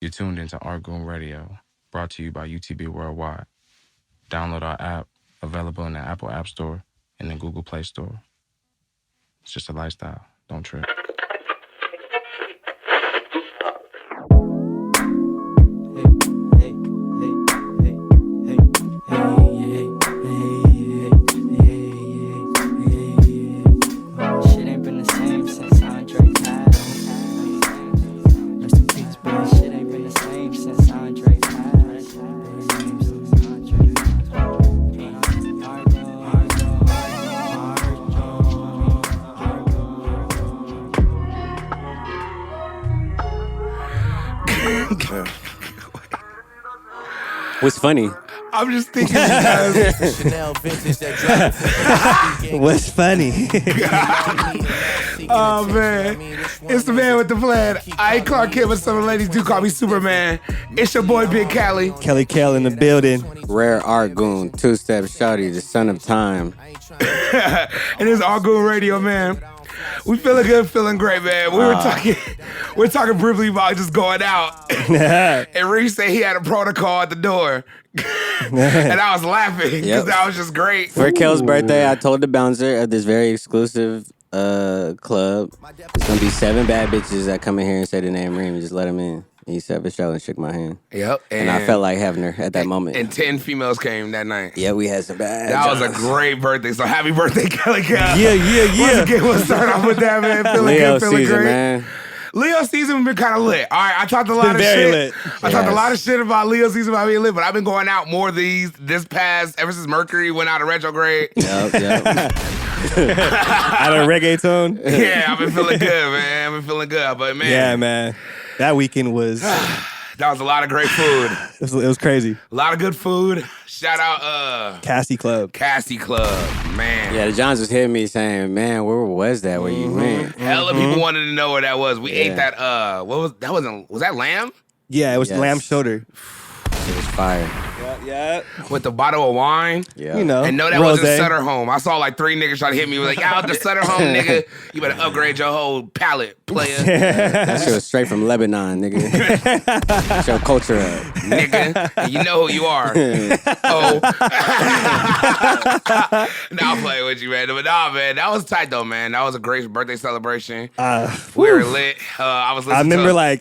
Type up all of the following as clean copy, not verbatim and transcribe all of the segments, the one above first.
You're tuned into Artgoon Radio, brought to you by UTB Worldwide. Download our app, available in the Apple App Store and the Google Play Store. It's just a lifestyle. Don't trip. What's funny? I'm just thinking because What's funny? oh man, it's the man with the plan. I ain't Clark Kent, but some of the ladies do call me Superman. It's your boy Big Cali. Kelly Kell in the building. Rare Artgoon, two-step shawty, the son of time. And it's Artgoon Radio, man. We feeling good, feeling great, man. We're talking briefly about just going out. And Reese said he had a protocol at the door. And I was laughing because that was just great. For Kel's birthday, I told the bouncer at this very exclusive club, it's gonna be 7 bad bitches that come in here and say the name Reem. Just let them in. And he said for sure and shook my hand. Yep. And I felt like having her at that moment. And 10 females came that night. Yeah, we had some bad. That was a great birthday. So happy birthday, Kelly Cal. Yeah. Let's start off with that, man. Feeling Leo good, feeling season, great. man. Leo season been kind of lit. All right, I talked a lot of shit. Lit. I talked a lot of shit about Leo season about being lit, but I've been going out more this past, ever since Mercury went out of retrograde. Yep. Out of reggaeton. Yeah, I've been feeling good, man. I've been feeling good, but man. Yeah, man. That weekend was... That was a lot of great food. it was crazy. A lot of good food. Shout out Cassie Club, man. Yeah, the Johns was hitting me saying, man, where was that where you went? Hella people wanted to know where that was. We ate that, was that lamb? Yeah, it was lamb shoulder. It was fire. Yeah. With the bottle of wine. Yeah. You know. And no, that wasn't Sutter Home. I saw like 3 niggas try to hit me. Like, y'all the Sutter Home, nigga. You better upgrade your whole palate, player. That shit was straight from Lebanon, nigga. Get your culture up. Nigga. And you know who you are. Nah, I'm playing with you, man. But nah, man, that was tight though, man. That was a great birthday celebration. We were lit. I was listening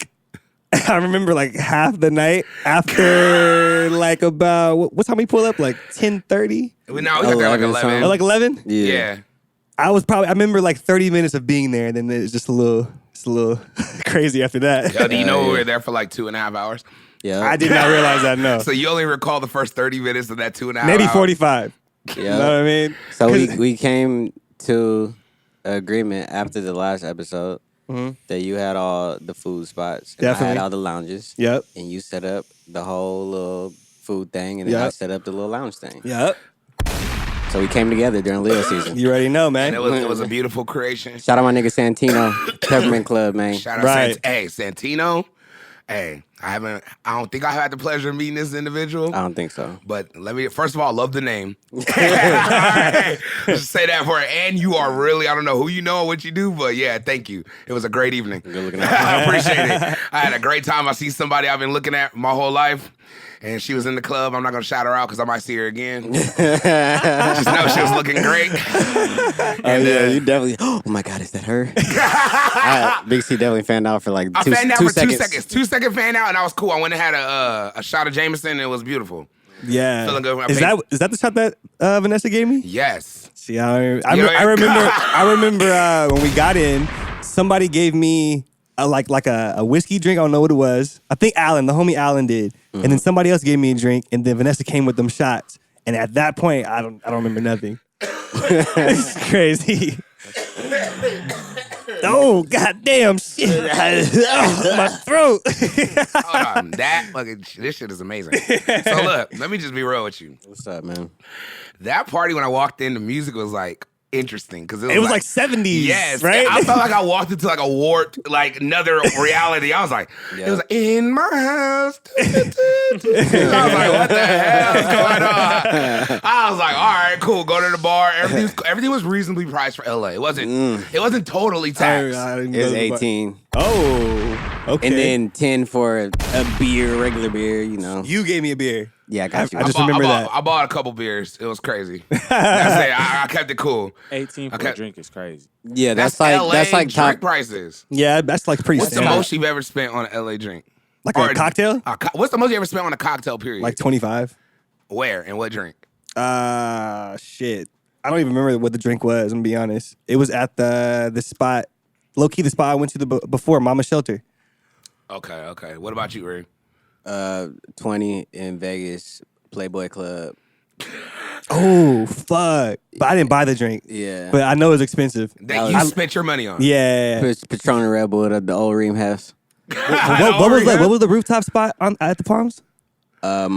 I remember like half the night after like about what time we pull up, like 10:30? We got there like 11. Or like 11? Yeah. I remember like 30 minutes of being there, and then it's just a little crazy after that. Yo, do you know we were there for like 2.5 hours? Yeah. I did not realize that, no. So you only recall the first 30 minutes of that 2.5 Maybe hours? 45. Yeah. You know what I mean? So we came to an agreement after the last episode that you had all the food spots. And Definitely. I had all the lounges. Yep. And you set up the whole little food thing, and then I set up the little lounge thing. Yep. So we came together during Leo season. You already know, man. And it was a beautiful creation. Shout out my nigga Santino, Peppermint Club, man. Shout out Santino. Hey, I don't think I had the pleasure of meeting this individual. I don't think so. But first of all, love the name. All right. Just say that for it. And you are really, I don't know who you know or what you do, but yeah, thank you. It was a great evening. Good looking out. I appreciate it. I had a great time. I see somebody I've been looking at my whole life. And she was in the club. I'm not going to shout her out because I might see her again. Just know she was looking great. And you definitely, oh my God, is that her? Big C definitely fanned out for like I two fanned out seconds. for 2 seconds. 2-second fan out, and I was cool. I went and had a shot of Jameson, and it was beautiful. Yeah. Feeling good when I is that the shot that Vanessa gave me? Yes. See, I remember when we got in, somebody gave me a whiskey drink. I don't know what it was. I think the homie Alan did. And then somebody else gave me a drink, and then Vanessa came with them shots. And at that point, I don't remember nothing. It's crazy. Oh, goddamn shit. My throat. Hold on. This shit is amazing. So look, let me just be real with you. What's up, man? That party when I walked in, the music was like interesting because It was like 70s. Yes, right? I felt like I walked into like a warped, like another reality. I was like, it was like, in my house. I was like, what the hell is going on? I was like, all right, cool. Go to the bar. Everything was reasonably priced for LA. It wasn't totally taxed. It was 18. Oh, okay. And then 10 for a beer, regular beer, you know. You gave me a beer. Yeah, I got you. I just remember that. I bought a couple beers. It was crazy. That's it. I kept it cool. 18 for a drink is crazy. Yeah, that's LA like drink top prices. Yeah, that's like pretty What's the standard. most you've ever spent on an LA drink? Like a cocktail? What's the most you ever spent on a cocktail, period? Like 25. Where and what drink? Shit. I don't even remember what the drink was, I'm gonna be honest. It was at the spot, low-key the spot I went to before, Mama Shelter. Okay. What about you, Ray? 20 in Vegas, Playboy Club. Oh, fuck. But I didn't buy the drink. Yeah. But I know it was expensive. That you spent your money on. Yeah. Patron and Red Bull at the old Ream House. What was the rooftop spot at the Palms? That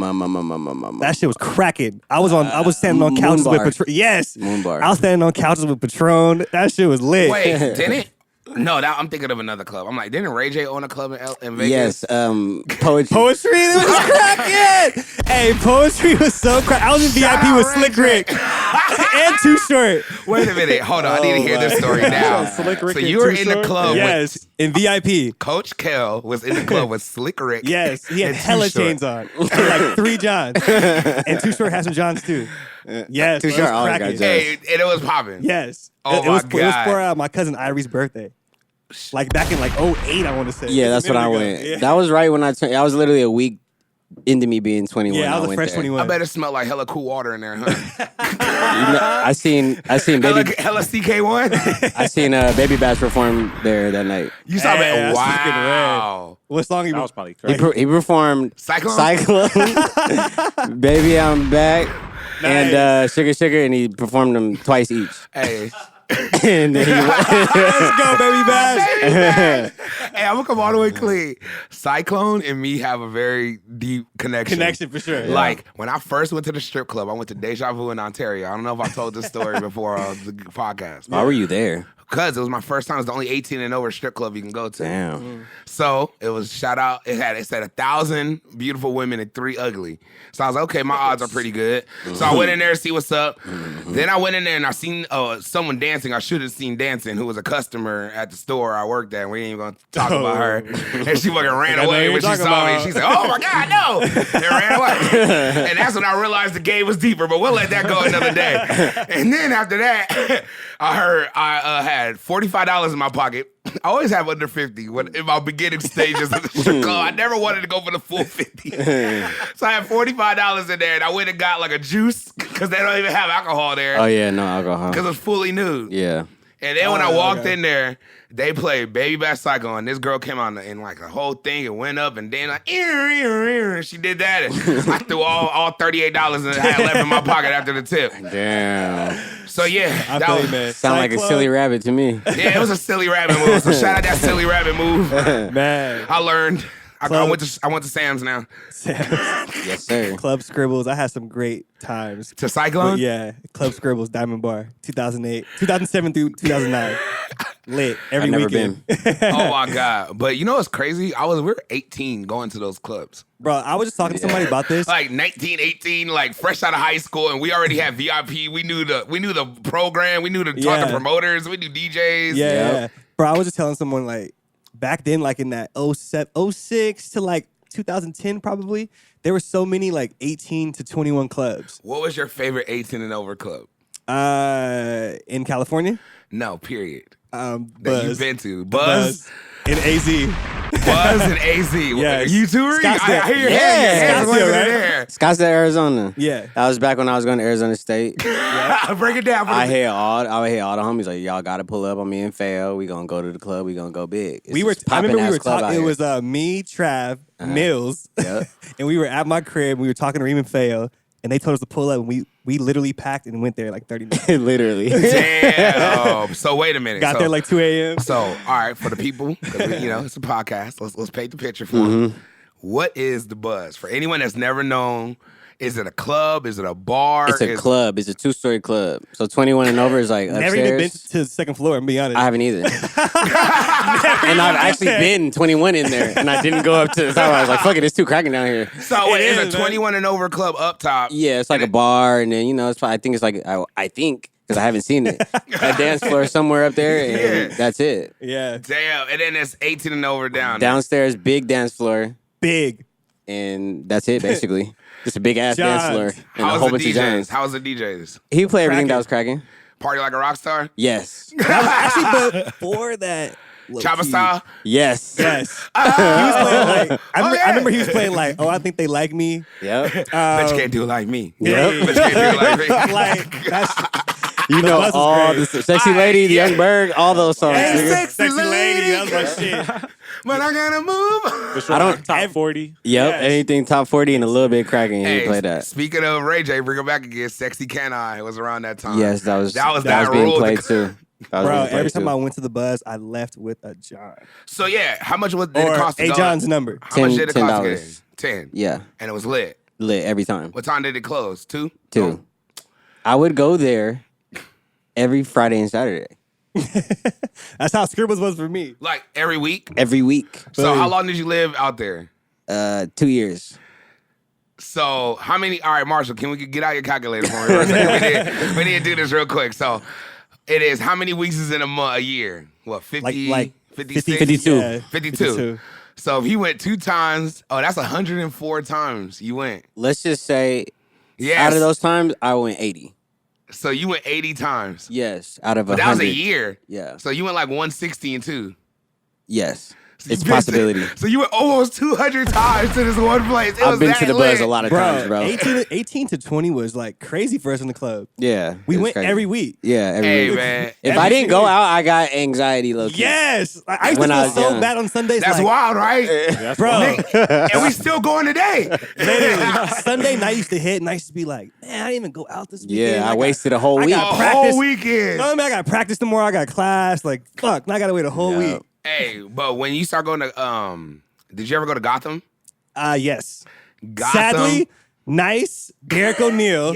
That shit was cracking. I was standing on couches Moon with Bar. Patron. Yes. Moon Bar. I was standing on couches with Patron. That shit was lit. Wait, didn't? No, now I'm thinking of another club. I'm like, didn't Ray J own a club in Vegas? Yes, poetry. Poetry, it was cracking. Hey, poetry was so cracking. I was in Shout VIP out with Ray Slick J. Rick and Too Short. Wait a minute. Hold on. I need to hear this story now. Slick Rick So and you were Too in the Short? club Yes, in VIP. with Coach Kel was in the club with Slick Rick. Yes, he had and Too hella Short. chains on, like 3 Johns, and Too Short had some Johns too. Yes, Too it was Short always got cracking. Johns. Hey, and it was popping. Yes, Oh it was my it was God. for my cousin Ivory's birthday. Like back in like 08, I want to say. Yeah, that's when I Minute went. ago. Yeah. That was right when I turned. I was literally a week into me being 21. Yeah, I was a went fresh there. 21. I bet it smelled like hella cool water in there, huh? You know, I seen baby. hella CK1. I seen Baby Bash perform there that night. You saw Hey, that? that's fucking Wow. What song he That was? was probably He, crazy. he performed Cyclone? Baby I'm Back, and Nice. Sugar Sugar, and he performed them twice each. Hey. And then he Let's go, Baby Bash. Hey, I'm gonna come all the way clean. Cyclone and me have a very deep connection. Connection for sure. Like when I first went to the strip club, I went to Deja Vu in Ontario. I don't know if I told this story before on the podcast. Why were you there? Because it was my first time. It was the only 18 and over strip club you can go to. Damn. So it was shout out. It said 1,000 beautiful women and 3 ugly. So I was like, okay, my odds are pretty good. So I went in there to see what's up. Then I went in there and I seen someone dancing. I should have seen dancing who was a customer at the store I worked at. We ain't even gonna talk about her. And she fucking ran I know away who when she you're saw talking me. about. She said, "Oh my God, no!" And ran away. And that's when I realized the game was deeper. But we'll let that go another day. And then after that, I heard I had $45 in my pocket. I always have under 50 in my beginning stages of the strip club. I never wanted to go for the full 50. So I had $45 in there, and I went and got like a juice because they don't even have alcohol there Oh yeah, no alcohol. because it's fully nude. Yeah. And then when I walked okay. in there, they played Baby Bash Psycho, and this girl came on and like the whole thing, and went up, and then like, and she did that, and I threw all $38 that I had left in my pocket after the tip. Damn. So yeah, I that feel was, you, man. Sound like a Cyclone, silly rabbit to me. yeah, it was a silly rabbit move. So shout out that silly rabbit move. man. I learned. I Club. went to Sam's now. Yes, sir. Club Scribbles. I had some great times. To Cyclone? But yeah, Club Scribbles, Diamond Bar, 2007 through 2009. Lit every I've never weekend. Oh my God. But you know what's crazy? We were 18 going to those clubs. Bro, I was just talking to somebody about this. Like 19, 18, like fresh out of high school, and we already had VIP. We knew the program. We knew to talk Yeah. to promoters. We knew DJs. Yeah. Bro, I was just telling someone like back then, like in that 06 to like 2010 probably, there were so many like 18 to 21 clubs. What was your favorite 18 and over club? In California. No, period. Buzz. That you've been to. Buzz. In AZ. Buzz and AZ. Yes. You touring? Scottsdale. I hear your Yeah. hands Scottsdale, wasn't right? there. Scottsdale, Arizona. Yeah. That was back when I was going to Arizona State. Break it down. I would hear all the homies like, y'all got to pull up on me and Fail. We gonna go to the club. We gonna go big. It's I this remember we poppin' were ass club out talking. It here. was me, Trav, Mills, Yep. and we were at my crib. We were talking to Reem and Fail, and they told us to pull up. And we literally packed and went there like 30 minutes. Literally. Damn. So wait a minute. Got So- there like 2 a.m. So, all right, for the people, because it's a podcast. Let's paint the picture for Mm-hmm. them. What is the buzz for anyone that's never known? Is it a club? Is it a bar? It's a club. It's a 2-story club. So 21 and over is like upstairs. Never even been to the second floor, I'm being honest. I haven't either. And I've actually been 21 in there, and I didn't go up to the top. I was like, fuck it, it's too cracking down here. So wait, it's a 21 and over club up top. Yeah, it's like a bar, and then, it's probably, I think it's like, I think, because I haven't seen it, a dance floor somewhere up there, and that's it. Yeah. Damn. And then it's 18 and over down. Downstairs, big dance floor, Big. and that's it, basically. Just a big-ass dance floor, and a How's whole the bunch of Johns. DJs? How's the DJs? He played everything Cracking. that was cracking. Party like a rock star? Yes. That was actually before that. Chopper style? Yes. Yes. He was playing like, I remember he was playing like, oh, I think they like me. Yep. Bet you can't do it like me. Yep. Bet you can't do it like me. Like, that's You know bus was all great. the Sexy Lady, The Young Bird, all those songs. Hey, nigga. sexy lady. That was my shit. But I gotta move. I don't- top 40. Yep, Yes. anything top 40 and a little bit cracking. He Hey, played that. speaking of Ray J, bring it back again. Sexy Can I? It was around that time. Yes, that was that being rule. played too. That was Bro, being played every time too. I went to the buzz, I left with a John. So yeah, how much did it Or cost to a go? John's number. How much did it cost to get $10. in? 10. Yeah, And it was lit. lit every time. What time did it close? 2? 2. I would go there every Friday and Saturday, That's how Scribbles was for me. Like every week? every week. So how long did you live out there? 2 years. So how many? All right, Marshall, can we get out your calculator for me? we need to do this real quick. So it is, how many weeks is in a year? What, 50? Like 56? 52. Yeah, 52. So if he went 2 times, that's 104 times you went. Let's just say, Yes. out of those times, I went 80. So you went 80 times. Yes, out of But 100. that was a year. Yeah. So you went like 160 and 2. Yes, So it's you a possibility. So you went almost 200 times to this one place. It I've was been that to the lit. buzz a lot of times, bro. 18 to 20 was like crazy for us in the club. Yeah, We it was went crazy. every week. Yeah, every Hey, week. man. If Every I didn't go single week. out, I got anxiety, low key. Yes. I used When to I feel was so young. bad on Sundays. That's like, wild, right? That's Bro, And we still going today. literally, Sunday night used to hit and I used to be like, man, I didn't even go out this weekend. Yeah, I wasted a whole I week. got A practice. whole weekend. No, man, I got practice tomorrow. I got class. Like, fuck. Now I got to wait a whole Yeah. week. Hey, but when you start going to, did you ever go to Gotham? Yes. Gotham. Sadly, nice Derek O'Neal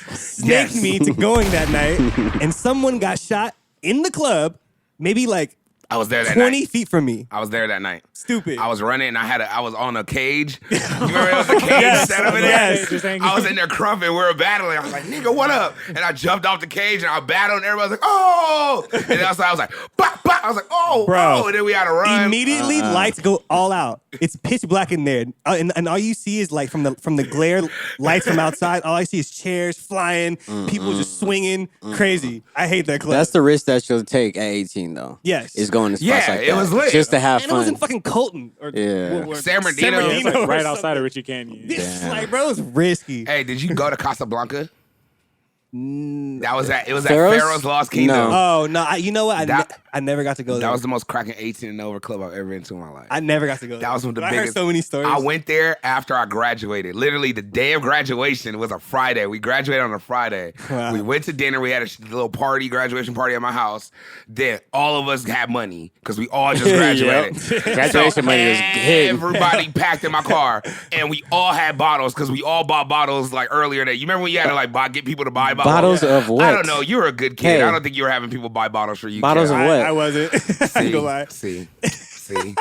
snaked Yes. me to going that night, and someone got shot in the club, maybe like I was there that 20 night. feet from me. I was there that night. Stupid. I was running and I was on a cage. You remember it was a cage Yes, set up in yes. there? I was in there crumping. We were battling. I was like, nigga, what up? And I jumped off the cage and I battled and everybody was like, oh. And outside I was like, bop, bop. I was like, oh, Bro. oh. And then we had to run. Immediately, lights go all out. It's pitch black in there, and all you see is like from the glare lights from outside. All I see is chairs flying, people just swinging, crazy. I hate that club. That's the risk that you'll take at 18, though. Yes. Is going to spots Yeah, like it that. was lit. Just to have and it was in fun. fucking Colton or, Yeah. or San Bernardino. It's like or right something. outside of Richie Canyon. This Damn. like, bro, it was risky. Hey, did you go to Casablanca? That was it was Pharaoh's? at Pharaoh's Lost Kingdom. No. Oh no! You know what? That- I never got to go there. That was the most cracking 18 and over club I've ever been to in my life. I never got to go there. That was one of the But I biggest. heard so many stories. I went there after I graduated. Literally, the day of graduation was a Friday. We graduated on a Friday. Wow. We went to dinner. We had a little party, graduation party at my house. Then all of us had money because we all just graduated. Graduation money was hidden. Everybody packed in my car, and we all had bottles because we all bought bottles like earlier that. You remember when you had to like get people to buy bottles? Bottles of what? I don't know. You were a good kid. Hey. I don't think you were having people buy bottles for you. Bottles kid. of what? I wasn't. I ain't gonna lie. See.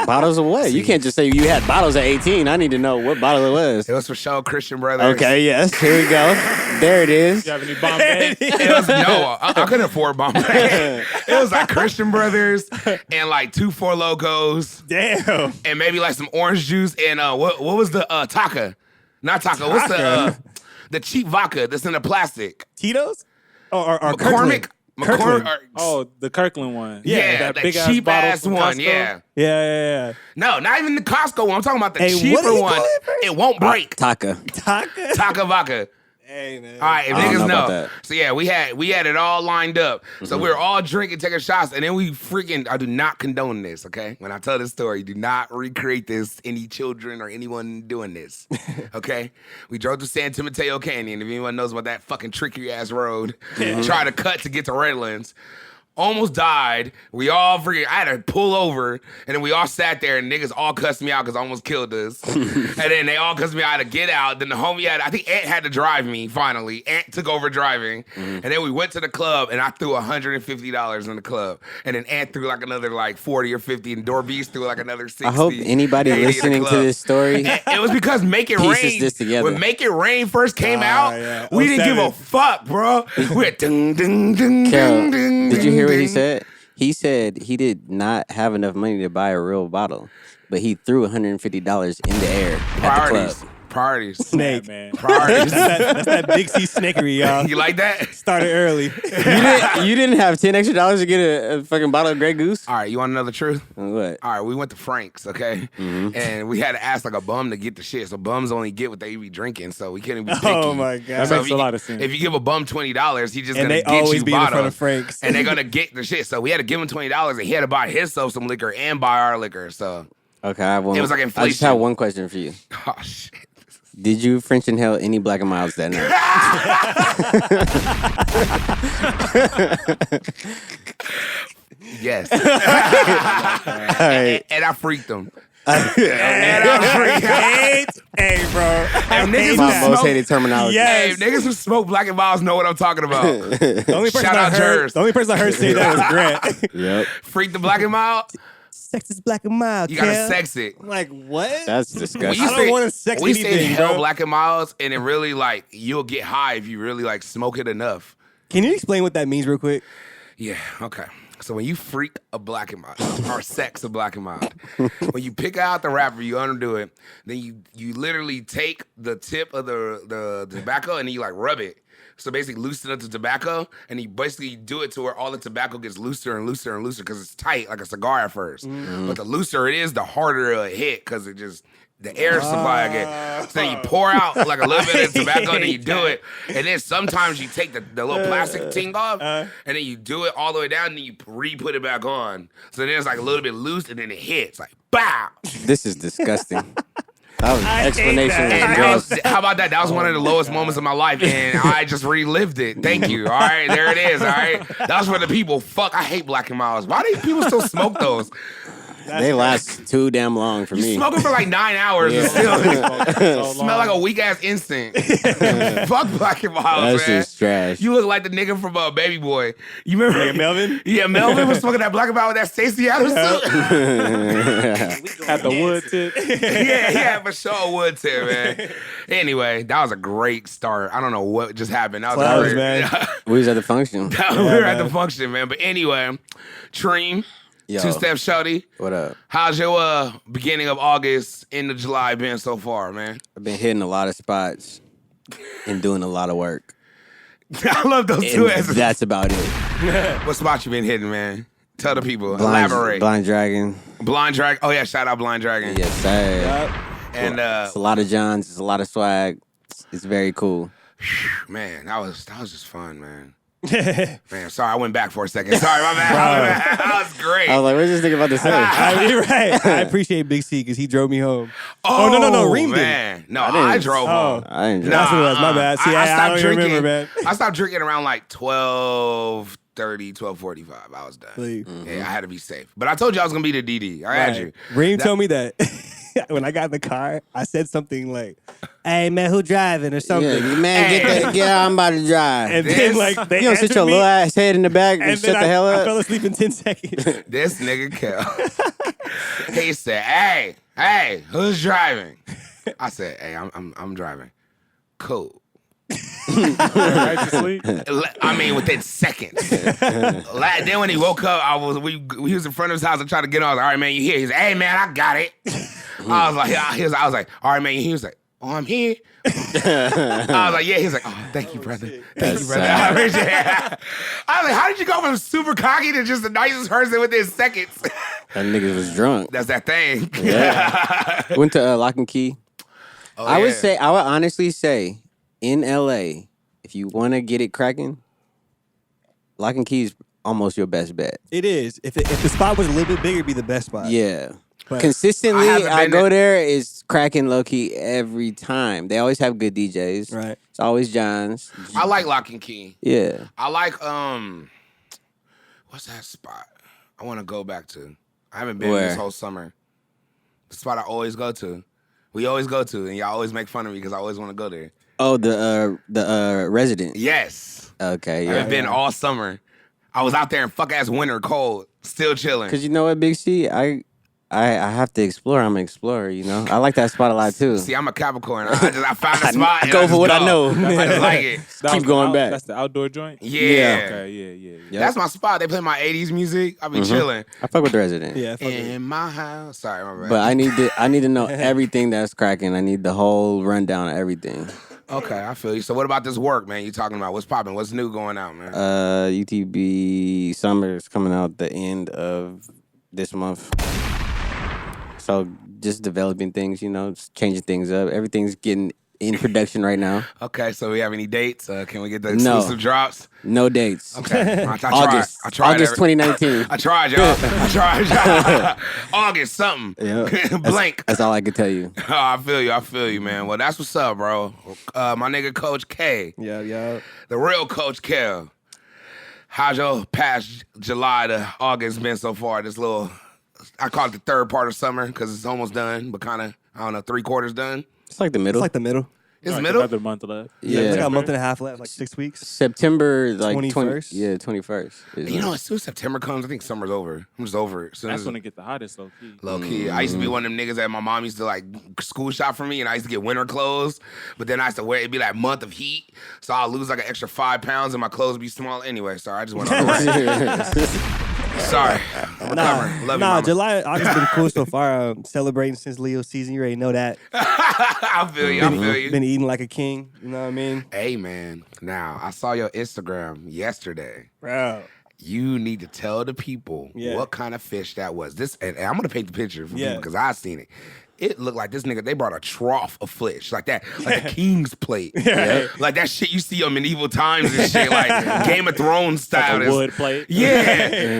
Bottles of what? You can't just say you had bottles at 18. I need to know what bottle it was. It was for show Christian Brothers. Okay, yes. Here we go. There it is. You have any Bombay? It was I couldn't afford Bombay. It was like Christian Brothers and like 2 4 Logos Damn. and maybe like some orange juice and what was the Taka? Not Taka. What's the cheap vodka that's in the plastic? Tito's? Or McCormick. Kirkland. Oh, the Kirkland one. Yeah, that big cheap bottle ass from one. Costco. Yeah. Yeah. No, not even the Costco one. I'm talking about the Hey, what cheaper did he one. call it first? It won't break. Taka. Taka? Taka vodka. Hey, man. All right, if I don't niggas know know. about that. So yeah, we had it all lined up. So we were all drinking, taking shots, and then we freaking. I do not condone this. Okay, when I tell this story, do not recreate this. Any children or anyone doing this. Okay, we drove to San Mateo Canyon. If anyone knows about that fucking tricky ass road, try to cut to get to Redlands. Almost died. We all freaking. I had to pull over, and then we all sat there, and niggas all cussed me out because I almost killed us. And then they all cussed me out to get out. Then the homie I think Ant had to drive me. Finally, Ant took over driving, and then we went to the club, and I threw $150 in the club, and then Ant threw like another like 40 or 50, and Dorbeez threw like another 60. I hope anybody 80 in the listening to club. this story It was because Make It pieces Rain. this together. When Make It Rain first came out, yeah. we didn't give a 07. fuck, bro. We had ding, ding, ding, Carol, ding, ding, did you hear what he ding. said? He said he did not have enough money to buy a real bottle, but he threw $150 in the air at the Priorities. club. Priorities. Snake. Man. Priorities. That's that Big C snakery, y'all. You like that? Started early. You didn't have $10 extra to get a fucking bottle of Grey Goose? All right, you want another truth? What? All right, we went to Frank's, okay? Mm-hmm. And we had to ask like a bum to get the shit. So bums only get what they be drinking, so we couldn't be picky. Oh my god. That So makes if you- a lot of sense. If you give a bum $20, he just And gonna they get always you be in front bottles. of Frank's. And they're gonna get the shit. So we had to give him $20 and he had to buy himself some liquor and buy our liquor. So, Okay, I have one. It was like I just inflation. have one question for you. oh shit. Did you French inhale any Black and Milds that night? Yes. All right. And I freaked him. Hey, bro. And niggas My who most smoke, hated terminology. hey, Yes. niggas who smoke Black and Miles know what I'm talking about. The only person Shout I out heard, Jers. the only person I heard say that was Grant. Yep. Freak the Black and Mild, Sex is Black and Mild. you gotta Kev. sex it. I'm like, what? That's We disgusting. used I don't to- wanna sex we used to anything, inhale bro. Black and Miles, and it really like you'll get high if you really like smoke it enough. Can you explain what that means real quick? Yeah, okay. So when you freak a Black and Mild or sex a Black and Mild, when you pick out the wrapper, you undo it, then you literally take the tip of the tobacco and then you like rub it. So basically loosen up the tobacco and you basically do it to where all the tobacco gets looser and looser and looser because it's tight like a cigar at first. But the looser it is, the harder it'll hit because it just the air supply again. So then you pour out like a little bit of tobacco and then you do it. And then sometimes you take the little plastic ting off and then you do it all the way down and then you re-put it back on. So then it's like a little bit loose and then it hits like bow. This is disgusting. That was hate explanation that. was And gross. how about that? That was one of the lowest moments of my life, and I just relived it. Thank you. All right, there it is. All right, that was for the people. Fuck, I hate Black and Miles. Why do people still smoke those? They last too damn long for You me. smoke them for like 9 hours and still So smell like a weak ass instant. Fuck Black and Miles, That's man. just trash. You look like the nigga from Baby Boy. You remember Like Melvin? Yeah, Melvin was smoking that Black and Miles with that Stacey Adams suit. at the wood tip. Yeah, for sure would too, man. Anyway, that was a great start. I don't know what just happened. That was Close, great. man. We was at the function. we were at man. the function, man. But anyway, Treem, Yo, two-step shorty. what up? How's your beginning of August, end of July been so far, man? I've been hitting a lot of spots and doing a lot of work. I love those two And answers. that's about it. What spot you been hitting, man? Tell the people. Elaborate. Blind Dragon. Blind Dragon. Oh yeah, shout out Blind Dragon. Yes, sir. And It's a lot of Johns. It's a lot of swag. It's very cool. man, that was just fun, man. Man, sorry, I went back for a second. Sorry, my bad. That was great. I was like, what's this nigga about to say? You're right. I appreciate Big C because he drove me home. Oh, no, Reem did. man. No, I didn't- I drove home. I enjoy That's what it was. My bad. See, I stopped don't even drinking. remember, man. I stopped drinking around like 12:30, 12:45. I was done. Believe. Yeah, I had to be safe. But I told you I was gonna be the DD. I had you. Reem told me that when I got in the car, I said something like, "Hey man, who driving?" or something. Yeah, man, get out. I'm about to drive. And This- then like they You don't sit answered your me, little ass head in the back and and shut then the hell I up. fell asleep in 10 seconds. This nigga Kel. He said, "Hey, who's driving?" I said, "Hey, I'm driving." Cool. Right to sleep. I mean, within seconds. Then when he woke up, we was in front of his house and tried to get on. I was like, all right, man, you here? He's like, hey, man, I got it. I was like, all right, man. He was like, oh, I'm here. I was like, yeah. He's like, oh, thank you, brother. Thank you, brother. I appreciate it. I was like, how did you go from super cocky to just the nicest person within seconds? That nigga was drunk. That's that thing. Yeah. Went to Lock and Key. Oh, I would yeah. honestly say, in LA, if you want to get it cracking, Lock and Key is almost your best bet. It is. If the spot was a little bit bigger, it'd be the best spot. Yeah. But Consistently, I haven't I been go there. there, it's cracking low key every time. They always have good DJs. Right. It's always John's. I like Lock and Key. Yeah. I like What's that spot I want to go back to? I haven't been Where? this whole summer. The spot I always go to. We always go to, and y'all always make fun of me because I always want to go there. Oh, the resident. Yes. Okay, I yeah. haven't been all summer. I was out there in fuck-ass winter cold, still chilling. Cause you know what, Big C, I have to explore. I'm an explorer, you know. I like that spot a lot too. See, I'm a Capricorn. I found a spot. I and go just for what I know. I just like it. Keep going back. That's the outdoor joint? Yeah. Okay, yeah. Yep. That's my spot. They play my 80s music. I be chilling. I fuck with the resident. Yeah, fuck it. In my house. Sorry, my bad. But I need to know everything that's cracking. I need the whole rundown of everything. Okay, I feel you. So what about this work, man? You talking about what's popping? What's new going out, man? UTB Summer is coming out the end of this month. So just developing things, you know, just changing things up. Everything's getting in production right now. Okay, so we have any dates? Can we get the exclusive drops? No dates. Okay. I tried. August. I tried August 2019. I tried, y'all. I tried. August something. Yeah. Blank. That's all I can tell you. Oh, I feel you, man. Well, that's what's up, bro. My nigga Coach K. Yeah. The real Coach K. How's your past July to August been so far? This little, I call it the third part of summer because it's almost done, but kind of, I don't know, 3/4 done. It's like the middle. It's like the middle. It's Like middle? Another month left. Yeah. We got a month and a half left, like 6 weeks. September, like 21st? 21st. You know, as soon as September comes, I think summer's over. I'm just over it. That's when it get the hottest, low key. Low key. I used to be one of them niggas that my mom used to like school shop for me, and I used to get winter clothes. But then I used to wear it'd be like month of heat, so I'll lose like an extra 5 pounds, and my clothes would be small anyway. Sorry, I just went on the rant. Sorry, I'm recovering. Love you, mama. July, August been cool so far. Celebrating since Leo season. You already know that. I feel you. Been eating like a king. You know what I mean? Hey, man. Now, I saw your Instagram yesterday. Bro. You need to tell the people what kind of fish that was. This, and I'm going to paint the picture for people because I've seen it. It looked like this nigga, they brought a trough of fish like that, like a king's plate. Yeah. Like that shit you see on medieval times and shit, like Game of Thrones style. Like a wood plate. Yeah.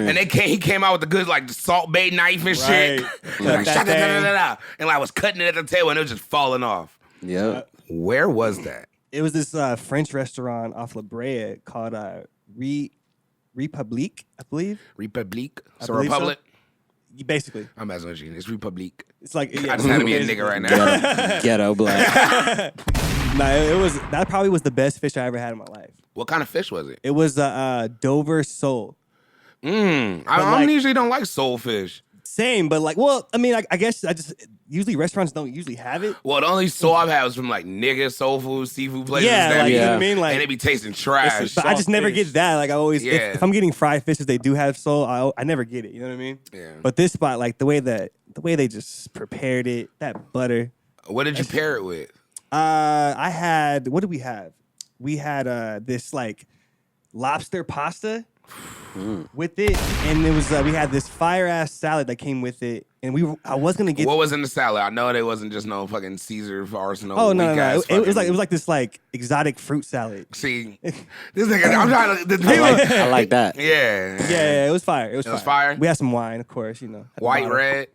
And he came out with the good, like, the salt bay knife and shit. Like, and like was cutting it at the table and it was just falling off. Yeah. Where was that? It was this French restaurant off La Brea called Republique, I believe. Republique? So believe so. Republic? Basically. I'm messing with you. It's Republique. It's like, I just had to be a nigga right now. Ghetto black. That probably was the best fish I ever had in my life. What kind of fish was it? It was Dover sole. I usually don't like soulfish. Same, but like, well, I mean, I guess usually restaurants don't usually have it. Well, the only soul I've had was from like nigga soul food, seafood places. Yeah, like, you know what I mean? Like, and they be tasting trash. But I just never fish. get that. Like I always, if I'm getting fried fishes, they do have soul. I never get it. You know what I mean? Yeah. But this spot, like the way they just prepared it, that butter. What did you pair it with? I had, what did we have? We had this like lobster pasta with it, and it was we had this fire ass salad that came with it, and I was gonna get. What was in the salad? I know it wasn't just no fucking Caesar farce. No. It was like this like exotic fruit salad. See, this nigga, I'm trying to. I like that. Yeah. It was fire. It was fire. We had some wine, of course. You know, White, red.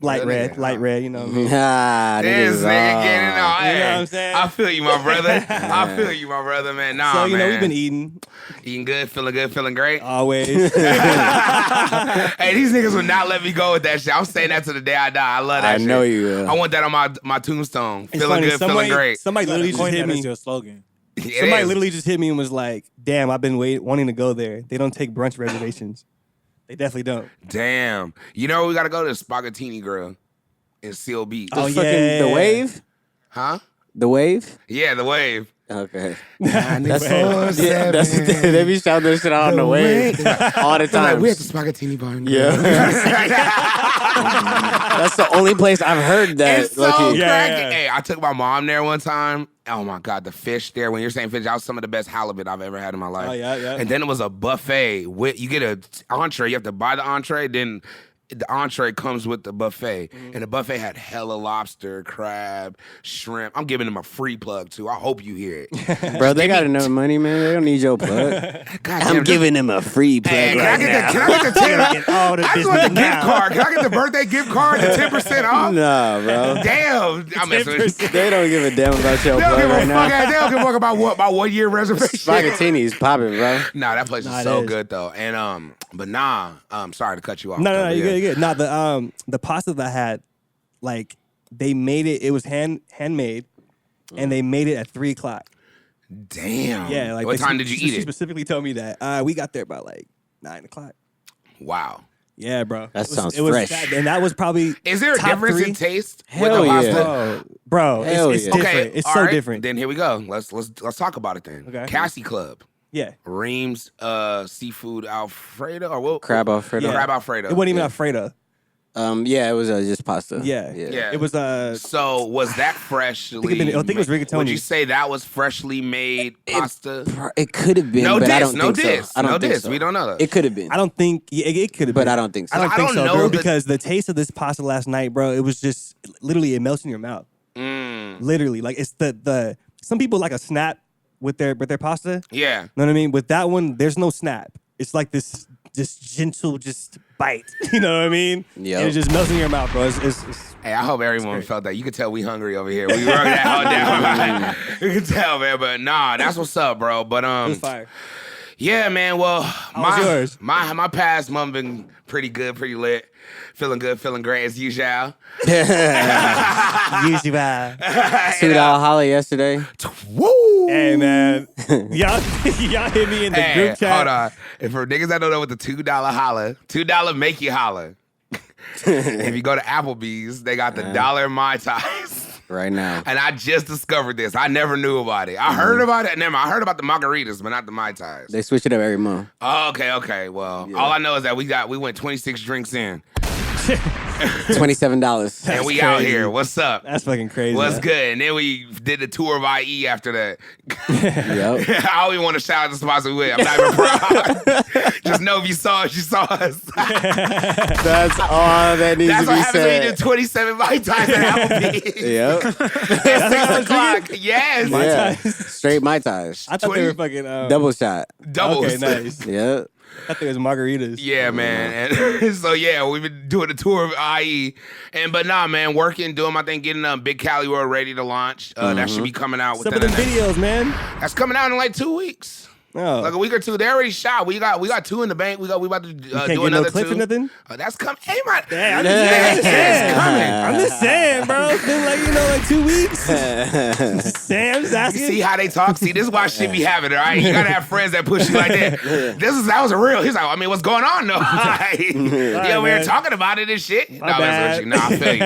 Light red, you know. This nigga getting on. You know what I'm saying? I feel you, my brother. I feel you, my brother, man. Nah, So, you know, man. we've been eating. Eating good, feeling great. Always. Hey, these niggas would not let me go with that shit. I'm saying that to the day I die. I love that shit. I know you will. I want that on my tombstone. It's Feeling funny, good, feeling great. Somebody literally just hit me. That's your slogan. Somebody literally just hit me and was like, damn, I've been wanting to go there. They don't take brunch reservations. They definitely don't. Damn. You know, we got to go to the Spaghettini Grill in Seal Beach. Oh, yeah. The Wave? Huh? The Wave? Yeah, the Wave. Okay. That's They be shouting this shit out on the Wave all the time. Like, we at the Spaghettini Bar. Yeah. That's the only place I've heard that. It's so cracking. Hey, I took my mom there one time. Oh my God, the fish there. When you're saying fish, that was some of the best halibut I've ever had in my life. Oh, yeah. And then it was a buffet. You get an entree. You have to buy the entree. Then the entree comes with the buffet, and the buffet had hella lobster, crab, shrimp. I'm giving them a free plug too. I hope you hear it. Bro, they got enough money, man. They don't need your plug. I'm giving them a free plug Hey, right now. can I get the 10? all the I just want the business gift now. card. Can I get the birthday gift card? The 10% off? Nah, bro. Damn, I'm messing with you. They don't give a damn about your They don't plug give a right fuck. now. They don't give a fuck about what? About 1 year reservation. Spaghettini's popping, bro. Nah, that place Nah, is it so is. good though. And but nah, sorry to cut you off. No, though, but you're yeah. good, you're good. Nah, the pasta that I had, like, they made it. It was handmade, and they made it at 3:00. Damn. Yeah, like what time did you eat She it? specifically told me that. We got there about like 9:00. Wow. Yeah, bro. That sounds it was fresh. And that was probably Is there a top difference 3. in taste Hell with the pasta? yeah. Bro, Hell it's yeah. different. Okay, It's all so right, different. Then here we go. Let's talk about it then. Okay. Cassie Club, Yeah. Reem's seafood Alfredo or what? Crab Alfredo. Yeah. Crab Alfredo. It wasn't even Alfredo. Yeah, it was just pasta. Yeah. Yeah. It was So was that freshly? I think it was rigatoni. Would you say that was freshly made pasta? It could have been, No but I diss, don't no think so. diss, I don't no think diss. so. We don't know that. It could have been. I don't think it could have been. But I don't think so. I don't think so, know bro, the- because the taste of this pasta last night, bro, it was just literally it melts in your mouth. Literally. Like it's the some people like a snap with their pasta. Yeah. Know what I mean? With that one, there's no snap. It's like this gentle bite. You know what I mean? Yep. And it just melts in your mouth, bro. It's Hey, I hope everyone felt that. You could tell we hungry over here. We worked that hard down. You can tell, man. But nah, that's what's up, bro. But it was fire. yeah, man. Well, was yours? my past month been pretty good, pretty lit. Feeling good, feeling great as usual. Usually, $2 holly yesterday. Woo! hey man, y'all hit me in the Hey, group chat. hold on. And for niggas that don't know what the $2 holla, $2 make you holla. If you go to Applebee's, they got the dollar Mai Tais. Right now. And I just discovered this. I never knew about it. I heard about it. Never mind. I heard about the margaritas, but not the Mai Tais. They switch it up every month. Oh, okay. Well, all I know is that we went 26 drinks in. $27. And we out crazy. here. What's up? That's fucking crazy. What's man. good? And then we did the tour of IE after that. Yep. I don't even want to shout out the spots we went. I'm not even proud. Just know if you saw us, you saw us. That's all that needs That's to what be happens when you said. do 27 Mai Tais at Applebee's. Yep. At 6 o'clock. Yes. Yeah. Straight Mai Tais. I thought they were fucking Double shot. Doubles. Okay, nice. Yep. I think it was margaritas. Yeah, man. And so yeah, we've been doing the tour of IE, but nah, man, working, doing my thing, getting Big Cali World ready to launch. That should be coming out Some within of the videos, man. That's coming out in like 2 weeks. Oh. Like a week or two. They already shot. We got 2 in the bank. We about to do Can't get another no clip 2. or nothing? That's coming. Hey, man. Hey, I'm It's saying. coming. I'm just saying, bro. It's been like 2 weeks. Sam, just You asking. see how they talk? See, this is why shit be happening, all right? You gotta have friends that push you like that. That was a real. He's like, I mean, what's going on, though? Yeah, we were man. talking about it and shit. My bad. Nah, I feel you.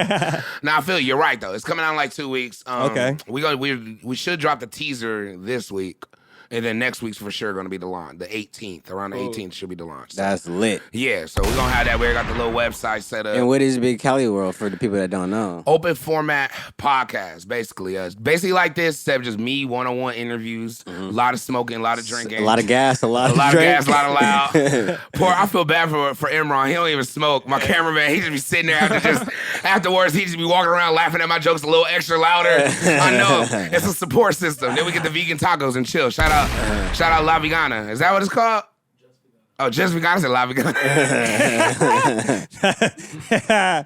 Nah, I feel you. You're right, though. It's coming out in like 2 weeks. Okay. We should drop the teaser this week. And then next week's for sure going to be the launch. The 18th. Around the 18th should be the launch. So, That's lit. yeah, so we're going to have that. We got the little website set up. And what is Big Cali World for the people that don't know? Open format podcast, basically. Basically like this, except just me, one-on-one interviews, a lot of smoking, a lot of drinking. A lot of gas, a lot of of drink. gas, a lot of loud. Poor, I feel bad for Imran. He don't even smoke. My cameraman, he just be sitting there afterwards. He just be walking around laughing at my jokes a little extra louder. I know it's a support system. Then we get the vegan tacos and chill. Shout out La Vegana. Is that what it's called? Oh, Just Vegana. I said La Vegana. That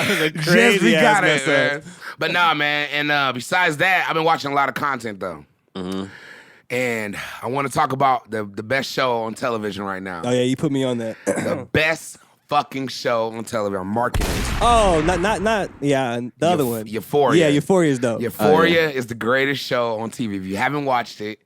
was a Just crazy ass Vegana, mess man. up. But nah, man. And besides that, I've been watching a lot of content though. And I want to talk about the best show on television right now. Oh yeah, you put me on that. The best fucking show on television. I'm marketing it. Oh, not yeah, the other one. Euphoria. Yeah, Euphoria is dope. Euphoria is the greatest show on TV. If you haven't watched it,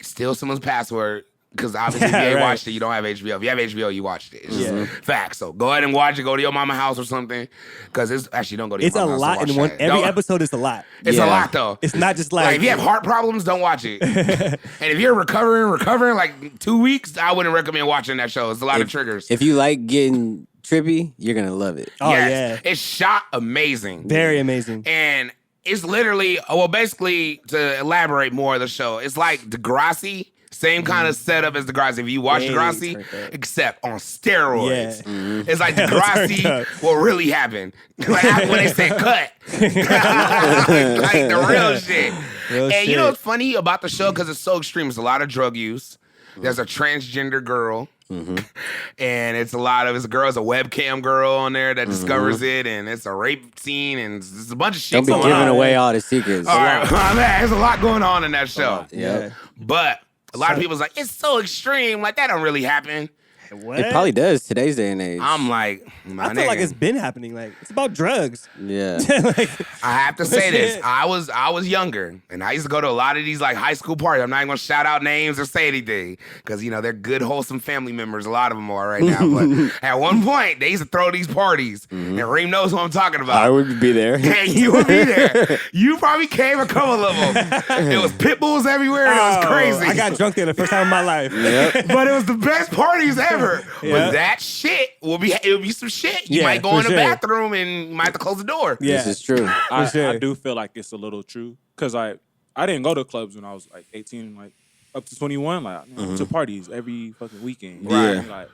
steal someone's password. Because obviously, if you ain't Right. watched it, you don't have HBO. If you have HBO, you watched it. It's just Yeah. facts. So go ahead and watch it. Go to your mama's house or something. Because it's actually don't go to your It's a mama's house. lot to in watch one. that. Every Don't- episode is a lot. It's Yeah. a lot though. It's not just Like if you have heart problems, don't watch it. And if you're recovering like 2 weeks, I wouldn't recommend watching that show. It's a lot of triggers. If you like getting trippy, you're going to love it. Oh Yes. yeah, It's shot amazing. very amazing. And it's literally, well, basically, to elaborate more of the show, it's like Degrassi Same kind of setup as Degrassi. If you watch Way Degrassi, turned up. except on steroids. Yeah. It's like Hell turned Degrassi up. what really happened. Like when they said cut. Like the real shit. Real And you know shit. what's funny about the show? Because it's so extreme. It's a lot of drug use. There's a transgender girl. And it's a girl, it's a webcam girl on there that discovers it, and it's a rape scene, and it's a bunch of shit Don't be going giving on. away all the secrets. All right, man, there's a lot going on in that show. Yeah. But a lot of people's like, it's so extreme. Like, that don't really happen. What? It probably does today's day and age. I'm like, my I feel like nigga. it's been happening. Like it's about drugs. Yeah. Like, I have to say this. Shit. I was younger, and I used to go to a lot of these like high school parties. I'm not even gonna shout out names or say anything, because they're good, wholesome family members. A lot of them are right now. But at one point, they used to throw these parties, and Reem knows what I'm talking about. I would be there. And you would be there. You probably came a couple of them. It was pit bulls everywhere. And it was crazy. I got drunk there the first time in my life. Yep. But it was the best parties ever. Yeah. But that shit will be some shit. You Yeah, might go for in the sure. bathroom and you might have to close the door. Yeah. This is true. I sure. do feel like it's a little true because I didn't go to clubs when I was like 18, like up to 21. Like I went to parties every fucking weekend. You know what I mean? Like,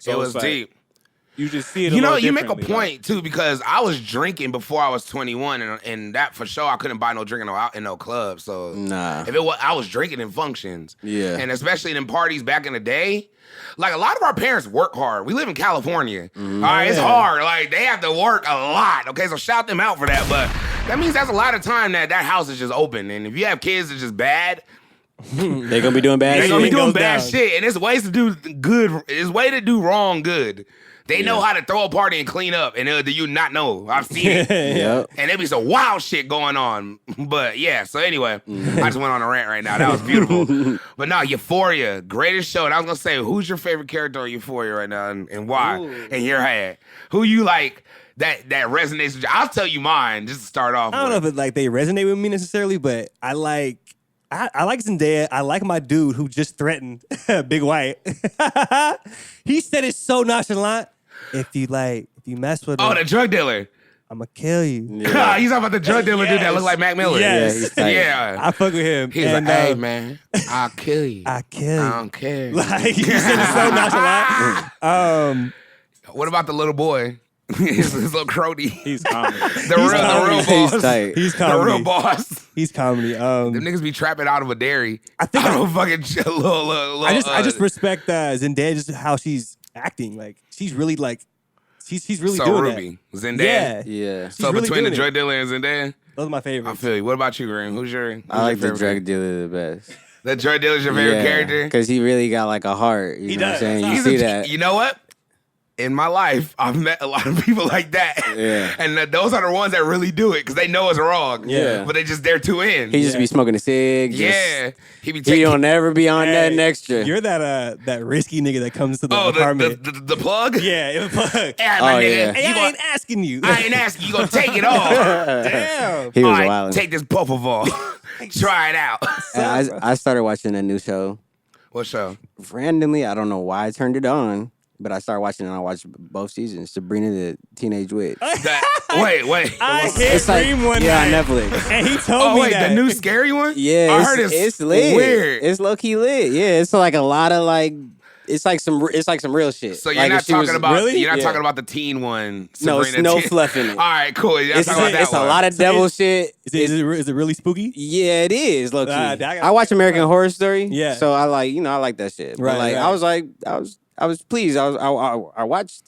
so It was it's like, deep. You just see it. You a know, little you make a differently, point too, because I was drinking before I was 21, and that for sure I couldn't buy no drinking in no club. So Nah. if it was, I was drinking in functions. Yeah. And especially in parties back in the day, like a lot of our parents work hard. We live in California. All right, it's hard. Like they have to work a lot. Okay, so shout them out for that. But that means that's a lot of time that house is just open. And if you have kids that's just bad, They're gonna be doing bad they're shit. gonna be doing goes bad down. shit. And it's ways to do good. It's way to do wrong good. They know how to throw a party and clean up, and do you not know? I've seen it. Yep. And there be some wild shit going on. But yeah, so anyway, I just went on a rant right now. That was beautiful. But no, Euphoria, greatest show. And I was going to say, who's your favorite character on Euphoria right now and why? In your head. Who you like that resonates with you? I'll tell you mine just to start off I don't know if they resonate with me necessarily, but I like Zendaya. I like my dude who just threatened Big White. He said it so nonchalant. If you mess with him, Oh, the drug dealer. I'ma kill you. You talking about the drug dealer dude that look like Mac Miller? Yes. Yeah, he's tight. Yeah. I fuck with him. He's like, And, hey, man, I'll kill you. I kill I you. don't care. Like he said it so nonchalant. What about the little boy? his little crony. He's comedy. The real He's boss. tight. He's The comedy. real boss. He's comedy. Them niggas be trapping out of a dairy. I think I don't fucking little. I just respect Zendaya, just how she's acting. Like she's really she's really so doing Ruby, that. Zendaya. Yeah, Yeah. So really between the doing it. drug dealer and Zendaya, those are my I favorites. feel you. What about you, Graham? Who's your I like the favorite? drug dealer the best. The drug dealer's your favorite character. Because he really got like a heart. You He know does. what I'm saying? You He's see a- that. You know what? In my life, I've met a lot of people like that. Yeah. And those are the ones that really do it because they know it's wrong. Yeah. But they just they're too in. He just be smoking a cig. yeah. He be He taking. don't ever be on Hey, nothing extra. You're that risky nigga that comes to the Oh, apartment. the plug? Yeah, if a plug. Yeah, my Oh, nigga. yeah. Hey, You I gonna- ain't asking you. I ain't asking. You gonna take it off. Damn. He All was right, wild. take this Propofol. Try it out. I started watching a new show. What show? Randomly, I don't know why I turned it on, but I started watching it and I watched both seasons. Sabrina the Teenage Witch. Wait. I hit Dream one yeah, night, on Netflix. and he told Oh me wait, that. the new scary one? Yeah, I heard it's lit. weird. It's low key lit. Yeah, it's like a lot of like, it's like some real shit. So you're Like, not if she was- talking about Really? you're not Yeah. talking about the teen one. No, it's Sabrina no teen- fluff in it. All right, cool. You're not It's, talking about that it's a one. lot of devil shit. Is it really spooky? Yeah, it is low key. I gotta- I watch American Horror Story. Yeah. So I like, I like that shit. But Right, like, right. I was pleased. I watched,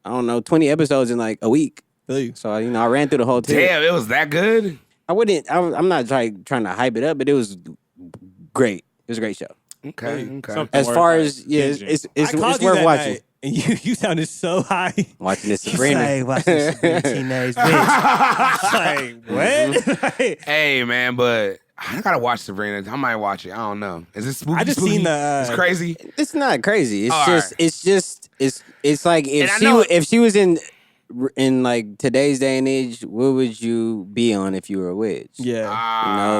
I don't know, 20 episodes in like a week. Feel you. So I ran through the whole thing. Damn, it was that good. I'm not trying to hype it up, but it was great. It was a great show. Okay. Something As worth, far like, as it's binging. it's I called it's you worth that watching. night, and you sounded so high. Watching this He's Sabrina. like, watching Sabrina Teenage Witch. Like, what? Like, Hey man, but I gotta watch Sabrina. I might watch it. I don't know. Is it spooky? I just spooky? seen the, It's crazy. It's not crazy. It's All just right. it's like And I know- if she was in like today's day and age, what would you be on if you were a witch? yeah.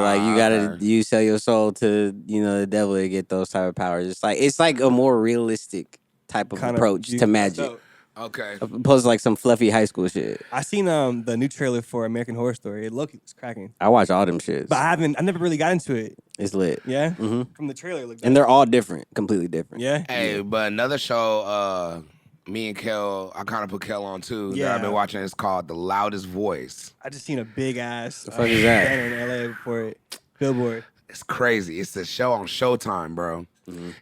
Like you sell your soul to the devil to get those type of powers. It's like a more realistic type of Kind of approach view. to magic. So, Okay. Opposed to like some fluffy high school shit. I seen the new trailer for American Horror Story. It looked was cracking, I watch all them shits. but I never really got into it. It's lit. Yeah, Mm-hmm. from the trailer, it looked. And they're all different, completely different. yeah. Hey, but another show, me and Kel, I kind of put Kel on too. That I've been watching. It's called The Loudest Voice. I just seen a big ass The fuck is that? banner in LA for it. Billboard. It's crazy. It's a show on Showtime, bro.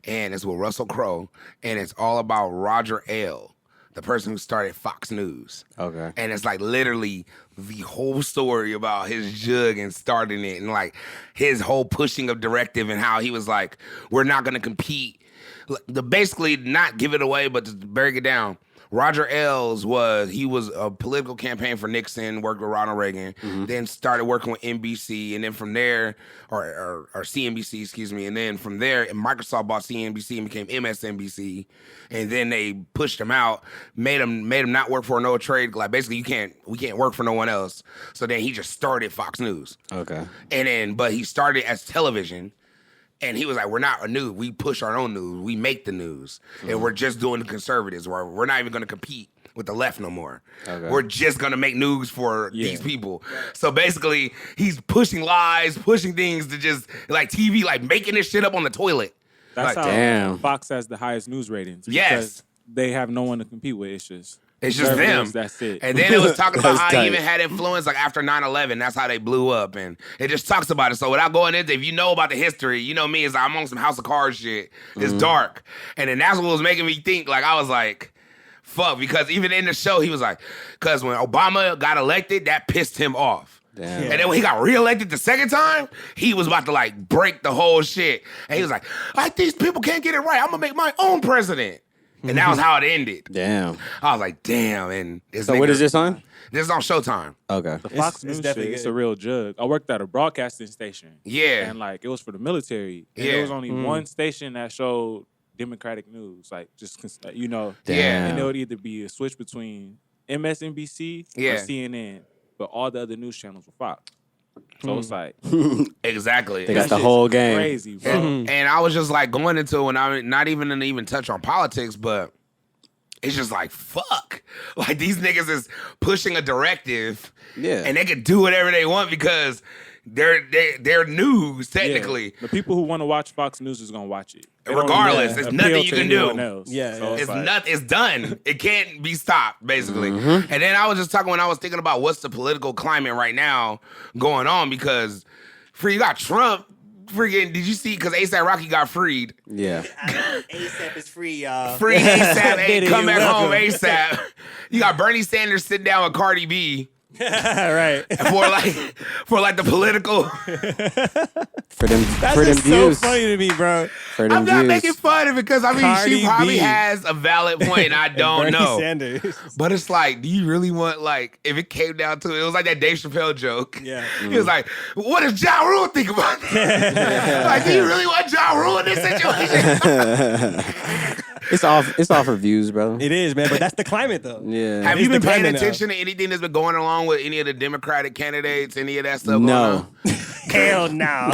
And it's with Russell Crowe. And it's all about Roger Ailes, the person who started Fox News. Okay. And it's like literally the whole story about his jug and starting it and like his whole pushing of directive and how he was like, we're not going to compete. Basically, not give it away, but to break it down. Roger Ailes was a political campaign for Nixon, worked with Ronald Reagan, then started working with NBC, and then from there, or CNBC, excuse me, and then from there, Microsoft bought CNBC and became MSNBC, and then they pushed him out, made him not work for no trade. Like basically, we can't work for no one else. So then he just started Fox News. Okay. But he started as television. And he was like, we're not a news. We push our own news. We make the news. And we're just doing the conservatives. We're not even going to compete with the left no more. Okay. We're just going to make news for these people. So basically, he's pushing lies, pushing things to just, like TV, like making this shit up on the toilet. That's like, how Fox has the highest news ratings. Yes. Because they have no one to compete with. It's just them. That's it. And then it was talking about how tight. he even had influence like after 9/11. That's how they blew up. And it just talks about it. So without going into if you know about the history, you know me, is I'm on some House of Cards shit. It's dark. And then that's what was making me think. Like, I was like, fuck. Because even in the show, he was like, because when Obama got elected, that pissed him off. Damn. And then when he got reelected the second time, he was about to like break the whole shit. And he was like, these people can't get it right. I'm going to make my own president. And that was how it ended. Damn. I was like, damn. And So what is this on? This is on Showtime. Okay. The Fox News shit, it's a real jug. I worked at a broadcasting station. Yeah. And like it was for the military. And Yeah. there was only one station that showed Democratic news. Like just, you know. Damn. And there would either be a switch between MSNBC or CNN. But all the other news channels were Fox. So it's like. Exactly. They got the whole game. Crazy, bro. And I was just like going into it when I'm not even gonna even touch on politics, but it's just like, fuck. Like these niggas is pushing a directive. Yeah. And they can do whatever they want because they're news, technically. Yeah. The people who want to watch Fox News is going to watch it. Regardless, there's nothing you can do. Yeah. It's done. It can't be stopped, basically. And then I was just talking when I was thinking about what's the political climate right now going on because you got Trump. Freaking, did you see? Because A$AP Rocky got freed. Yeah. ASAP is free, y'all. Free A$AP. Hey, come back home, welcome. A$AP. You got Bernie Sanders sitting down with Cardi B. Right. For the political. For them That's just views. so funny to me, bro. For them I'm not views. making fun of it because Cardi she probably B. has a valid point. And I don't Bernie know. Sanders. But it's like, do you really want if it came down to it? It was like that Dave Chappelle joke. Yeah. He was like, what does Ja Rule think about that? Like, do you really want Ja Rule in this situation? It's all for views, bro. It is, man, but that's the climate, though. Yeah. Have It you is been the paying climate now. attention to anything that's been going along with any of the Democratic candidates, any of that stuff No. going on? Hell no.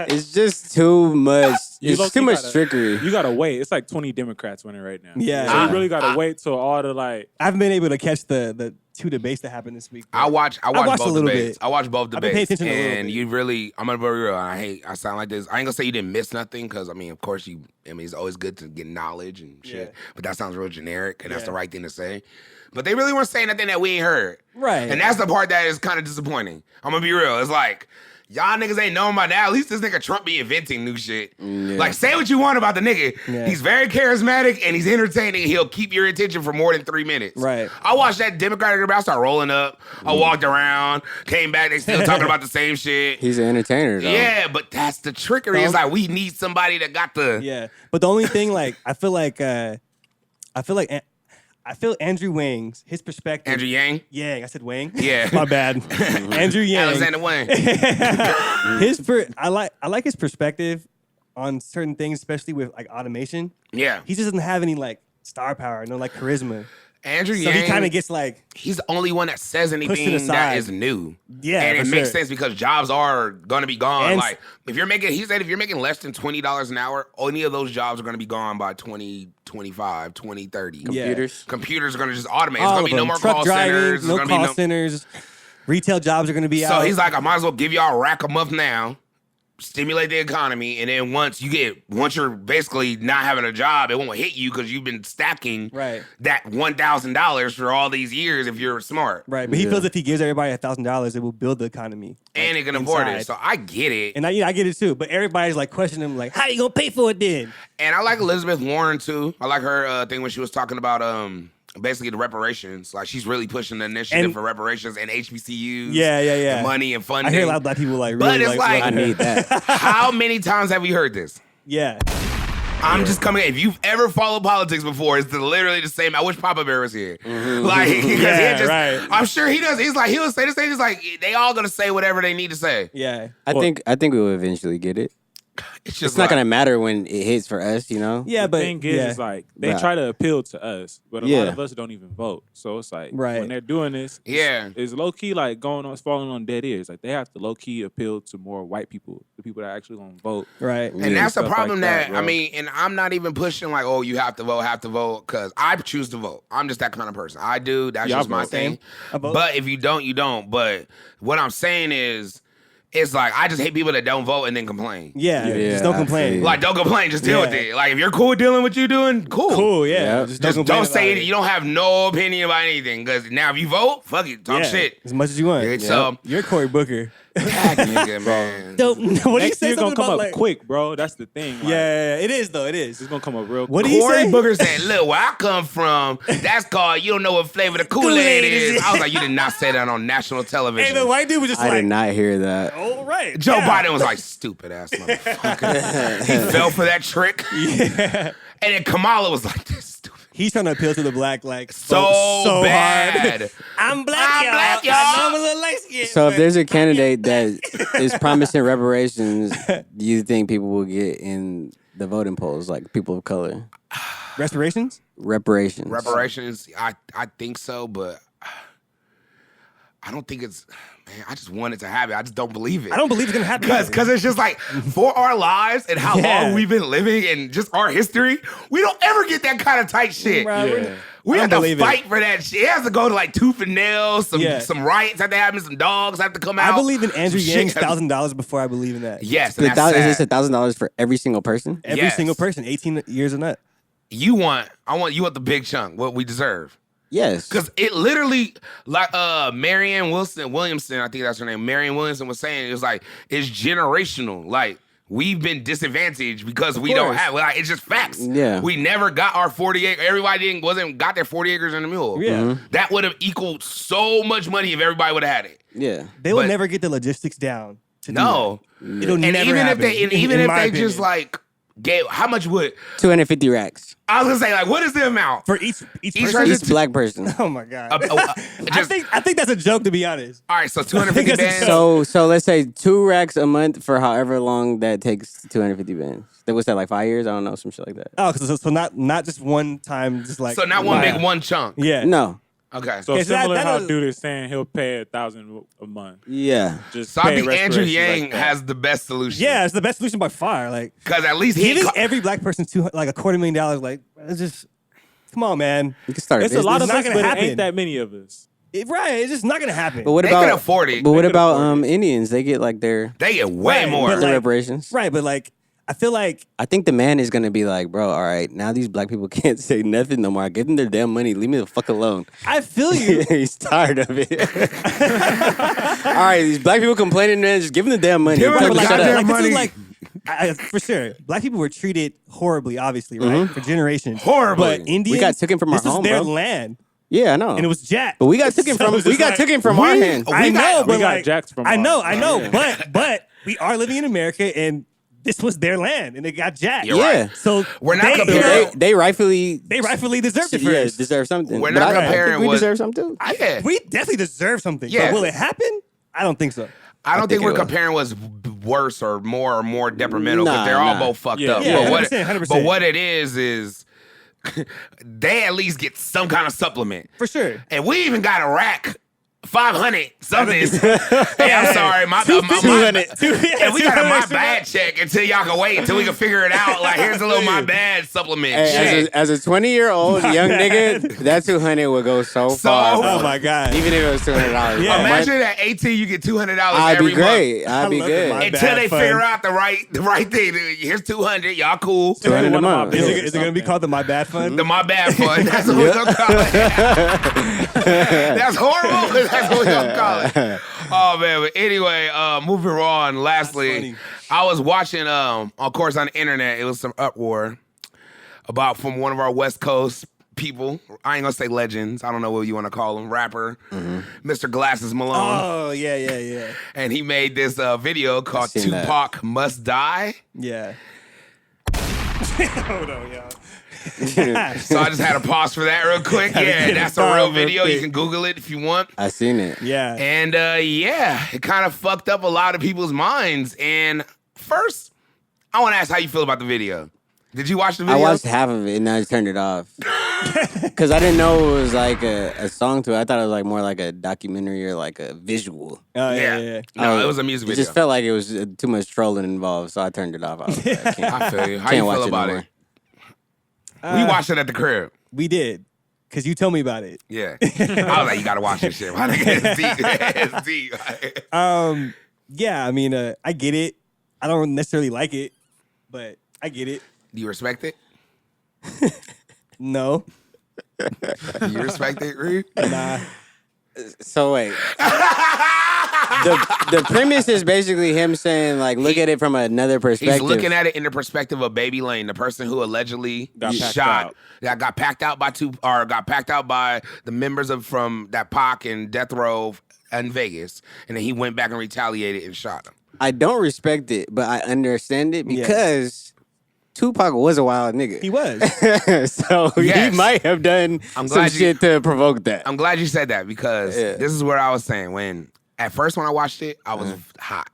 It's just too much. It's low-key too much gotta- trickery. You got to wait. It's like 20 Democrats winning right now. Yeah. So you really got to wait till all the like. I haven't been able to catch the two debates that happened this week. I watched watched both a little debates. bit. I watched both I've been paying debates. attention a little And bit. you really, I'm going to be real. I sound like this. I ain't going to say you didn't miss nothing because, of course, it's always good to get knowledge and shit. Yeah. But that sounds real generic and that's Yeah. the right thing to say. But they really weren't saying nothing that we ain't heard. Right. And that's the part that is kind of disappointing. I'm going to be real. It's like, y'all niggas ain't known by now. At least this nigga Trump be inventing new shit. Yeah. Like, say what you want about the nigga. Yeah. He's very charismatic and he's entertaining. He'll keep your attention for more than 3 minutes. Right. I watched that Democratic debate. I started rolling up. I walked around, came back. They still talking about the same shit. He's an entertainer, though. Yeah, but that's the trickery. It's like we need somebody that got the. Yeah, but the only thing, I feel Andrew Wang's his perspective. Andrew Yang. Yang, I said Wang. Yeah. My bad. Andrew Yang. Alexander Wang. I like his perspective on certain things, especially with like automation. Yeah. He just doesn't have any like star power, no like charisma. Andrew So Yang, he kind of gets like, he's the only one that says Pushed to anything the that side. is new. Yeah, and for it makes sure. sense because jobs are gonna be gone. And- like if you're making, he said if you're making less than $20 an hour, any of those jobs are gonna be gone by 2025, 2030. Computers. Computers are gonna just automate. It's all gonna of be no them. more Truck call driving, centers. It's no gonna call be no. centers. Retail jobs are going to be So out. he's like, I might as well give y'all a rack a month now, stimulate the economy, and then once you're basically not having a job, it won't hit you because you've been stacking Right. that $1,000 for all these years if you're smart. Right, but he feels if he gives everybody $1,000, it will build the economy. And like, it can afford inside. it. So I get it. And I get it too. But everybody's like questioning him, like, how you gonna pay for it then? And I like Elizabeth Warren too. I like her thing when she was talking about basically the reparations. Like she's really pushing the initiative And- for reparations and HBCUs. Yeah. And money and funding. I hear a lot of black people like, But really it's like- I need that. How many times have we heard this? Yeah, I'm just coming. If you've ever followed politics before, it's literally the same. I wish Papa Bear was here. Like, because Yeah, he just, right. I'm sure he does. He's like, he'll say this thing. He's like, they all gonna say whatever they need to say. yeah, I think we will eventually get it. It's just It's not like, gonna matter when it hits for us, you know. yeah. The But thing is like they Right. try to appeal to us, but a lot Yeah. of us don't even vote. So it's like Right. when they're doing this, Yeah. it's low key like falling on dead ears. Like they have to low key appeal to more white people, the people that actually gonna vote. right. And that's the stuff problem like that, that, I bro. mean, and I'm not even pushing like, oh, you have to vote, because I choose to vote. I'm just that kind of person. I do. That's Yeah, I just my vote. thing. I vote. But if you don't, you don't. But what I'm saying is, it's like, I just hate people that don't vote and then complain. Yeah, Yeah, just don't I complain. feel you. Like, don't complain. Just deal with Yeah. it. Like, if you're cool with dealing with what you're doing, cool. Cool, yeah. Yeah. Just Just complain don't say about it. You don't have no opinion about anything. Because now if you vote, fuck it. Talk Yeah, shit. as much as you want. Yeah, so, You're Cory Booker. that nigga, man. Don't. What do you Next say year gonna something come about up like? quick, bro. That's the thing. Like, Yeah, it is though. It is. it's gonna come up real What quick. do you Cory say? Booker said, look, where I come from, that's called, you don't know what flavor the Kool-Aid is. I was like, you did not say that on national Hey, television. the white dude was just I like, did not hear that. "All right." Joe yeah. Biden was like, stupid ass motherfucker. He fell for that trick. Yeah. And then Kamala was like, this stupid. He's trying to appeal to the black like So hard. bad. I'm black, I'm y'all. black, y'all. I know I'm a little light skinned. So if there's a candidate that is promising reparations, do you think people will get in the voting polls, like people of color? Restorations? Reparations. Reparations, I think so, but I don't think it's, man, I just want it to happen. I just don't believe it. I don't believe it's gonna happen. Because it's just like, for our lives and how Yeah. long we've been living and just our history, we don't ever get that kind of tight shit. Bro, Yeah. We I have don't to believe it. fight for that shit. It has to go to like tooth and nails. Yeah. Some riots have to happen. Some dogs have to come out. I believe in Andrew Some shit Yang's has- $1,000 before I believe in that. Yes, and that's Is this sad. $1,000 for every single person? Every Yes. single person, 18 years and up. You want the big chunk, what we deserve. Yes. Because it literally, like Marianne Williamson, I think that's her name. Marianne Williamson was saying, it was like, it's generational. Like, we've been disadvantaged because we don't course. have, like, it's just facts. Yeah. We never got our 40 acres. Everybody got their 40 acres and a mule. Yeah. That would have equaled so much money if everybody would have had it. Yeah. They will But- never get the logistics down. To do No. that. It'll And never even happen. if in my they just opinion. like gave, how much would, 250 racks I was gonna say, like, what is the amount? for each Each person. person- each black person. Oh my god. Just, I think that's a joke, to be honest. all right, so 250 I think that's a bands. So let's say 2 racks a month for however long that takes 250 bands. What's that, like 5 years? I don't know, some shit like that. Oh, so not just one time, just like So not one wow. big one chunk. Yeah. No. Okay. So Okay, so that- similar how that'll- dude is saying he'll pay $1,000 a month. Yeah. Just So I pay think Andrew reparations Yang like that. has the best solution. Yeah, it's the best solution by far. Like Because at least he giving every black person like $250,000, like it's just come on, man. You can start a It's a business. lot of It's not us, gonna but it happen. ain't that many of us. Right, it's just not gonna happen. But what they about could afford it. But what They could about afford Indians? They get like their They get way Right, more. but like- reparations. Right, but like I feel like I think the man is gonna be like, bro, all right, now these black people can't say nothing no more. Give them their damn money. Leave me the fuck alone. I feel you. He's tired of it. all right, these black people complaining, man, just give them the damn money. Give 'em Tell the them to shut goddamn up. This money. is like for sure. Black people were treated horribly, obviously, right? For generations. Horribly. But Indians, got taken from our this was home, their bro. land. Yeah, I know. And it was jacked. but we got taken So from it's just our hands. I know, but we got like, jacked from I know, ours. but we are living in America, and this was their land, and they got jacked. You're right. So We're not they, comparing- They rightfully they rightfully deserved it yeah, first. deserve something. We're But not I comparing think we what- deserve something too. Yeah. We definitely deserve something. Yeah. But will it happen? I don't think so. I don't think think we're it will. comparing what's worse or more detrimental because Nah, they're all nah. both fucked Yeah. up. Yeah, but, 100%. but what it is they at least get some kind of supplement. For sure. And we even got a rack. 500 something. Hey, I'm sorry. My 200. and we got a my bad check until y'all can wait until we can figure it out. Like, here's a little my bad supplement. Hey, as a 20-year-old young nigga, that 200 would go so far. Oh my God. Even if it was $200. Yeah. Imagine at 18 you get $200 I'd every be great. month. I'd be love good. my Until bad they fund. figure out the right thing. Here's 200. Y'all cool. 200 a One of my month. bills. Is it going to be called the My Bad Fund? The my bad fund. That's what we're gonna call it. That's horrible. That's what we're gonna call it. Oh man, but anyway, moving on. Lastly, I was watching of course on the internet, it was some uproar about from one of our West Coast people. I ain't gonna say legends. I don't know what you want to call him. Rapper, Mr. Glasses Malone. Oh, yeah. And he made this video called seen that. Tupac Must Die. Yeah. Hold on, y'all. So I just had to pause for that real quick. Yeah, that's a real video. You can Google it if you want. I seen it. Yeah. And it kind of fucked up a lot of people's minds. And first, I want to ask how you feel about the video. Did you watch the video? I watched half of it and I turned it off. Because I didn't know it was like a song to it. I thought it was like more like a documentary or like a visual. Oh, yeah. No, it was a music It video. just felt like it was too much trolling involved, so I turned it off. I was like, I can't, I feel you. How can't you watch feel it about no it? We watched it at the crib. We did. Because you told me about it. Yeah. I was like, you got to watch this shit. My nigga, it's deep. It's deep. Yeah, I mean, I get it. I don't necessarily like it, but I get it. Do you respect it? No. Do you respect it, Reed? Nah. So wait. The premise is basically him saying, like, look at it from another perspective. He's looking at it in the perspective of Baby Lane, the person who allegedly Got packed shot, out. that got packed out by the members of from that Pac and Death Row in Vegas, and then he went back and retaliated and shot him. I don't respect it, but I understand it because Tupac was a wild nigga. He was. Yes. So he might have done some shit to provoke that. I'm glad you said that because this is what I was saying. When I watched it, I was hot.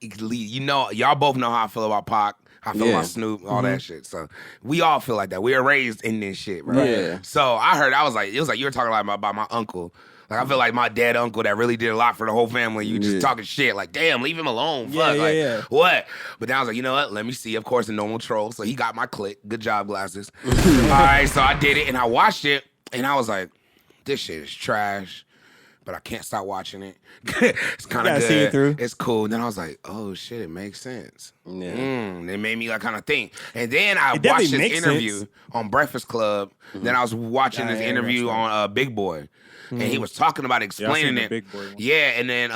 You know, y'all both know how I feel about Pac. How I feel about Snoop, all that shit. So we all feel like that. We were raised in this shit, right? Yeah. So it was like you were talking like about my uncle. Like I feel like my dead uncle that really did a lot for the whole family. You just talking shit like, damn, leave him alone. Fuck, what? But then I was like, you know what? Let me see. Of course, a normal troll. So he got my click. Good job, Glasses. All right, so I did it and I watched it and I was like, this shit is trash. But I can't stop watching it. It's kind of good. See it through. It's cool. Then I was like, oh shit, it makes sense. Yeah. It made me like kind of think. And then I definitely watched this makes interview sense. on Breakfast Club. Then I was watching this interview on Big Boy. And he was talking about explaining the it. Big Boy one. Yeah, and then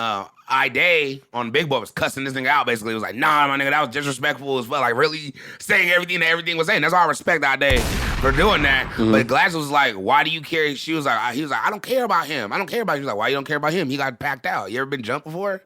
I-Day on Big Boy was cussing this nigga out basically. It was like, nah, my nigga, that was disrespectful as well. Like really saying everything that everything was saying. That's why I respect I-Day for doing that. But Glass was like, why do you care? He was like, I don't care about him. I don't care about him. He was like, why you don't care about him? He got packed out. You ever been jumped before?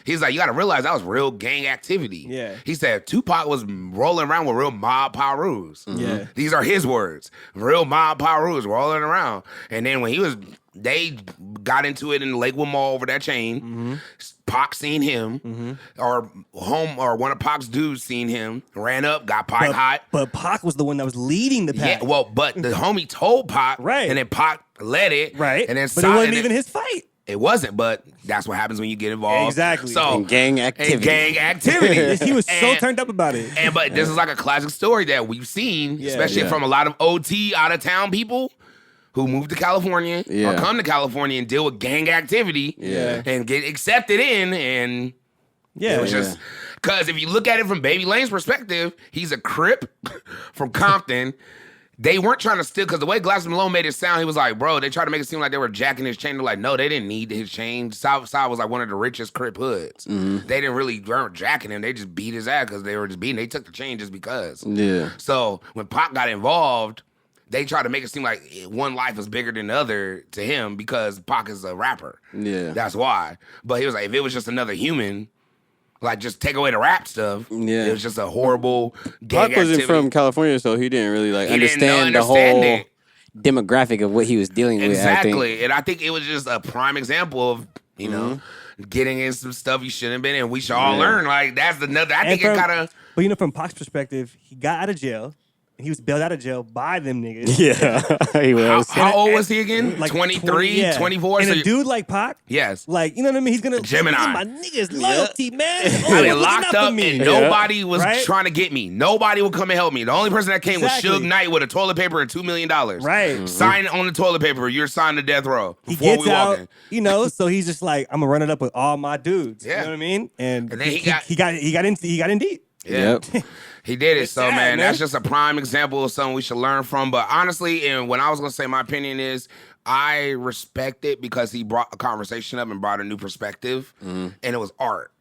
He's like, you got to realize that was real gang activity. Yeah. He said Tupac was rolling around with real mob Pirus. Yeah. These are his words. Real mob Pirus rolling around. And then when they got into it in the Lakewood Mall over that chain. Pac seen him, or one of Pac's dudes seen him, ran up, got Pac hot. But Pac was the one that was leading the pack. Yeah, well, but the homie told Pac, Right. and then Pac led it, Right. and then but it wasn't even his fight. It wasn't, but that's what happens when you get involved. Exactly. So And gang activity. He was so And- turned up about it. But this is like a classic story that we've seen, especially from a lot of OT out of town people who move to California or come to California and deal with gang activity and get accepted in. And it was just because if you look at it from Baby Lane's perspective, he's a Crip from Compton. They weren't trying to steal, because the way Glasses Malone made it sound, he was like, bro, they tried to make it seem like they were jacking his chain. They're like, no, they didn't need his chain. Southside was like one of the richest Crip hoods. They weren't jacking him. They just beat his ass because they were just beating. They took the chain just because. Yeah. So when Pac got involved, they tried to make it seem like one life is bigger than the other to him because Pac is a rapper. Yeah. That's why. But he was like, if it was just another human, like just take away the rap stuff, it was just a horrible gang Pac wasn't activity. from California, so he didn't really He didn't understand the understand whole it. demographic of what he was dealing with. I think. Exactly. And I think it was just a prime example of, you know, getting in some stuff you shouldn't have been in. We should all learn. Like, that's another. I think it gotta. But from Pac's perspective, he got out of jail. and he was bailed out of jail by them niggas. Yeah, he was. How old was he again? Like 23, 24? And So a dude like Pac, yes. like, you know what I mean? He's gonna Gemini. my niggas loyalty, man. Oh, I mean, looking locked out for up me. and nobody was Right? trying to get me. Nobody would come and help me. The only person that came Exactly. was Suge Knight with a toilet paper and $2 million. Right. Sign on the toilet paper. You're signed to death row He before gets we walk out, in. you know, so he's just like, I'm gonna run it up with all my dudes. Yeah. You know what I mean? And then he got in deep. Yeah. Yep. He did it. It's So, sad, man, man. that's just a prime example of something we should learn from. But honestly, and when I was going to say my opinion is, I respect it because he brought a conversation up and brought a new perspective, and it was art.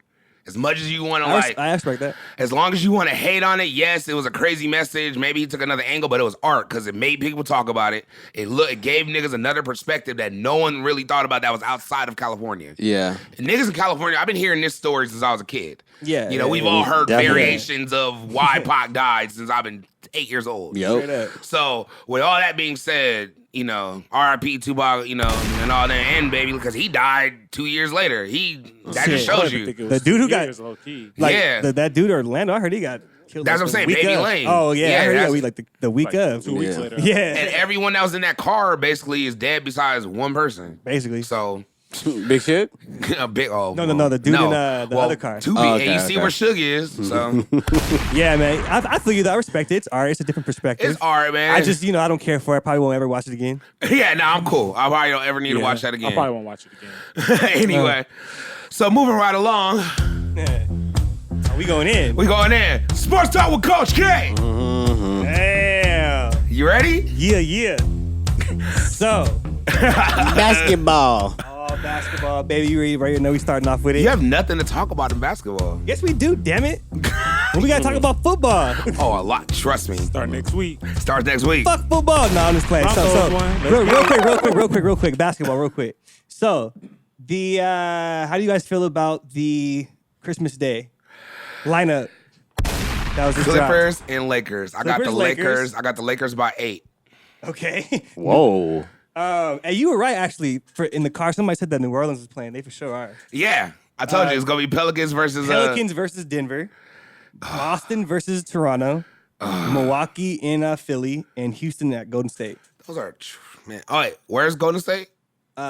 As much as you want to I respect that. as long as you want to hate on it, yes, it was a crazy message. Maybe he took another angle, but it was art because it made people talk about it. It gave niggas another perspective that no one really thought about that was outside of California. Yeah. And niggas in California, I've been hearing this story since I was a kid. Yeah, You know, yeah, we've yeah. all heard Definitely. variations of why Pac died since I've been 8 years old. Straight Yep. up. So with all that being said, you know, R.I.P. Tupac, you know, and all that, and baby, because he died 2 years later. That just Shit. shows you. The dude who got- low key. Like Yeah. that dude Orlando, I heard he got killed. That's like what I'm saying, the week Baby of. Lane. Oh yeah, Yeah, I heard he that's- got week, like the week of. 2 weeks Yeah. later. Yeah, And everyone that was in that car basically is dead besides one person. basically. So Big shit. a big No, the dude in, the other car. To be, Oh, and okay, you see okay. where Suge is. So Yeah, man. I feel you though. I respect it. It's art. It's a different perspective. it's art, man. I just, I don't care for it. I probably won't ever watch it again. yeah, no, I'm cool. I probably don't ever need to Yeah, watch that I again. probably won't watch it again. Anyway, so moving right along, Yeah. We going in. we going in. Sports Talk with Coach K. Damn. You ready? Yeah. So, Basketball. basketball, baby. You ready to know we starting off with it? You have nothing to talk about in basketball. Yes, we do. Damn it. Well, we gotta talk about football. Oh, a lot. Trust me. Start next week. Starts next week. Fuck football. No, I'm just playing. So, Broncos won. real quick. Basketball, real quick. So, how do you guys feel about the Christmas Day lineup? That was the drop. Clippers and Lakers. I got the Clippers, Lakers. Lakers. I got the Lakers by 8. Okay. Whoa. And you were right, actually. In the car, somebody said that New Orleans is playing. They for sure are. Yeah, I told you it's gonna be Pelicans versus Pelicans versus Denver, Boston versus Toronto, Milwaukee and Philly, and Houston at Golden State. Those are man. All right, where's Golden State?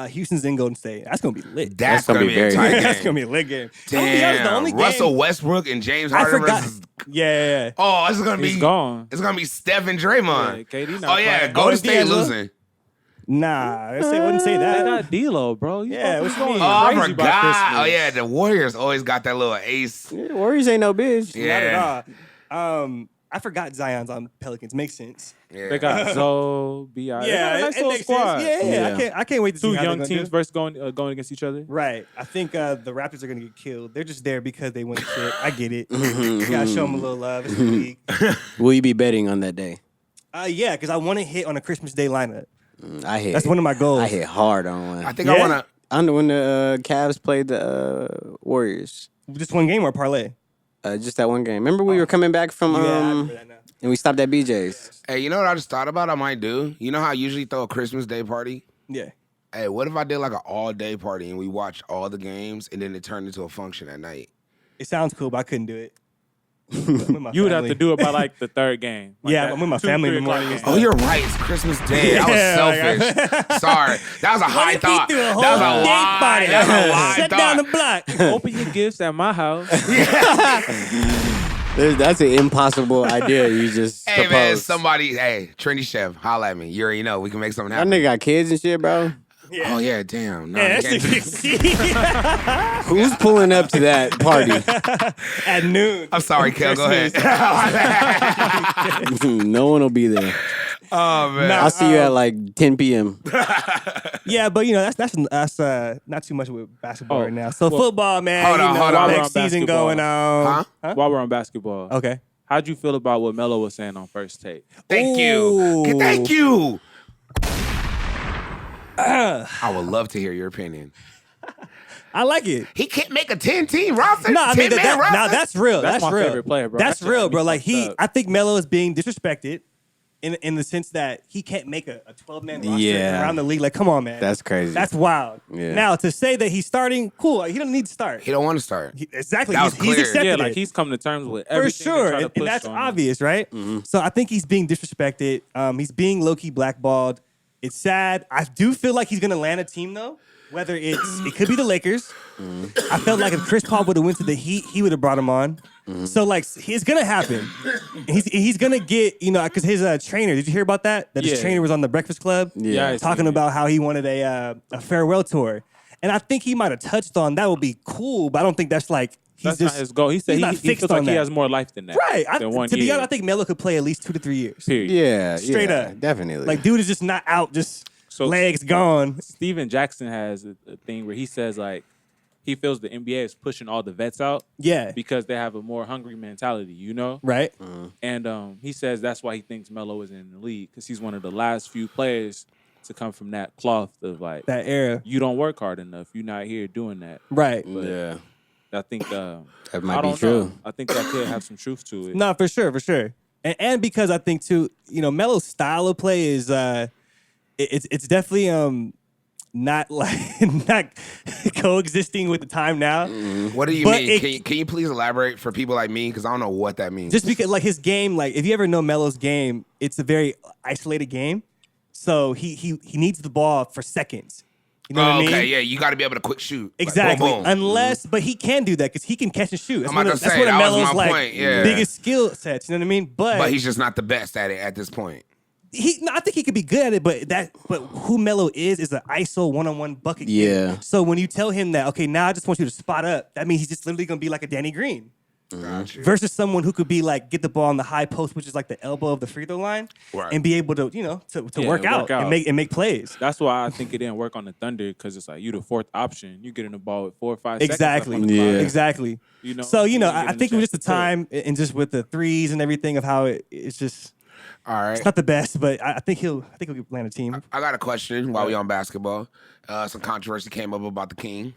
Houston's in Golden State. That's gonna be lit. That's gonna gonna be be a very tight good. game. That's gonna be a lit game. I'm gonna be honest, the only Damn, Russell game Westbrook and James I Harden forgot. versus. Yeah. Oh, this is gonna be. He's gone. It's gonna be Steph and Draymond. Yeah, KD not Oh yeah, playing. Golden Oh, State D'Angelo? losing. Nah, I wouldn't say They that. got D'Lo, bro. You Yeah, fucking what you going mean? Oh, I crazy about forgot. Christmas. Oh yeah, the Warriors always got that little ace. Yeah, Warriors ain't no bitch. Yeah. Not at all. I forgot Zion's on Pelicans. Makes sense. Yeah. They got Zoe, B.I. They got a nice it little makes squad. sense. Yeah. Yeah. I can't wait to see Two how they're young gonna teams do. versus going against each other. Right. I think the Raptors are gonna get killed. They're just there because they win shit. I get it. Gotta show them a little love. It's the league. Will you be betting on that day? Yeah, because I want to hit on a Christmas Day lineup. I hit. That's one of my goals. I hit hard on one. I think Yeah? I wanna. Under when the Cavs played the Warriors. Just one game or parlay? Just that one game. Remember we were coming back from Yeah, I remember that now. and we stopped at BJ's. Hey, you know what I just thought about? I might do. You know how I usually throw a Christmas Day party? Yeah. Hey, what if I did like an all-day party and we watched all the games and then it turned into a function at night? It sounds cool, but I couldn't do it. I'm with my You would have family. to do it by like the third game. Like Yeah, that I'm with my 2, family in 3 the morning o'clock and game. Oh, you're right. It's Christmas Day. I Yeah, was selfish. Sorry. That was a high What if he thought. threw a whole That was a day lie. party? That was a lie Shut thought. down the block. Open your gifts at my house. That's an impossible idea you just Hey, man, proposed. somebody, hey, Trendy Chef, holla at me. You already know. We can make something That happen. nigga got kids and shit, bro. Oh, yeah, damn. No, Yeah, you that can't do- shit can see Who's pulling up to that party? at noon. I'm sorry, Kel. Go ahead. No one will be there. Oh, man. I'll see you at like 10 p.m. Yeah, but that's not too much with basketball Oh, right now. So well, football, man. hold on, hold on. Next season Basketball. going on. Huh? While we're on basketball, Okay. how'd you feel about what Melo was saying on First Take? Thank Ooh. you. Thank you. I would love to hear your opinion. I like it. He can't make a 10-team roster? No, I mean 10-man roster? now that's real. That's my real. favorite player, bro. That's That shit real, had me bro. Like fucked up. I think Melo is being disrespected in the sense that he can't make a 12-man roster around the league. Like, come on, man. That's crazy. That's wild. Yeah. Now, to say that he's starting, cool. He don't need to start. He don't want to start. Exactly. That was He's clear. accepted Yeah, it. like he's come to terms with For everything. sure. they try to And push that's on him. obvious, right? So I think he's being disrespected. He's being low-key blackballed. It's sad. I do feel like he's going to land a team, though. Whether it could be the Lakers. I felt like if Chris Paul would have went to the Heat, he would have brought him on. So like it's gonna happen. He's gonna get because his trainer. Did you hear about that? That his trainer was on the Breakfast Club. Yeah, talking about how he wanted a farewell tour, and I think he might have touched on that would be cool, but I don't think that's like That's not his goal. He said he feels like he has more life than that. Right. Than 1 to be year. honest, I think Melo could play at least 2 to 3 years. Period. Yeah, Straight up. Definitely. Like, dude is just not out, just legs gone. Steven Jackson has a thing where he says, like, he feels the NBA is pushing all the vets out. Yeah. Because they have a more hungry mentality, you know? Right. And he says that's why he thinks Melo is in the league, because he's one of the last few players to come from that cloth of, like, that era. You don't work hard enough. You're not here doing that. Right. But yeah. I think that I might be don't true. know. I think that could have some truth to it. No, for sure. And because I think too, Melo's style of play is it's definitely not like not coexisting with the time now. What do you mean? Can you please elaborate for people like me? Because I don't know what that means. Just because like his game, like if you ever know Melo's game, it's a very isolated game. So he needs the ball for seconds. You know what I mean? Okay, yeah, you got to be able to quick shoot. Exactly. Like, boom, boom. Unless, but he can do that because he can catch and shoot. That's I'm about to say, one of that was Melo's my like point, yeah. biggest skill sets. You know what I mean? But he's just not the best at it at this point. I think he could be good at it, but who Melo is an ISO one-on-one bucket. Yeah. Kid. So when you tell him that, okay, now I just want you to spot up, that means he's just literally gonna be like a Danny Green. Gotcha. Versus someone who could be like get the ball on the high post, which is like the elbow of the free throw line, Right. and be able to work out and make plays. That's why I think it didn't work on the Thunder, because it's like you the fourth option. You get in the ball with 4 or 5 Exactly. seconds left on the clock. Exactly. You know. So You I get in think it was just the chance to time and just with the threes and everything of how it's just. All right. It's not the best, but I think he'll land a team. I got a question while we on basketball. Some controversy came up about the King.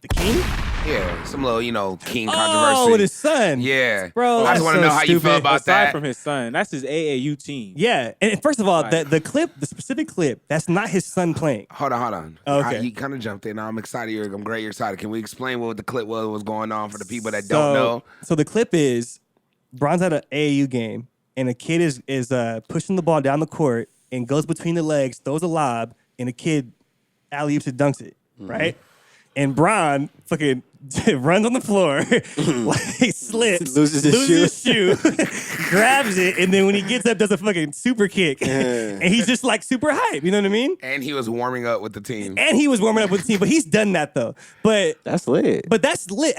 The King? Yeah, some little, King controversy. Oh, with his son. Yeah. Bro, I just want to know how you feel about Aside that. from his son, that's his AAU team. Yeah, and first of all, the specific clip, that's not his son playing. Hold on. Okay. You kind of jumped in. I'm excited. I'm great. You're excited. Can we explain what the clip was going on for the people that don't know? So the clip is Bron's at an AAU game, and a kid is pushing the ball down the court and goes between the legs, throws a lob, and a kid alley-oops and dunks it, right? And Bron fucking runs on the floor, like slips, Loses his shoe, grabs it, and then when he gets up, does a fucking super kick. And he's just like super hype, you know what I mean? And he was warming up with the team. And he was warming up with the team, but he's done that though. But that's lit. But that's lit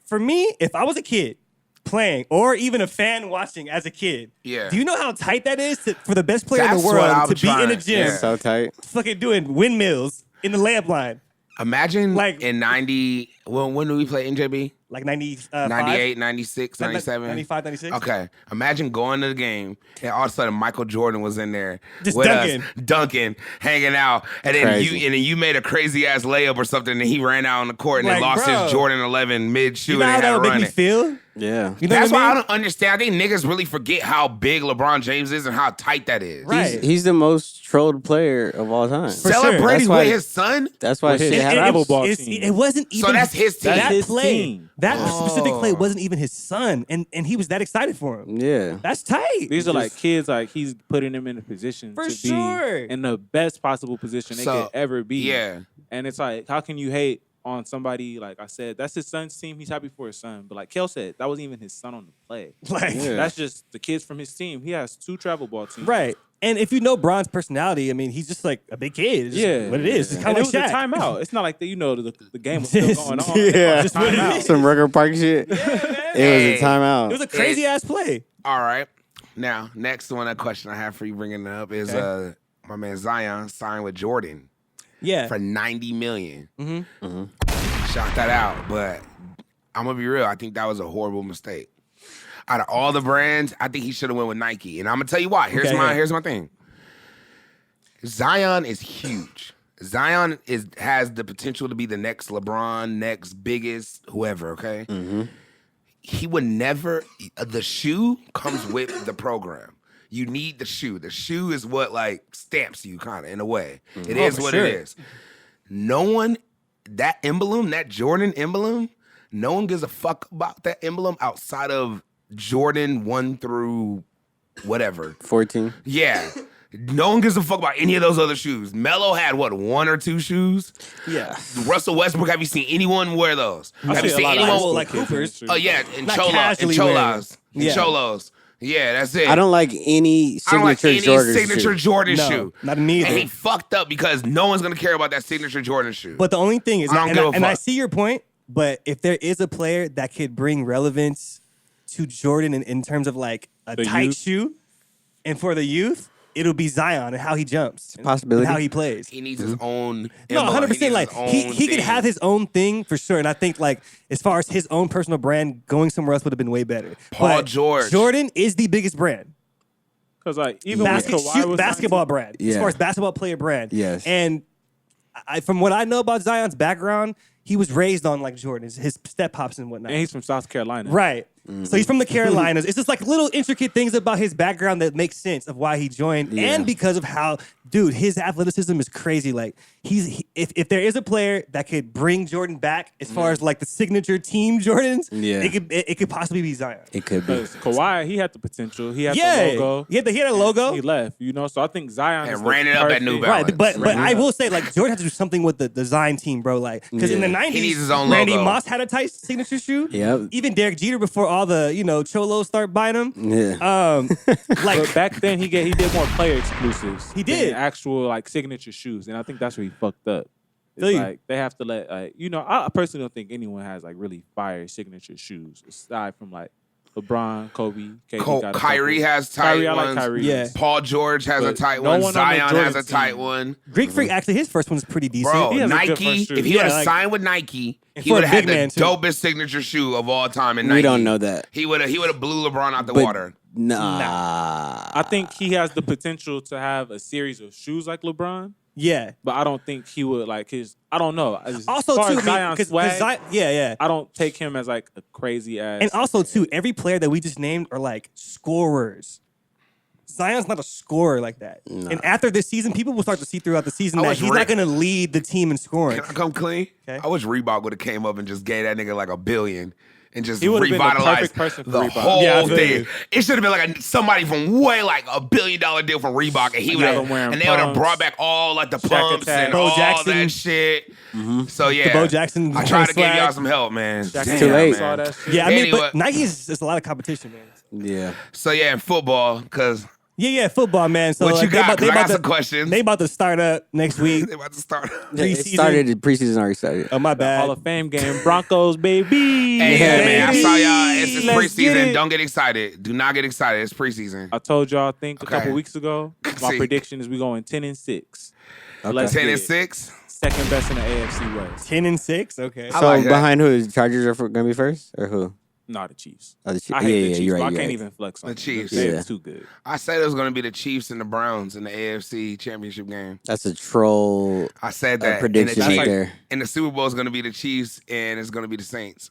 for me, if I was a kid playing or even a fan watching as a kid, yeah. Do you know how tight that is for the best player in the world to be in a gym? Yeah. So tight. Fucking doing windmills in the layup line. Imagine in 90, when do we play NJB? Like 95? 98, 96, 97? 95, 96. Okay. Imagine going to the game and all of a sudden Michael Jordan was in there just with dunking. us, dunking, hanging out. And then you made a crazy ass layup or something and he ran out on the court and then lost his Jordan 11 mid-shoot you know and how had that would run make me feel? Yeah. You know That's what why I I mean? don't understand. I think niggas really forget how big LeBron James is and how tight that is. Right. He's the most trolled player of all time. Celebrating with his son? That's why shit happened. It wasn't even. So that's his team. That his play. team. That specific play wasn't even his son, and he was that excited for him. Yeah. That's tight. These are like kids, like he's putting them in a position For to sure. be in the best possible position they could ever be. Yeah. And it's like, how can you hate on somebody, like I said, that's his son's team. He's happy for his son. But like Kel said, that wasn't even his son on the play. Like, that's just the kids from his team. He has 2 travel ball teams. right. And if you know Bron's personality, I mean, he's just like a big kid. It's just what it is. It's kind And of it like was a Shaq. timeout. It's not like the game was still going on. Yeah. Just timeout. Some Rucker Park shit. It was a timeout. It was a crazy ass play. All right. Now, next one, a question I have for you bringing it up is my man Zion signed with Jordan. Yeah. For $90 million. Shout that out, but I'm gonna be real. I think that was a horrible mistake. Out of all the brands, I think he should have went with Nike, and I'm gonna tell you why. Here's my thing. Zion is huge. Zion has the potential to be the next LeBron, next biggest whoever. Okay, he would never. The shoe comes with the program. You need the shoe. The shoe is what like stamps you kind of in a way. It Oh, is for what sure. it is. No one, that emblem, that Jordan emblem, no one gives a fuck about that emblem outside of Jordan 1 through whatever. 14. Yeah. No one gives a fuck about any of those other shoes. Melo had what, 1 or 2 shoes? Yeah. Russell Westbrook, have you seen anyone wear those? I Have you see a seen lot of anyone? high school like kids in Hoopers. the Oh shoes. yeah, in Not Cholas, casually in wearing Cholas, them. in Yeah. Cholos. Yeah, that's it. I don't like any I don't like signature any Jordan signature shoe. Jordan No, shoe. not me And he either. fucked up because no one's gonna care about that signature Jordan shoe. But the only thing is, I don't and, give a and I fuck. see your point, but if there is a player that could bring relevance to Jordan in terms of like a The tight youth? shoe, and for the youth, it'll be Zion and how he jumps, possibility. and how he plays. he needs his own. No, emblem. 100%. He needs Like his he own could thing. have his own thing for sure, and I think like as far as his own personal brand, going somewhere else would have been way better. Paul But George. Jordan is the biggest brand. Because like even when Kawhi was Basketball brand. As Yeah. far as basketball player brand. Yes. And from what I know about Zion's background, he was raised on like Jordan, his step hops and whatnot. and he's from South Carolina. Right. So he's from the Carolinas. It's just like little intricate things about his background that make sense of why he joined, Yeah. and because of how, dude, his athleticism is crazy. Like if there is a player that could bring Jordan back as far as like the signature team Jordans, Yeah. it could possibly be Zion. It could be. Because Kawhi, he had the potential. He had the Yeah, logo. he had a logo. He left, So I think Zion And is ran it up at New Balance. Right, but Right. I will say like Jordan had to do something with the design team, bro. Like because in the Yeah. '90s, He needs his own Randy logo. Moss had a tight signature shoe. Yep. Even Derek Jeter before all the Cholos start buying them. Yeah. Like But back then, he did more player exclusives. He did. than actual like signature shoes, and I think that's where he fucked up. Feel It's you. like they have to let I personally don't think anyone has like really fire signature shoes aside from like LeBron, Kobe, KD got a Kyrie couple. has tight Kyrie, I ones. like Kyrie. Yeah. Paul George has a But tight no one. one on the Zion has Jordan a tight team. one. Greek Freak, actually, his first one's pretty decent. Bro, He has a good Nike, first shoe. if he would have Yeah, like- signed with Nike, And he for a would have had big man, the too. dopest signature shoe of all time in We Nike. don't know that. He would have blew LeBron out the But water. Nah. I think he has the potential to have a series of shoes like LeBron, Yeah. but I don't think he would like his. I don't know. As Also, far too, as Zion's swag, yeah. I don't take him as like a crazy ass. And also, too, every player that we just named are like scorers. Zion's not a scorer like that. And after this season, people will start to see throughout the season I that wish he's not going to lead the team in scoring. Can I come clean? Okay. I wish Reebok would have came up and just gave that nigga like $1 billion and just He would've been the revitalized perfect person for the Reebok. whole Yeah, I feel thing. you. It should have been like somebody from way like $1 billion deal from Reebok, and he would Yeah, have, them wearing and they would have pumps, brought back all like the Shaq pumps attack. and Bo all Jackson. that shit. So yeah, Bo Jackson I tried to give swag. y'all some help, man. Shaq Damn, too late. man. Saw that shit. Yeah, I mean, Anyway. but Nike is just a lot of competition, man. Yeah. So yeah, in football, because Yeah, football, man. So what you like, got? 'Cause I got to, some questions. They about to start up next week. They about to start. It Preseason. started. The preseason already started. Oh, my The Hall bad. of Fame game, Broncos, baby. Hey, Yeah, man, I baby. saw y'all. It's Let's get preseason. it. Don't get excited. Do not get excited. It's preseason. I told y'all, I think a Okay. couple weeks ago, my See. prediction is we going 10-6. Okay. Let's 10 get and it. 6. Second best in the AFC West. 10-6. Okay. I So like that. behind who? The Chargers are going to be first, or who? Not the Chiefs. Oh, the Chiefs. I hate the Chiefs, You're but right. I You're can't right. even flex on The them. Chiefs. They're Yeah. too good. I said it was going to be the Chiefs and the Browns in the AFC Championship game. That's a troll I said that. prediction and the, right Chiefs- there. and the Super Bowl is going to be the Chiefs and it's going to be the Saints.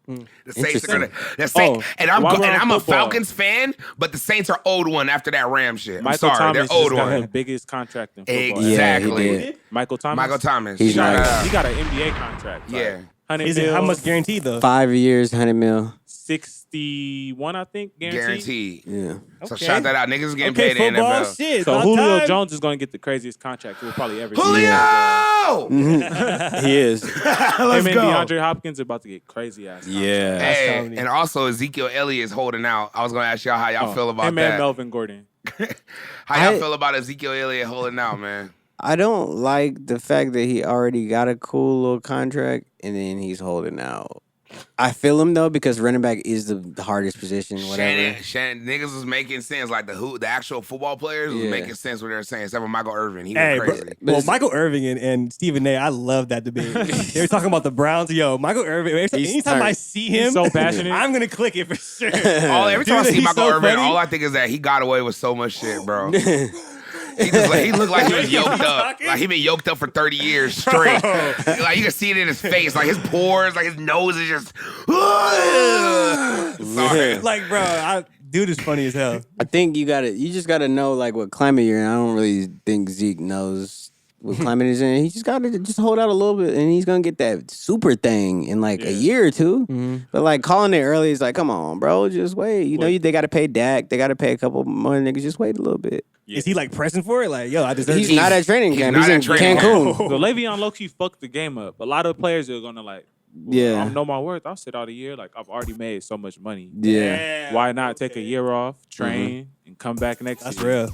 The Saints are Interesting. going to. The Saints, Oh, and I'm while we're on a football. Falcons fan, but the Saints are owed one after that Ram shit. I'm Michael sorry, Thomas they're owed just got one. the biggest contract in football. Exactly. Yeah, he did. Michael Thomas. Michael Thomas. He's Shout nice. out. He got an NBA contract. Yeah. Like 100 Is it how mil, much guaranteed though? 5 years, 100 mil. 61, I think, guaranteed. Guaranteed. Yeah. So Okay. shout that out. Niggas is getting Okay, paid in the football NFL. shit. So about Julio time. Jones is going to get the craziest contract he'll probably ever see. Julio! He is. Let's Him and go. DeAndre Hopkins are about to get crazy ass. Yeah. Hey, comedy. and also Ezekiel Elliott is holding out. I was going to ask y'all how y'all feel about him and that. Melvin Gordon. How y'all I- feel about Ezekiel Elliott holding out, man? I don't like the fact that he already got a cool little contract and then he's holding out. I feel him though because running back is the hardest position. Whatever. Shannon, niggas was making sense. Like the actual football players was Yeah. making sense what they were saying, except for Michael Irvin. He Hey, went bro, crazy. well, it's- Michael Irving and Stephen A. I love that debate. They were talking about the Browns. Yo, Michael Irving. Anytime I see him, He's so passionate. I'm gonna click it for sure. Every time I Dude, see he's Michael so Irvin, funny. all I think is that he got away with so much shit, bro. He looked like he was yoked up. talking? Like he been yoked up for 30 years straight. Like you can see it in his face. Like his pores, like his nose is just. Sorry. Like, bro, Dude is funny as hell. I think you just gotta know like what climate you're in. I don't really think Zeke knows what climate he's in. He just gotta just hold out a little bit, and he's gonna get that super thing in like a year or two. But like calling it early is like, come on, bro, just wait. You know, they gotta pay Dak, they gotta pay a couple more niggas. Just wait a little bit. Yeah. Is he like pressing for it? Like, yo, I deserve. He's not at training camp. He's in Cancun. So Le'Veon low-key fucked the game up. A lot of players are gonna like, I don't know my worth. I'll sit out a year. Like I've already made so much money. Yeah. Why not take a year off, train, and come back next year? That's real.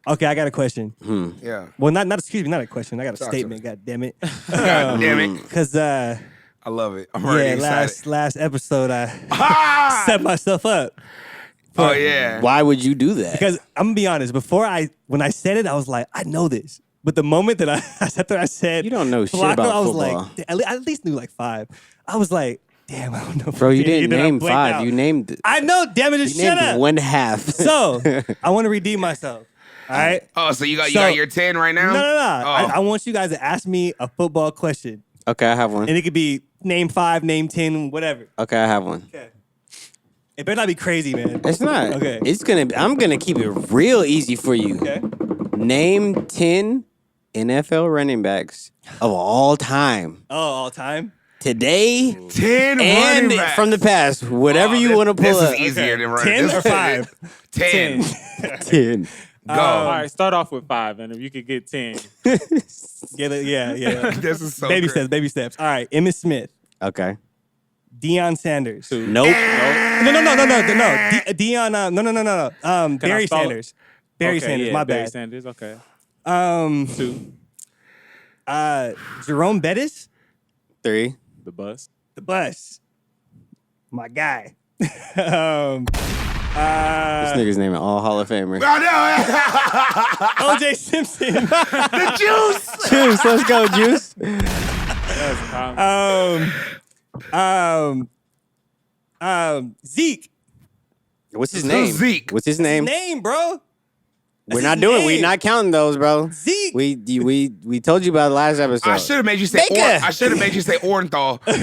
Okay, I got a question. Yeah. Well, not excuse me, not a question. I got a statement. God damn it. God damn it. Because I love it. I'm already excited. last episode I set myself up. Oh yeah. Why would you do that? Because I'm gonna be honest. When I said it, I was like, I know this. But the moment that I sat there, I said, you don't know shit Flacco, about I was football. like, I at least knew like 5. I was like, damn, I don't know. Bro, you didn't name blanked 5. out. You named. I know. Damn it, just You shut named up. one half. So I want to redeem myself. All right. Oh, so you got your 10 right now? No. Oh. I want you guys to ask me a football question, Okay, I have one. and it could be name 5, name 10, whatever. Okay, I have one. Okay. It better not be crazy, man. It's not. Okay. I'm gonna keep it real easy for you. Okay. Name 10 NFL running backs of all time. Oh, all time. Today 10 and running backs. from the past. Whatever you want to pull This up. is easier than running. 10 This or is 5? 10. 10. Go. All right, start off with 5, and if you could get 10. Yeah. This is so Baby great. steps. All right. Emmitt Smith, Okay. Deion Sanders. Nope. No. Deion. No. Barry spell it? Sanders. Barry Sanders. Yeah, My Barry bad. Sanders, okay. 2. Jerome Bettis. 3. The bus. The bus. My guy. This nigga's naming all Hall of Famers. I know. OJ Simpson. The juice. Juice, let's go, Juice. Zeke. What's his Who's name? Zeke? What's his name? Name, bro. We're not doing. We're not counting those, bro. Zeke. We told you about the last episode. I should have made you say Baker. I should have made you say Orenthal. real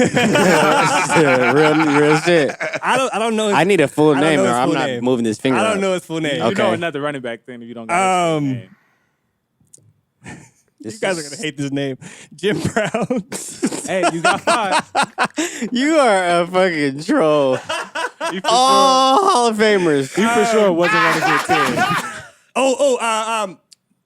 shit. I don't know. I need a full I don't name, know or his I'm full not name. moving this finger. I don't up. know his full name. You Okay. know another running back thing if you don't got his full name. You guys are gonna hate this name, Jim Brown. Hey, you got 5. You are a fucking troll. You for All Hall of Famers. sure, you for sure wasn't going to get 10.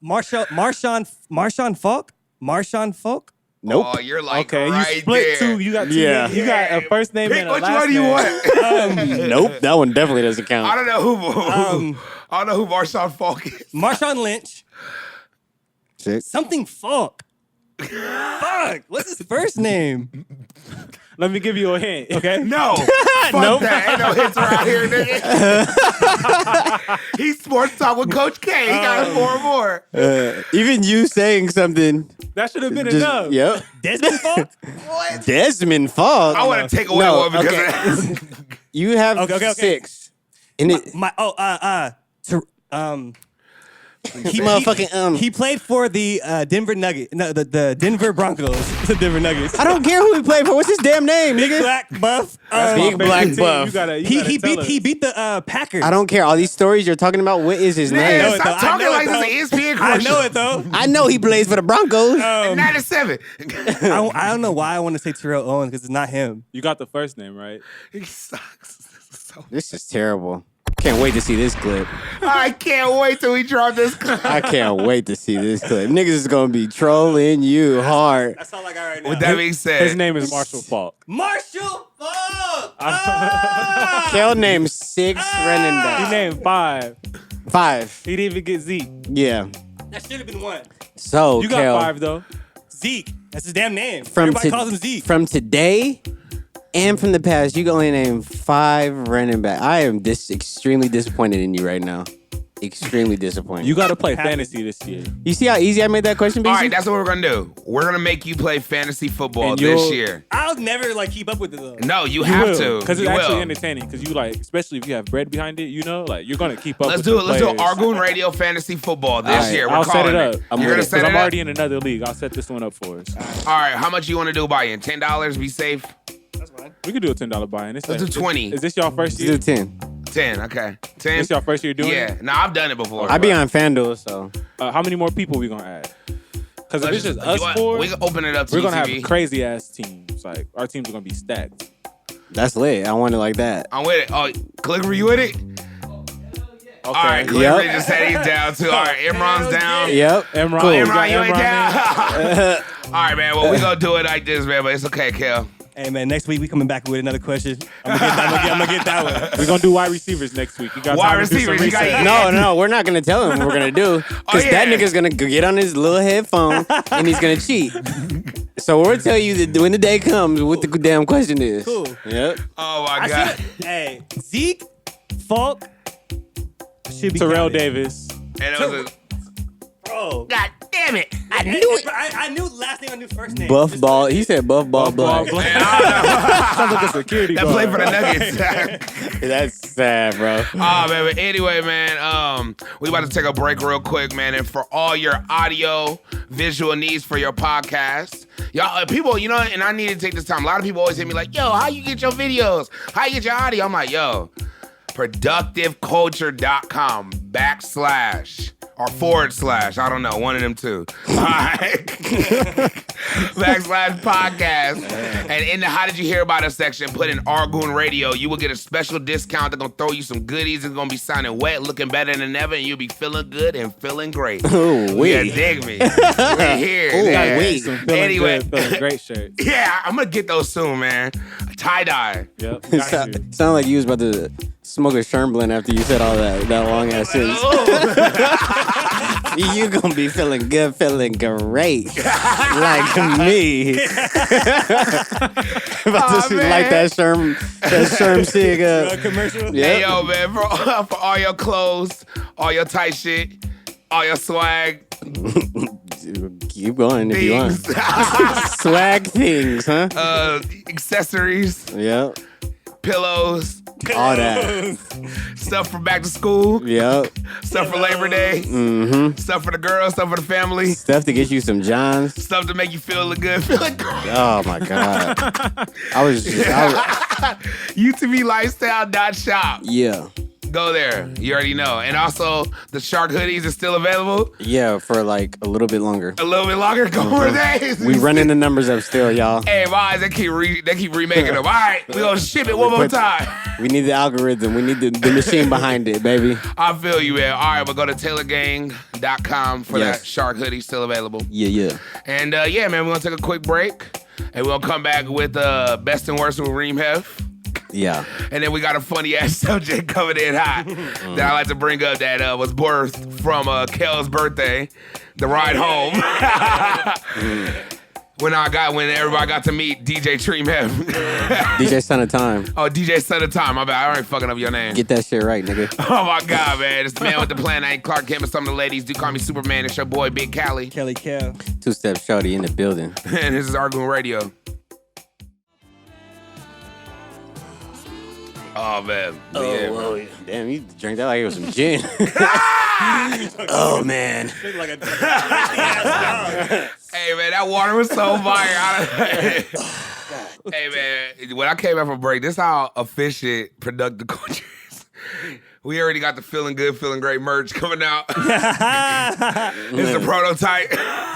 Marshawn Falk. Marshawn Falk. Nope. Oh, you're like Okay, right you split there. 2. You got 2. Yeah. You got a first name Pick and a which last one do you name. want. Nope. That one definitely doesn't count. I don't know who. I don't know who Marshawn Falk is. Marshawn Lynch. 6. Something Falk. Fuck. What's his first name? Let me give you a hint. Okay. No. Fuck that. Ain't no hits around here, nigga. He's sports talk with Coach K. He got 4 more. Even you saying something. That should have been Just, enough. Yep. Desmond Falk. Desmond Falk. I want to take away one because of that. You have Okay. 6. And it, He played for the Denver Nuggets. No, the Denver Broncos. The Denver Nuggets. I don't care who he played for. What's his damn name, Big nigga? black buff. That's my Big favorite black team. buff. You gotta He tell us. beat the Packers. I don't care. All these stories you're talking about, what is his know name? it, Stop though. I talking know like it, this is an ESPN I commercial. know it though. I know he plays for the Broncos. 97. I don't know why I want to say Terrell Owens because it's not him. You got the first name, right? He sucks. This is terrible. Can't wait to see this clip. I can't wait till we drop this. I can't wait to see this clip. Niggas is gonna be trolling you hard. That's all I got right now. With that being said, His name is Marshall Falk. Marshall Falk. Kel named 6 running He backs. named 5. 5. He didn't even get Zeke. Yeah. That should have been 1. So You got Kel, 5 though. Zeke. That's his damn name. from Everybody calls him Zeke. from today and from the past, you can only name 5 running backs. I am extremely disappointed in you right now. Extremely disappointed. You got to play fantasy this year. You see how easy I made that question, BC? all right, that's what we're gonna do. We're gonna make you play fantasy football And this you'll- year. I'll never keep up with it though. No, you have to. Because it's You actually will. entertaining. Because you especially if you have bread behind it, you're gonna keep up. Let's with do the it. Let's do players. Artgoon Radio Fantasy Football this All right, year. We're I'll set calling it up. You're gonna set it I'm up. already in another league. I'll set this one up for us. All right, how much you want to do buy-in? $10. Be safe. That's fine. We could do a $10 buy-in. Let's do 20. Is this y'all first year? Let's do 10. 10. Okay. 10? This your first year doing it? Yeah. No, I've done it before. I be on FanDuel, so How many more people we gonna add? Because if it's just us four, we can open it up to we're gonna UTV. have crazy ass teams. Like our teams are gonna be stacked. that's lit. I want it like that. I'm with it. Oh, Calligraphy, you with it? Okay. All right, Calligraphy just said he's down too. All right, Imran's down. Yep. Imran, Cool. Imran, you ain't Imran down. All right, man. Well, we gonna do it like this, man. But it's okay, Kel. Hey man, next week we coming back with another question. I'm gonna get that one. We're gonna do wide receivers next week. You got Wide time to do some receivers, you got- research. No, we're not gonna tell him what we're gonna do because yeah. that nigga's gonna get on his little headphone and he's gonna cheat. So we'll tell you that when the day comes, what the damn question is. Cool. Yep. Oh my I God. see, hey, Zeke, Falk, should be Terrell counted. Davis. And it was Bro, God damn it. I knew it. I knew last name. I knew first name. Buff Just- ball. He said buff ball black. Man, I Sounds like a security don't know. That play for the Nuggets. That's sad, bro. Oh man, but anyway, man, we about to take a break real quick, man. And for all your audio, visual needs for your podcast, y'all, people, you know, and I need to take this time. A lot of people always hit me like, "Yo, how you get your videos? How you get your audio?" I'm like, "Yo, productiveculture.com / or / I don't know, one of them two. All right. / podcast. And in the How Did You Hear About Us section, put in Artgoon Radio. You will get a special discount. They're going to throw you some goodies. It's going to be sounding wet, looking better than ever, and you'll be feeling good and feeling great. Ooh, wee. Yeah, dig me. We're here. Ooh, yeah. wee. Some feeling Anyway. good, feeling great shirts. Yeah, I'm going to get those soon, man. Tie-dye. Yep. Got you. Sound like you was about to smoke a Shermblin after you said all that long ass shit. You gonna be feeling good, feeling great, like me. About to see, man. like that Sherm cig. commercial. Hey, Yeah. yo, man, for all your clothes, all your tight shit, all your swag Keep going if you want. things, Swag things, huh? accessories, Yep. pillows, All that. stuff for back to school, Yep. stuff for Labor Day, Mm-hmm. stuff for the girls, stuff for the family, Stuff to get you some Johns. stuff to make you feel good, feeling great. Oh my God. I was UTVlifestyle.shop. yeah. Go there. You already know. And also, the Shark hoodies is still available. Yeah, for like a little bit longer. A little bit longer. Go more days. We running the numbers up still, y'all. Hey, my eyes, they keep remaking them. All right, we gonna ship it one more time. We need the algorithm. We need the machine behind it, baby. I feel you, man. All right, but go to taylorgang.com for Yes. that Shark hoodie still available. Yeah. And yeah, man, we're gonna take a quick break, and we're gonna come back with best and worst with Reem Hef. Yeah. And then we got a funny ass subject coming in hot that I like to bring up that was birthed from Kel's birthday, the ride home. When everybody got to meet DJ Treem Hef. DJ Son of Time. Oh, DJ Son of Time. My bad. I already fucking up your name. Get that shit right, nigga. Oh my God, man. It's the man with the plan. I ain't Clark Kent, but some of the ladies do call me Superman. It's your boy, Big Cali. Kelly Cal. Two-step shorty in the building. And this is Artgoon Radio. Oh, man. But yeah, man. Whoa. Damn, you drank that like it was some gin. Oh, man. Look like a Hey, man, that water was so fire. Hey, man, when I came back from break, this is how efficient productive culture is. We already got the feeling good, feeling great merch coming out. This is the prototype.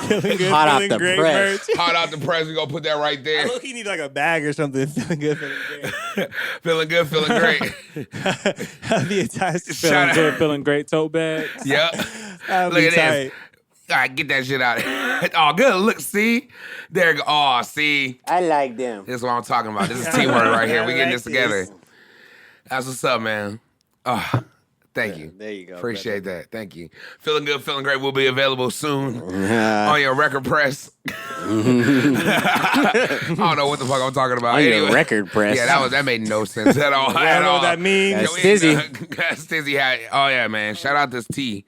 feeling good, Hot off feeling the great press. merch. Hot out the press. We gonna put that right I there. look, he need like a bag or something. Feeling good, feeling great. Feeling good, feeling great. That'd be a tight. Shout Feeling out. good, feeling great. Tote bags. Yep. That'd Look be at tight. this. All right, get that shit out. Oh, good. Look, see? There you go. Oh, see? I like them. This is what I'm talking about. This is teamwork right here. We getting this together. this. That's what's up, man. Oh, thank you. There you go. Appreciate that. Thank you. Feeling good, feeling great will be available soon brother. on your record press. I don't know what the fuck I'm talking about. On your Anyway. record press. Yeah, that made no sense at all. I At don't know all. what that means. That's Stizzy. Stizzy had. Oh yeah, man. Shout out this tea.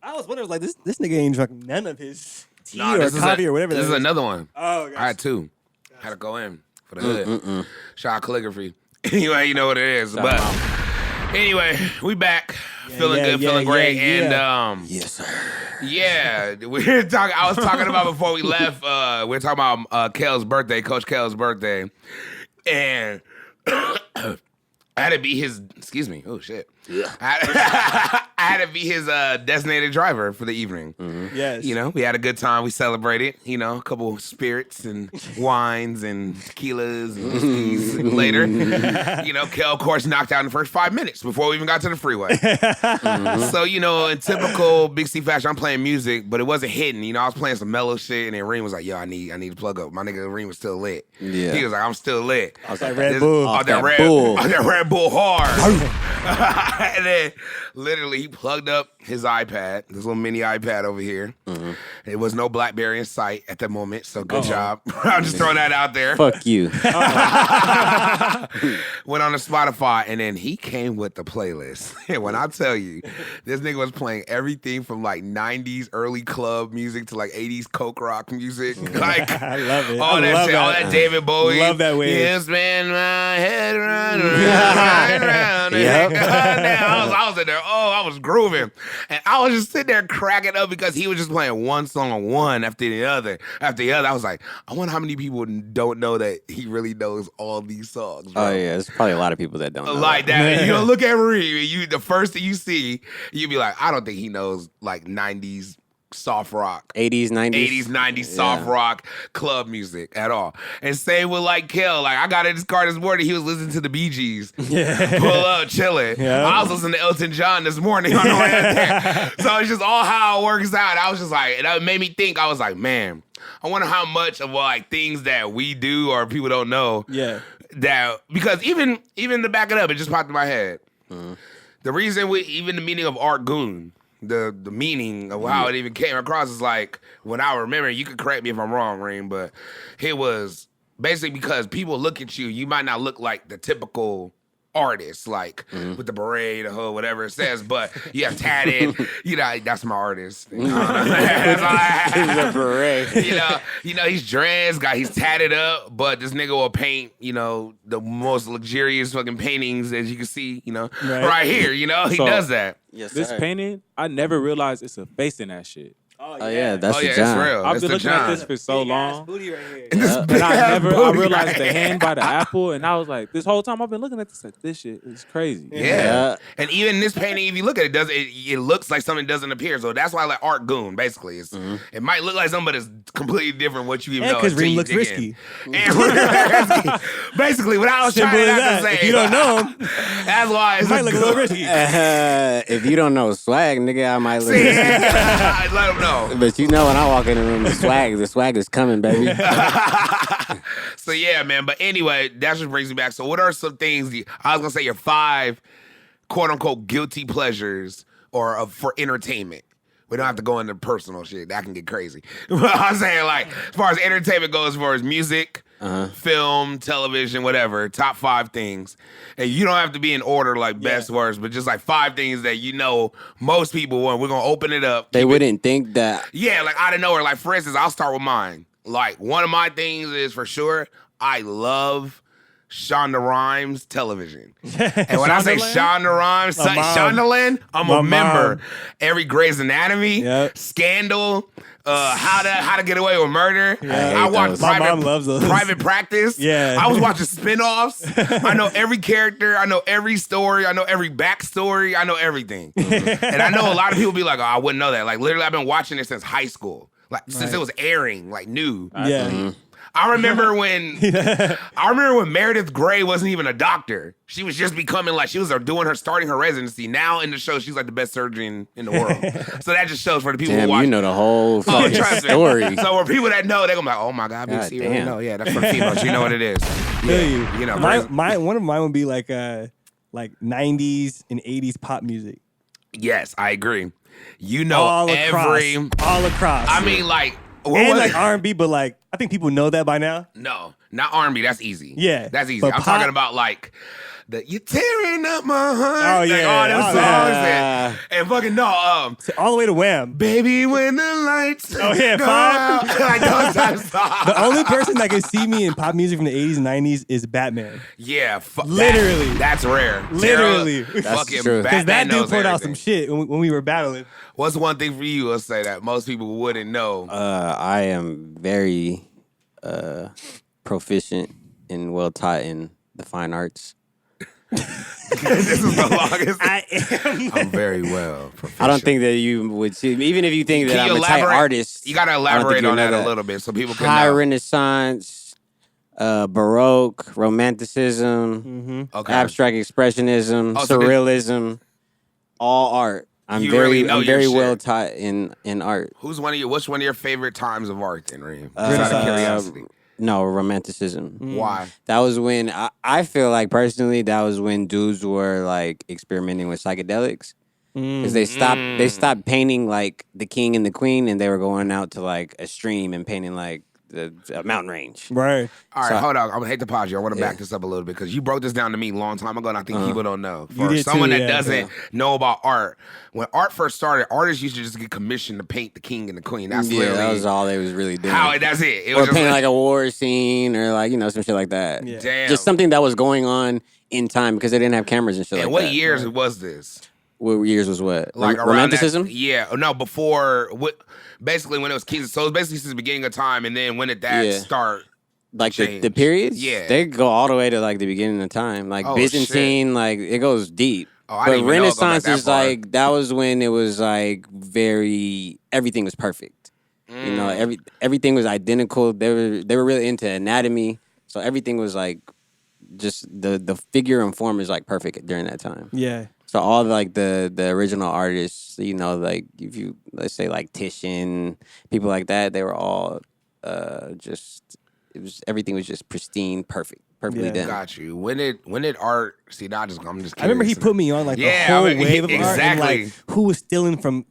I was wondering, like, this nigga ain't drunk none of his tea Nah, or this is coffee or whatever. This that is another one. Oh, I gosh. had two. Had to go in for the hood. Shout out calligraphy. Anyway, you know what it is. But anyway, we back. Feeling good, feeling great. yeah. And Yes, sir. yeah, we're talking. I was talking about before we left. We're talking about Kel's birthday, Coach Kel's birthday, and I had to be his. Excuse me. Oh shit. Yeah. I had to be his designated driver for the evening. Yes. You know, we had a good time. We celebrated. You know, a couple of spirits and wines and tequilas and whiskeys. And later, you know, Kel, of course, knocked out in the first 5 minutes before we even got to the freeway. So, you know, in typical Big C fashion, I'm playing music, but it wasn't hitting. You know, I was playing some mellow shit, and then Reem was like, "Yo, I need to plug up." My nigga Reem was still lit. Yeah. He was like, "I'm still lit." I was like, Red Bull. Off that Red Bull hard. And then literally he plugged up his iPad, this little mini iPad over here. There was no BlackBerry in sight at the moment, so good job. I'm just throwing that out there. fuck you. Went on to Spotify, and then he came with the playlist. And when I tell you, this nigga was playing everything from like 90s early club music to like 80s coke rock music. Like I love it. all I that love shit, all that David Bowie. Love that wave. Yeah, spin my head round and round. Yep. I was in there. Oh, I was grooving, and I was just sitting there cracking up because he was just playing one song one after the other. I was like, I wonder how many people don't know that he really knows all these songs. Bro. Oh yeah, there's probably a lot of people that don't know Like that. that. You know, look at Reed. The first thing you see, you'd be like, I don't think he knows like 90s soft rock. 80s, 90s. 80s, 90s soft rock club music at all. And same with like Kel. Like I got in his car this morning, he was listening to the Bee Gees. Yeah. Pull up, chilling. Yeah. I was listening to Elton John this morning on the way out there. So it's just all how it works out. I was just like, and it made me think, I was like, man, I wonder how much of like things that we do or people don't know. Yeah. That because even to back it up, it just popped in my head. The reason even the meaning of Artgoon, the meaning of how it even came across is like when I remember, you could correct me if I'm wrong, Reem, but it was basically because people look at you, you might not look like the typical artist, like with the beret, the hood, whatever it says, but you have tatted, you know, that's my artist. You know, that's all I have. The beret. You know, he's dressed, he's tatted up, but this nigga will paint, you know, the most luxurious fucking paintings as you can see, you know, right here, you know, he So- does that. Yes, This sir. painting, I never realized it's a face in that shit. Oh yeah, that's Oh the yeah, John. it's real. I've It's been the looking at John. this for so long. Booty right here. And this Yeah. big And ass I booty realized right the here. hand by the apple, and I was like, this whole time I've been looking at this, like, this shit is crazy. Yeah. And even this painting, if you look at it, it looks like something doesn't appear. So that's why I like Artgoon, basically. It might look like something, but it's completely different what you even And know. because until Reem you looks dig risky. in. And risky. Basically, what I was Simple trying as not to that. say. If you don't know him, That's why it's it might look a little risky. If you don't know swag, nigga, I might look. See, I let them know. But you know when I walk in the room, the swag is coming, baby. So yeah, man. But anyway, that just brings me back. So what are some things, I was going to say your 5 quote unquote guilty pleasures or for entertainment? We don't have to go into personal shit. That can get crazy. I'm saying like as far as entertainment goes, as far as music, film, television, whatever, top 5 things. And you don't have to be in order like best, worst, but just like 5 things that you know most people want. We're going to open it up. They wouldn't think that. Yeah, like out of nowhere. Like for instance, I'll start with mine. Like one of my things is for sure, I love Shonda Rhimes television. And when I say Shonda Rhimes, My mom. Shondaland, I'm My a member. mom. Every Grey's Anatomy, Yep. Scandal, How to Get Away with Murder. I hate watch those. My mom loves those. Private Practice. Yeah. I was watching spinoffs. I know every character. I know every story. I know every backstory. I know everything. And I know a lot of people be like, oh, I wouldn't know that. Like literally, I've been watching it since high school. Like since it was airing, like new. Yeah. I remember when Meredith Grey wasn't even a doctor. She was just becoming like she was starting her residency. Now in the show, she's like the best surgeon in the world. So that just shows for the people Damn, who watch. you know the whole fucking trust me. story. So for people that know, they're gonna be like, oh my God, Big God C, really damn. know. Yeah, that's for the females. You know what it is. Feel you. You know, One of mine would be like 90s and 80s pop music. yes, I agree. You know All across. I mean, like, what And was like it? R&B, but like I think people know that by now. No, not R&B. That's easy. Yeah, that's easy. but I'm pop- talking about like you're tearing up my heart. Oh, Like, yeah. all them Oh, songs yeah. and fucking no. All the way to Wham. Baby, when the lights Oh, yeah, go Five. out. Like those type of songs. The only person that can see me in pop music from the 80s and 90s is Batman. Yeah, Literally. that's rare. Literally. Tara, That's fucking true. Batman Because that dude knows poured out everything. some shit when we were battling. What's one thing for you? Let's say that most people wouldn't know. I am very proficient and well taught in the fine arts. This is the longest. I am. I'm very well. I don't think that you would see, even if you think that Can I'm you a tight elaborate? artist. You got to I don't elaborate think you'll on that know a little bit so people can High know. Renaissance, Baroque, Romanticism, Okay. abstract expressionism, Oh, so surrealism, all art. I'm You very, really know I'm your very shit. well taught in art. What's one of your favorite times of art then, Reem? Just out Renaissance. of curiosity. No, Romanticism. Why? That was when I feel like personally that was when dudes were like experimenting with psychedelics because they stopped painting like the king and the queen and they were going out to like a stream and painting like the mountain range. Right. All right, hold on. I'm gonna hate to pause you. I want to Yeah. back this up a little bit because you broke this down to me a long time ago, and I think people don't know. For did someone too, that yeah. doesn't know about art, when art first started, artists used to just get commissioned to paint the king and the queen. That's Yeah, literally that was all they was really doing. That's it. It or was just painting like a war scene or like some shit like that. Yeah. damn. Just something that was going on in time because they didn't have cameras and shit And like what that. years was this? What years was what? Like around Romanticism? That, yeah, no, before what? Basically, when it was kings. So it was basically since the beginning of time, and then when did that Yeah. start? Like the change? periods? Yeah. They go all the way to like the beginning of time. Like Oh, Byzantine, like it goes deep. Oh, I but didn't even know it go back Renaissance that is far. like that was when it was like everything was perfect. You know, everything was identical. They were really into anatomy. So everything was like just the figure and form is like perfect during that time. Yeah. So all like the original artists, like if you let's say like Titian, people like that, they were all everything was just pristine, perfectly Yeah. done. Got you. When did art? See, now I'm just. Curious. I remember he put me on like Yeah, the whole I mean, wave of art and exactly. like who was stealing Yeah, like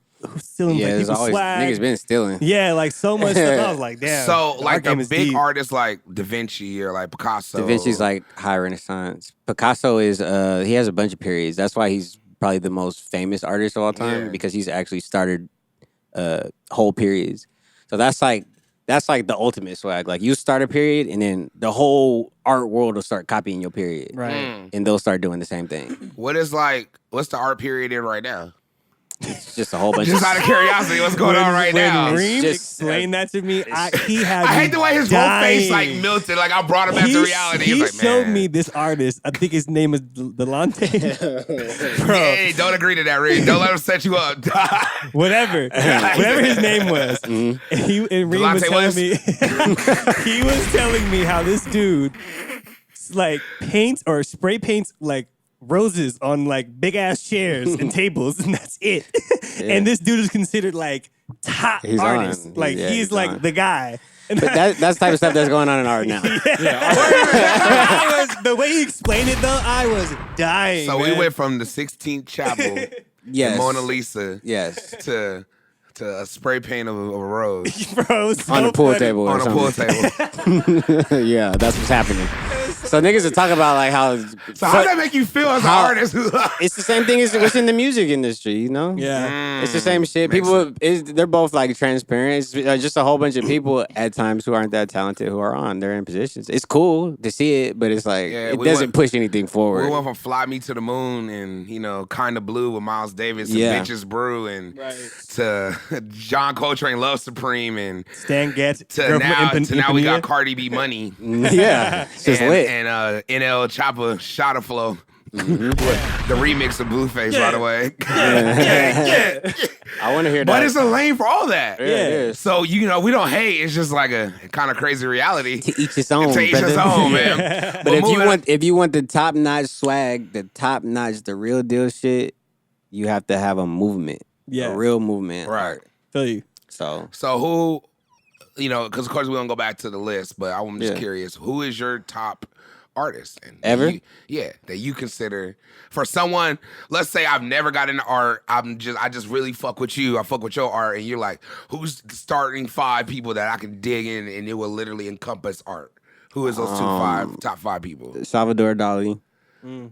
there's people's always swag. niggas been stealing. Yeah, like so much stuff. I was like, damn. So the like art game the is big deep. artists like Da Vinci or like Picasso. Da Vinci's like high Renaissance. Picasso is he has a bunch of periods. That's why he's probably the most famous artist of all time Yeah. because he's actually started whole periods. So that's like the ultimate swag. Like you start a period and then the whole art world will start copying your period. Right. And they'll start doing the same thing. what's the art period in right now? It's just a whole bunch Just of out of curiosity, what's going on right now? Reem just- explained that to me. He had I me hate the way his whole face like dying. melted. Like I brought him back to reality. He He's like, showed man. me this artist. I think his name is Delante. Bro, Hey, don't agree to that, Reed. Don't let him set you up. whatever his name was. And Reem was Delante telling was? me he was telling me how this dude like paints or spray paints like roses on like big ass chairs and tables, and that's it. And this dude is considered like top He's artist. on. Like Yeah, he's he's like on. the guy. And But that's the type of stuff that's going on in art now. the way he explained it though, I was dying. So we man. went from the 16th Chapel, Yes. and Mona Lisa, Yes. to a spray paint of a rose Bro, it was so On a pool funny. table or on a pool something. table. Yeah, that's what's happening. So niggas will talk about like how So how does that make you feel as an How- artist? it's the same thing as what's in the music industry, you know? Yeah. It's the same shit. People, they're both like transparent. It's just a whole bunch of people at times who aren't that talented who are on. They're in positions. It's cool to see it, but it's like Yeah, it we doesn't went- push anything We forward. went from Fly Me to the Moon and, Kinda Blue with Miles Davis and Yeah. Bitches Brew and Right. to John Coltrane Love Supreme and Stan Getz. to Girl from now we got Impanilla. Cardi B Money Yeah, it's just and, lit. and NL Chopper Shotta Flow. With the remix of Blueface, by the way. yeah. I want to hear that. But it's a lane for all that. Yeah, it is. So, we don't hate. It's just like a kind of crazy reality. To each his own. To each brother. his own, man. But moving if you want the top notch swag, the real deal shit, you have to have a movement. Yeah. A real movement. Right. Art. Feel you. So So who, because of course we're going to go back to the list, but I'm just Yeah. curious, who is your top artist? And Ever? that you consider for someone, let's say I've never got into art, I just really fuck with you, I fuck with your art, and you're like, who's the starting 5 people that I can dig in and it will literally encompass art? Who is those top 5 people? Salvador Dali,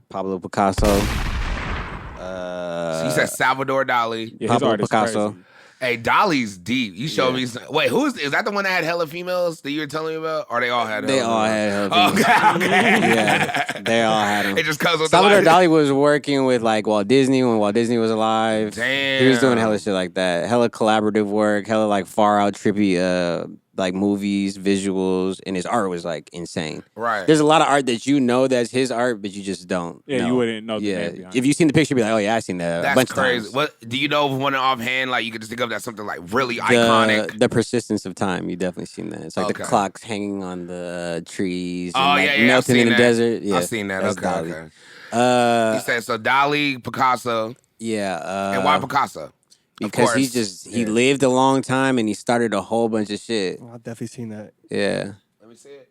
Pablo Picasso. So you said Salvador Dali. Yeah, his Pablo art is Picasso. crazy. Hey, Dali's deep. You showed me. Wait, is that the one that had hella females that you were telling me about? Or they all had? They hella all females? had hella Okay. Yeah, they all had them. It just comes with Salvador the life. Dali was working with like Walt Disney when Walt Disney was alive. Damn. He was doing hella shit like that. Hella collaborative work, hella like far out trippy like movies, visuals, and his art was like insane. Right. There's a lot of art that you know that's his art, but you just don't. Yeah, know. you wouldn't know the Yeah, name behind if you seen the picture, you'd be like, oh yeah, I seen that a That's bunch crazy. of times. What do you know of one offhand? Like you could just think of that's something like really iconic. The persistence of time. You definitely seen that. It's like the Okay. clocks hanging on the trees. And Oh like yeah, I've melting seen in the that. desert. Yeah, I've seen that. that's Okay, Dali. okay. You said so. Dali, Picasso, Yeah. and why Picasso? Because of course. he lived a long time and he started a whole bunch of shit. I've definitely seen that. Yeah. Let me see it.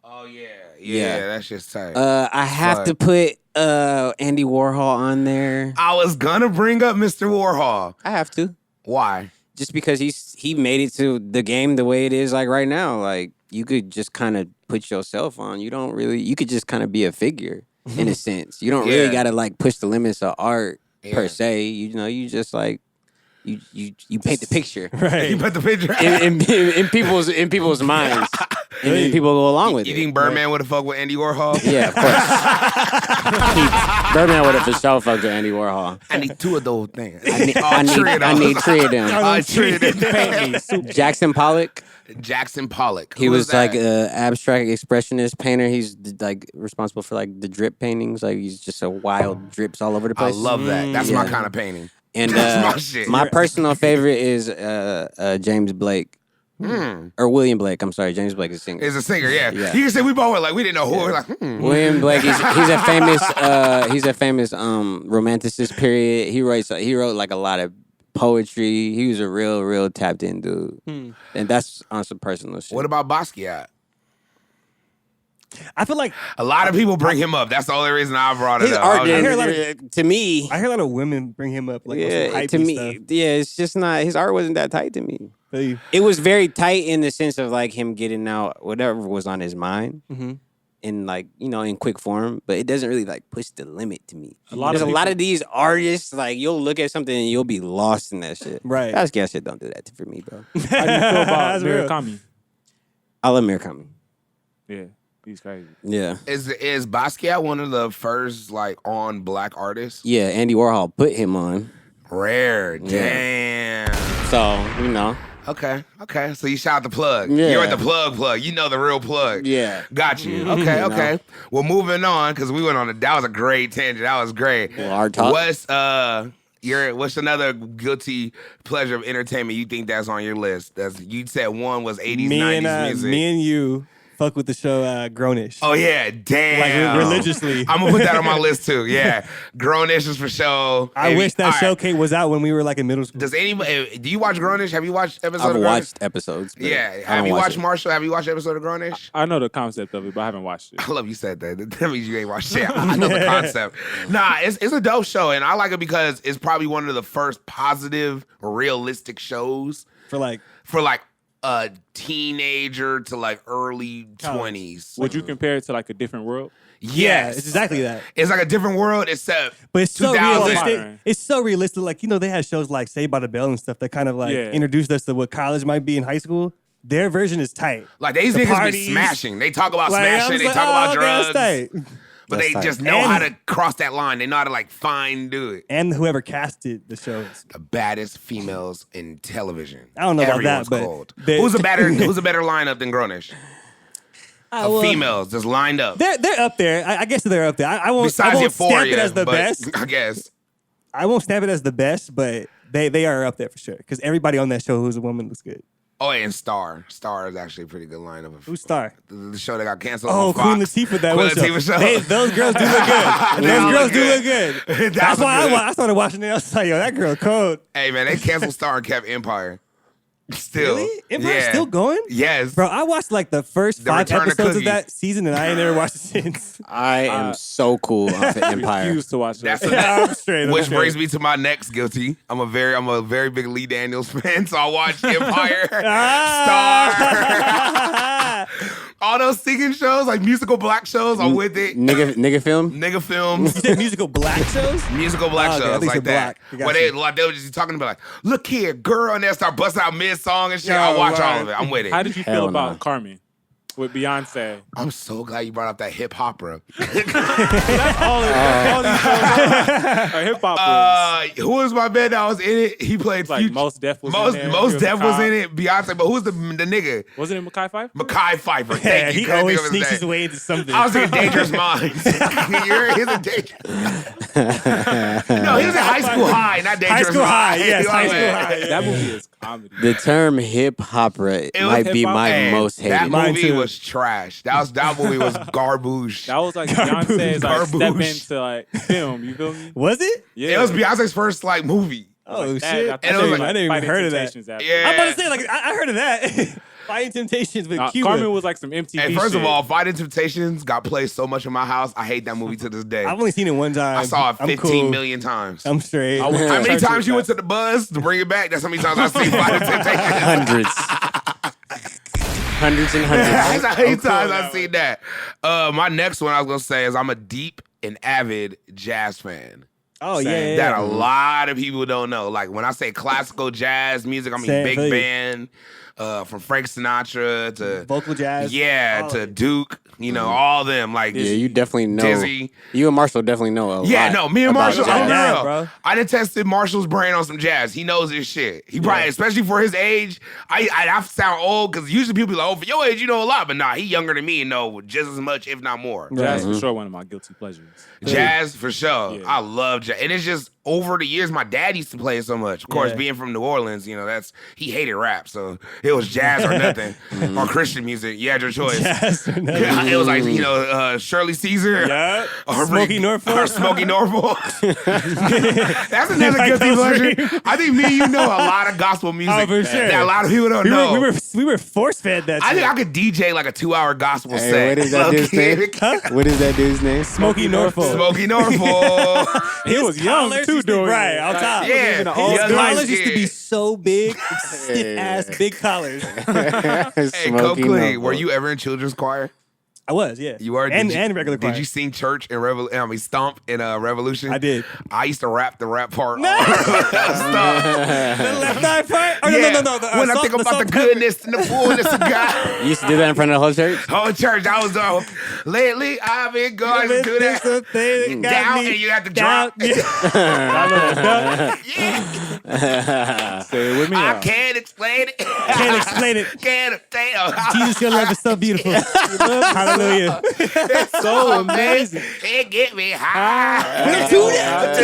Oh yeah, Yeah. that's just tight. I have to put Andy Warhol on there. I was gonna bring up Mr. Warhol. I have to. Why? Just because he made it to the game the way it is like right now. Like you could just kind of put yourself on. You could just kind of be a figure in a sense. You don't really Yeah. gotta like push the limits of art per se. You just like you paint the picture. Right. You put the picture. in people's minds. And then people go along with You it. think Birdman would have fucked with Andy Warhol? Yeah, of course. Birdman would have for sure fucked with Andy Warhol. I need two of those things. I need three of them. Three of them. Jackson Pollock. Jackson Pollock. He Who was is like that? an abstract expressionist painter. He's like responsible for like the drip paintings. Like he's just a wild drips all over the I place. love that. That's my Yeah. kind of painting. And That's my shit. my personal favorite is James Blake. Or William Blake. I'm sorry, James Blake is a singer. Is a singer, yeah. Yeah. You can say we both were like, we didn't know who. We're like, William Blake. He's a famous romanticist. Period. He wrote like a lot of poetry. He was a real tapped in dude, and that's on some personal shit. What about Basquiat? I feel like A lot of people bring him up. That's the only reason I brought it His up. art, I was hear a just- lot of- to me, I hear a lot of women bring him up like on some yeah, hypey to me, stuff. yeah, it's just not. His art wasn't that tight to me. Feel you? It was very tight in the sense of like him getting out whatever was on his mind. Mhm. In like in quick form, but it doesn't really like push the limit to me. A lot There's of a lot people- of these artists like you'll look at something and you'll be lost in that shit. Right. Basquiat shit don't do that for me, bro. How do you feel about That's real. Murakami? I love Murakami. Yeah, he's crazy. Yeah, Is Basquiat one of the first like on black artists? yeah. Andy Warhol put him on, Rare. Damn. so Okay. So you shout the plug. Yeah. You're at the plug. You know the real plug. Yeah. Got you. Okay. Well, moving on because we went on that was a great tangent. That was great. Well, our talk. What's another guilty pleasure of entertainment you think that's on your list? You said one was 80s, Me 90s and music. me and you fuck with the show Grownish. Oh yeah, damn. Like religiously. I'm gonna put that on my list too. Yeah, Grownish is for sure. I wish that All show right. Kate was out when we were like in middle school. Does anybody? Do you watch Grownish? Have you watched episode I've of Grownish? watched episodes. but Yeah. I Have don't you watch watched it. Marshall? Have you watched episode of Grownish? I know the concept of it, but I haven't watched it. I love you said that. That means you ain't watched shit. I know the concept. Nah, it's a dope show, and I like it because it's probably one of the first positive, realistic shows For like for like a teenager to like early 20s. Would you compare it to like a different world? Yes, it's exactly that. It's like a different world, except But it's so 2000. realistic. Modern. It's so realistic. Like, they had shows like Saved by the Bell and stuff that kind of like Yeah. introduced us to what college might be in high school. Their version is tight. like these The niggas parties. be smashing. They talk about Like, I'm smashing. just They like, talk about okay, that's drugs. tight. But That's they tight. just know And- how to cross that line. They know how to like fine do it. And whoever casted the shows. The baddest females in television. I don't know about Everyone's that, but cold. they- Who's a better lineup than Grownish? Of females just lined up. They're up there. I guess they're up there. I won't Besides stamp Euphoria, it as the but best. I guess. I won't stamp it as the best, but they are up there for sure. Because everybody on that show who's a woman looks good. Oh, and Star. Star is actually a pretty good lineup. Who's Star? The show that got canceled. Oh, on Queen Fox. Latifah, that Queen was Latifah show. Those girls do look good. They Those look girls do good. look good. That That's was why good. I started watching it. I was like, yo, that girl cold. Hey man, they canceled Star and kept Empire. Still. Really? Empire's Yeah. still going? Yes. Bro, I watched like the first The 5 Return of episodes of Cookie. that season and I ain't never watched it since. I am so cool off of Empire. Refuse to watch That's that. a- I'm straight. Which brings me to my next guilty. I'm a very big Lee Daniels fan, so I watched Empire, Star, all those singing shows, like musical black shows. I'm with it. Nigga film. Nigga films, You said musical black shows? musical black Oh, okay, I shows think like you're that. black. I got Where they you. like they were just talking about like, look here, girl, and they start busting out mid song and shit. Yo, I watch all word. of it. I'm with it. How did you feel Hell about no. Carmen? with Beyonce. I'm so glad you brought up that hip opera. Hip hop. Who was my man that was in it? He played Like Future. Most Def was in there. Most He Def a was cop. in it. Beyonce, but who's the nigga? Wasn't it Mekhi Phifer? Mekhi Phifer. Yeah, Thank you. he Couldn't always think of sneaks name. his way into something. I was thinking Dangerous Minds. He's a dangerous. No, he was in High School High, not Dangerous School High, Minds. yes, You know High what School I'm saying? High. That movie is comedy. The term hip opera might be hip-hop. my Hey, most hated. that Mine movie too. was trash. That movie was garbage. That was like Beyonce's like step Garbage. into like film. You feel me? Was it? Yeah. It was Beyonce's first like movie. Oh, That shit. got And it was like- I didn't even Fighting heard of that. Temptations after. Yeah. I'm about to say, like, I heard of that. Fighting Temptations with Cuba. Carmen was like some MTV Hey, first shit. of all, Fighting Temptations got played so much in my house. I hate that movie to this day. I've only seen it one time. I saw it I'm 15 cool. million times. I'm straight. I went How many church times with you went that. to the Buzz to bring it back? That's how many times I've seen Fighting Temptations. Hundreds. Hundreds and hundreds. That's how many I'm cool times with I've seen that. My next one I was gonna say is I'm a deep and avid jazz fan. Oh, yeah. That a lot of people don't know. Like when I say classical jazz music, I mean Same, big feel you. band, from Frank Sinatra to Vocal jazz. yeah, Oh. to Duke. You know, all them like Yeah, you definitely know. Dizzy. You and Marshall definitely know a lot. Yeah, no, me and about Marshall, jazz. I'm Yeah, real. bro. I done tested Marshall's brain on some jazz. He knows his shit. He probably, especially for his age, I sound old because usually people be like, oh, for your age, you know a lot. But nah, he younger than me and know just as much, if not more. Jazz for sure one of my guilty pleasures. Jazz, for sure. Yeah. I love jazz. And it's just over the years, my dad used to play it so much. Of course, Yeah. being from New Orleans, you know, he hated rap. So it was jazz or nothing. Or Christian music. You had your choice. Jazz. It was like, you know, Shirley Caesar. Yeah. Or Smokey Norfolk. Or Smokey Norfolk. That's another Like guilty those pleasure. three. I think me and you know a lot of gospel music Oh, for sure. that a lot of people don't know. We were force fed that I shit. think I could DJ like a 2-hour gospel Hey, set. what is that dude's Low-key. name? What is that dude's name? Smokey Norfolk. Smokey Norfolk. He was young collars too used to- doing right, it. on top. Yeah. Even an His old His Yeah, guy. collars used to be yeah. so big, stiff ass, big collars. Hey, Coach Clee, were you ever in children's choir? I was, yeah. You were? and Did you- and regular choir. Did you sing church in Stomp in Revolution? I did. I used to rap the rap part. No. Stomp. The left eye part? Oh, Yeah. no. When I think about the goodness and the fullness of God. You used to do that in front of the whole church? Whole church, I was lately I've been going to do that. Down and you have to drop. Yeah. Say it with me. I now. can't explain it. Can't explain it. Can't explain. Jesus, your love is so beautiful. Hallelujah. It's so amazing. It get me high To that. to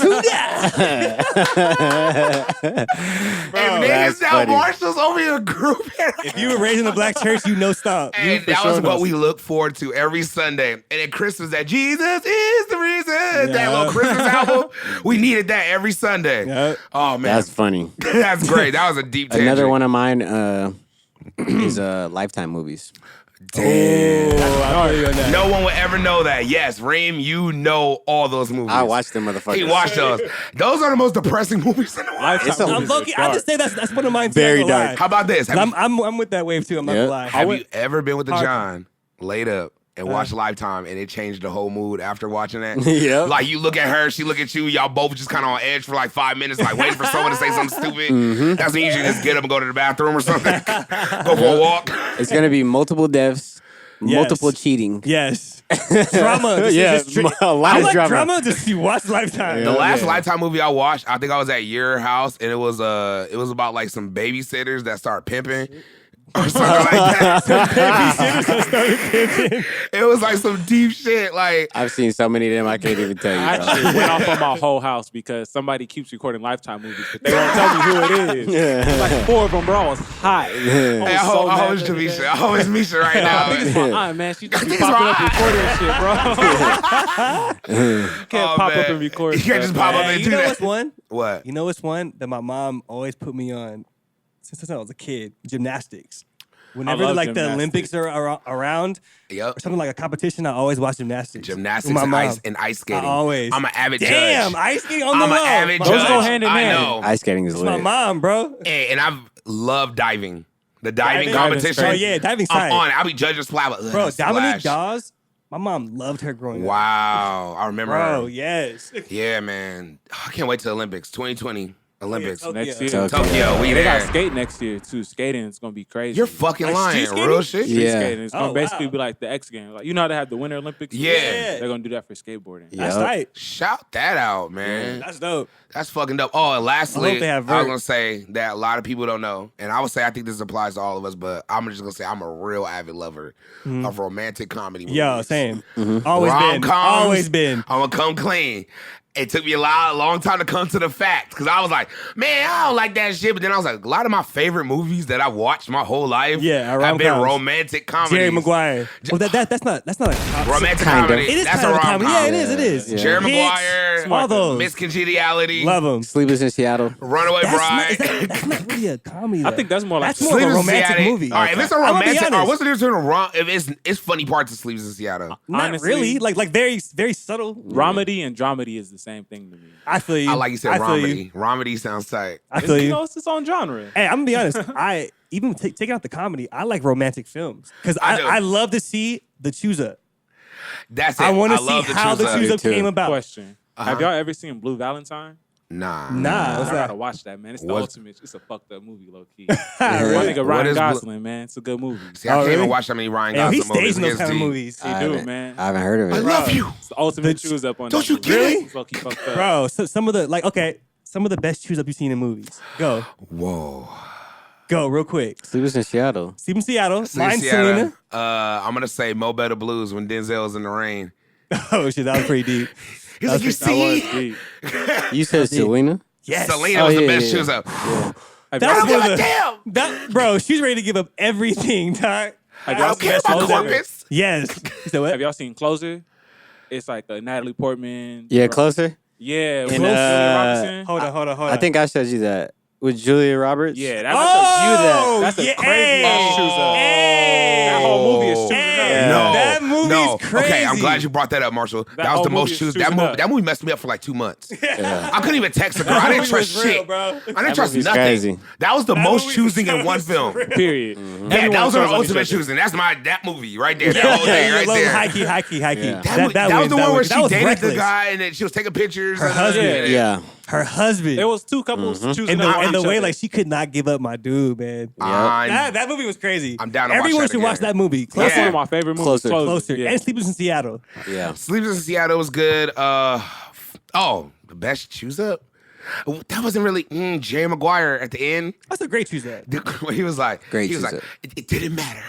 the sky. And niggas that's now funny. Marshall's over here grouping. If you were raised in a black church, you know stop. And that was what we look forward to every Sunday. And at Christmas, that Jesus is the reason. That little Christmas album, we needed that every Sunday. Yeah. Oh man, That's funny. that's great. That was a deep tangent. Another one of mine is Lifetime movies. Damn. I feel you on that. No one would ever know that. Yes, Reem, you know all those movies. I watched them motherfuckers. He watched those. Those are the most depressing movies in the world. Lifetime It's a- movies I'm are low-key, I dark. just say that's one of mine. Very too, I'm not gonna dark. How about this? lie. I'm with that wave too. I'm not Yeah. gonna lie. Have you ever been with the Hard. John, laid up, and watched Lifetime, and it changed the whole mood after watching that? Yep. Like you look at her, she look at you, y'all both just kind of on edge for like 5 minutes, like waiting for someone to say something stupid. Mm-hmm. That's when you should just get up and go to the bathroom or something. Go for a walk. It's gonna be multiple deaths, Yes. multiple cheating. Yes. Drama. Just, Yeah, just tri- a lot I of like drama. drama. Just you watch Lifetime. The Yeah. last Lifetime movie I watched, I think I was at your house, and it was about like some babysitters that start pimping. Or something like that. It was like some deep shit. Like I've seen so many of them, I can't even tell you. I bro. actually went off on my whole house because somebody keeps recording Lifetime movies, but they won't tell me who it is. Yeah. Like 4 of them, bro. I was hot. hey, I hope it's Tamisha. I hope it's Misha right I think it's now. my aunt, man. She just be It's popping my up recording shit, bro. Can't Oh, pop man. up and record. You can't just stuff, pop up man. and You do know that. what's one? What? You know what's one that my mom always put me on since I was a kid? Gymnastics. Whenever love like the gymnastics. Olympics are around Yep. or something like a competition, I always watch gymnastics. Gymnastics with my and mom. ice skating. I always. I'm an avid Damn, judge. ice skating on the I'm low. an avid My judge. Those mom- go hand in I hand. know. Ice skating is It's my lit. mom, bro. And I've loved diving. The diving Diving? competition. Oh yeah, diving's I'm tight. on it. I'll be judging splash. Bro, Dominique Dawes, my mom loved her growing up. Wow. I remember Bro, her. yes. Yeah, man. I can't wait till the Olympics. 2020. Olympics. Tokyo. Next year. Tokyo, we They got there. skate next year too. Skating is gonna be crazy. You're fucking Like lying. street Real skating? shit? Street Yeah. skating. It's gonna Oh, basically wow. be like the X Games. Like, you know how they have the Winter Olympics? Yeah. They're gonna do that for skateboarding. That's Yep. tight. Shout that out, man. That's dope. That's fucking dope. Oh, and I lastly, hope they have I was vert. gonna say that a lot of people don't know, and I would say I think this applies to all of us, but I'm just gonna say I'm a real avid lover of romantic comedy movies. Yo, same. Always been. Rom-coms, Always been. I'm gonna come clean. It took me a long time to come to the fact because I was like, man, I don't like that shit. But then I was like, a lot of my favorite movies that I watched my whole life Yeah, have been rom-coms. romantic comedies. Jerry Maguire. Well, that's not a comedy. Romantic Kind of. comedy. It is That's kind a of a comedy. rom-com. Yeah, it is. It is. Yeah. Jerry Hitch, Maguire, all those. Miss Congeniality, Love them. Sleepless in Seattle. Runaway Bride. That's not really a comedy. I though. think that's more like That's more of a Sleepless in romantic Seattle. movie. All right, if it's a I'm gonna be romantic, all right, honest. what's the difference between if it's funny parts of Sleepless in Seattle? Not honestly, really. Like very subtle. Romedy and dramedy is the same thing to me. I feel you. I like you said I feel you. Romedy. Romedy sounds tight. I feel You you. know, it's its own genre. Hey, I'm gonna be honest. I even taking out the comedy, I like romantic films because I do. I love to see the choose up. That's it. I want to love see how the choose up too. came about. Question: Have y'all ever seen Blue Valentine? Nah. Nah, I what's gotta that? watch that, man. It's the What- ultimate. It's a fucked up movie, low key. Really? My nigga What Ryan is Blue- Gosling, man. It's a good movie. See, I Oh, can't really? even watch that many Ryan Yo, he Gosling movies. stays in those It's kind of deep. movies, He do, man. I haven't heard of I it. love you. It's the ultimate The- choose up on Don't that you movie. get it? It's low-key fucked up. bro. So some of the some of the best choose up you've seen in movies. Whoa. Go real quick. Sleepless in Seattle. Steven Seattle. See, Mine, Seattle, Selena. I'm gonna say Mo Better Blues when Denzel's in the rain. Oh shit, that was pretty deep. He's like, you That was see, deep. You said Selena? Yes. Selena Oh, was the yeah, best yeah. shoes up. Have That y'all was seen- one of the, Damn. that, bro, she's ready to give up everything, dog. have I y'all don't seen care about Closer? corpus. Yes. You said what? Have y'all seen Closer? It's like Natalie Portman. Yeah, Closer? Yeah, with And, Julia Robertson. Hold on. I think I showed you that. With Julia Roberts? Yeah, that's Oh, that's a yeah, crazy hey, ass choose up. hey. That whole movie is choosing Hey. up. No, That movie's no. crazy. Okay, I'm glad you brought that up, Marshall. That was whole the most movie is choose. choosing up. That movie messed me up for like 2 months. Yeah. I couldn't even text a girl. I didn't movie trust was real, shit. bro. I didn't trust movie's nothing. crazy. That was the That most movie choosing in was one so film. real. Period. Yeah, that was our chose on ultimate each other. choosing. That's that movie right there. That whole thing right there. High key. Yeah. That was the one where she dated reckless. the guy and then she was taking pictures. Her and husband. Yeah. Her husband. There was two couples choosing and up the each way other. like she could not give up my dude, man. I'm- That movie was crazy. I'm down to watch Everyone that should watch again. that movie. That's Closer. one of my favorite movies. Closer. Yeah. And Sleepless in Seattle. Yeah. Sleepless in Seattle was good. The best choose up. That wasn't really Jerry Maguire at the end. That's a great choose up. When he was like, Great he was choose like, up. it didn't matter.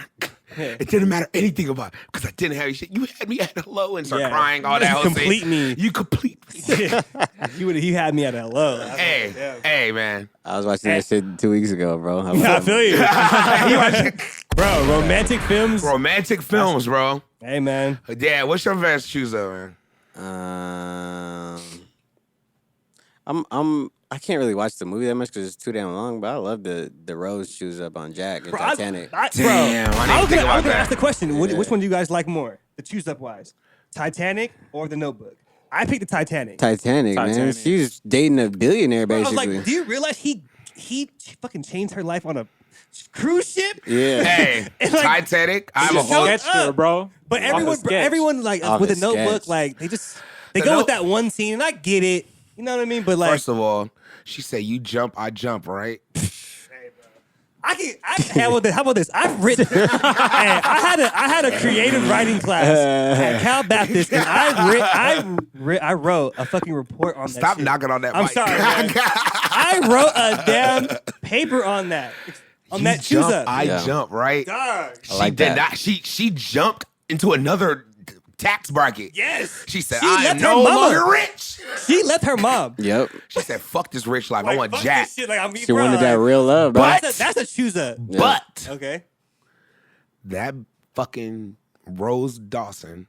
It didn't matter anything about it because I didn't have your shit. You had me at hello and start Yeah. crying all that You whole complete scene. me. You complete me. He had me at hello. Hey, man. I was watching that shit 2 weeks ago, bro. I feel you. Bro, romantic films. Romantic films, bro. Hey, man. Yeah, what's your best choose up, man? I can't really watch the movie that much because it's too damn long, but I love the Rose choose up on Jack and Bro, Titanic. Damn, I didn't was think gonna about that. ask the question. Yeah. Which one do you guys like more? The choose up wise, Titanic or The Notebook? I picked the Titanic. Titanic, man. Titanic. She's dating a billionaire, Bro, I was basically. like, do you realize he fucking changed her life on a cruise ship? yeah. Hey, And, like, Titanic. I have a just whole. showed Sketched her, bro. But Off the sketch. everyone like Off with the a Notebook, sketch. like they The go with Note- that one scene, and I get it. You know what I mean? But like, First of all, she said, "You jump, I jump." Right? how about this? I've written. Hey, I had a creative writing class at Cal Baptist, and I wrote a fucking report on that. Stop shit. knocking on that. I'm mic. sorry, man. I wrote a damn paper on that. On You that choose jump, up. I Yeah. jump. Right? Dog. She like did that. not. She jumped into another tax bracket. Yes. She said, She "I am left her no mama. longer rich." She left her mom. Yep. She said, "Fuck this rich life. I Like, want fuck Jack." this shit. Like, I mean, She bro, wanted like, that real love, bro. But- That's a choose up. But Okay. that fucking Rose Dawson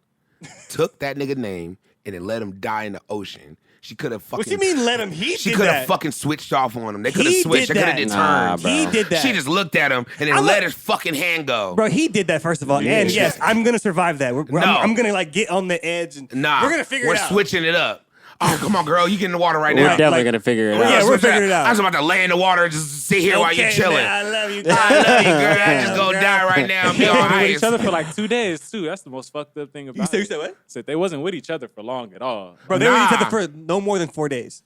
took that nigga name and then let him die in the ocean. She could have fucking. What you mean let him? He She did could have that. fucking switched off on him. They He could have switched. did They could have that. deturned. Nah, He bro. did that. She just looked at him and then I'm let a- his fucking hand go. Bro, he did that first of all, and Yeah. yes, I'm gonna survive that. No. I'm gonna like get on the edge, and Nah, we're gonna figure we're it out. switching it up. Oh, come on, girl. You get in the water right We're now. definitely like- gonna figure it We're out. Yeah, gonna we're switch figuring it out. I was about to lay in the water and just sit here while you're Okay, chilling. man, I love you. I love you, girl. I just go Girl. die right now and be They on were with ice. each other for like 2 days too. That's the most fucked up thing about You it. said what? Said they wasn't with each other for long at all. Bro, they were with each Nah. other for no more than 4 days.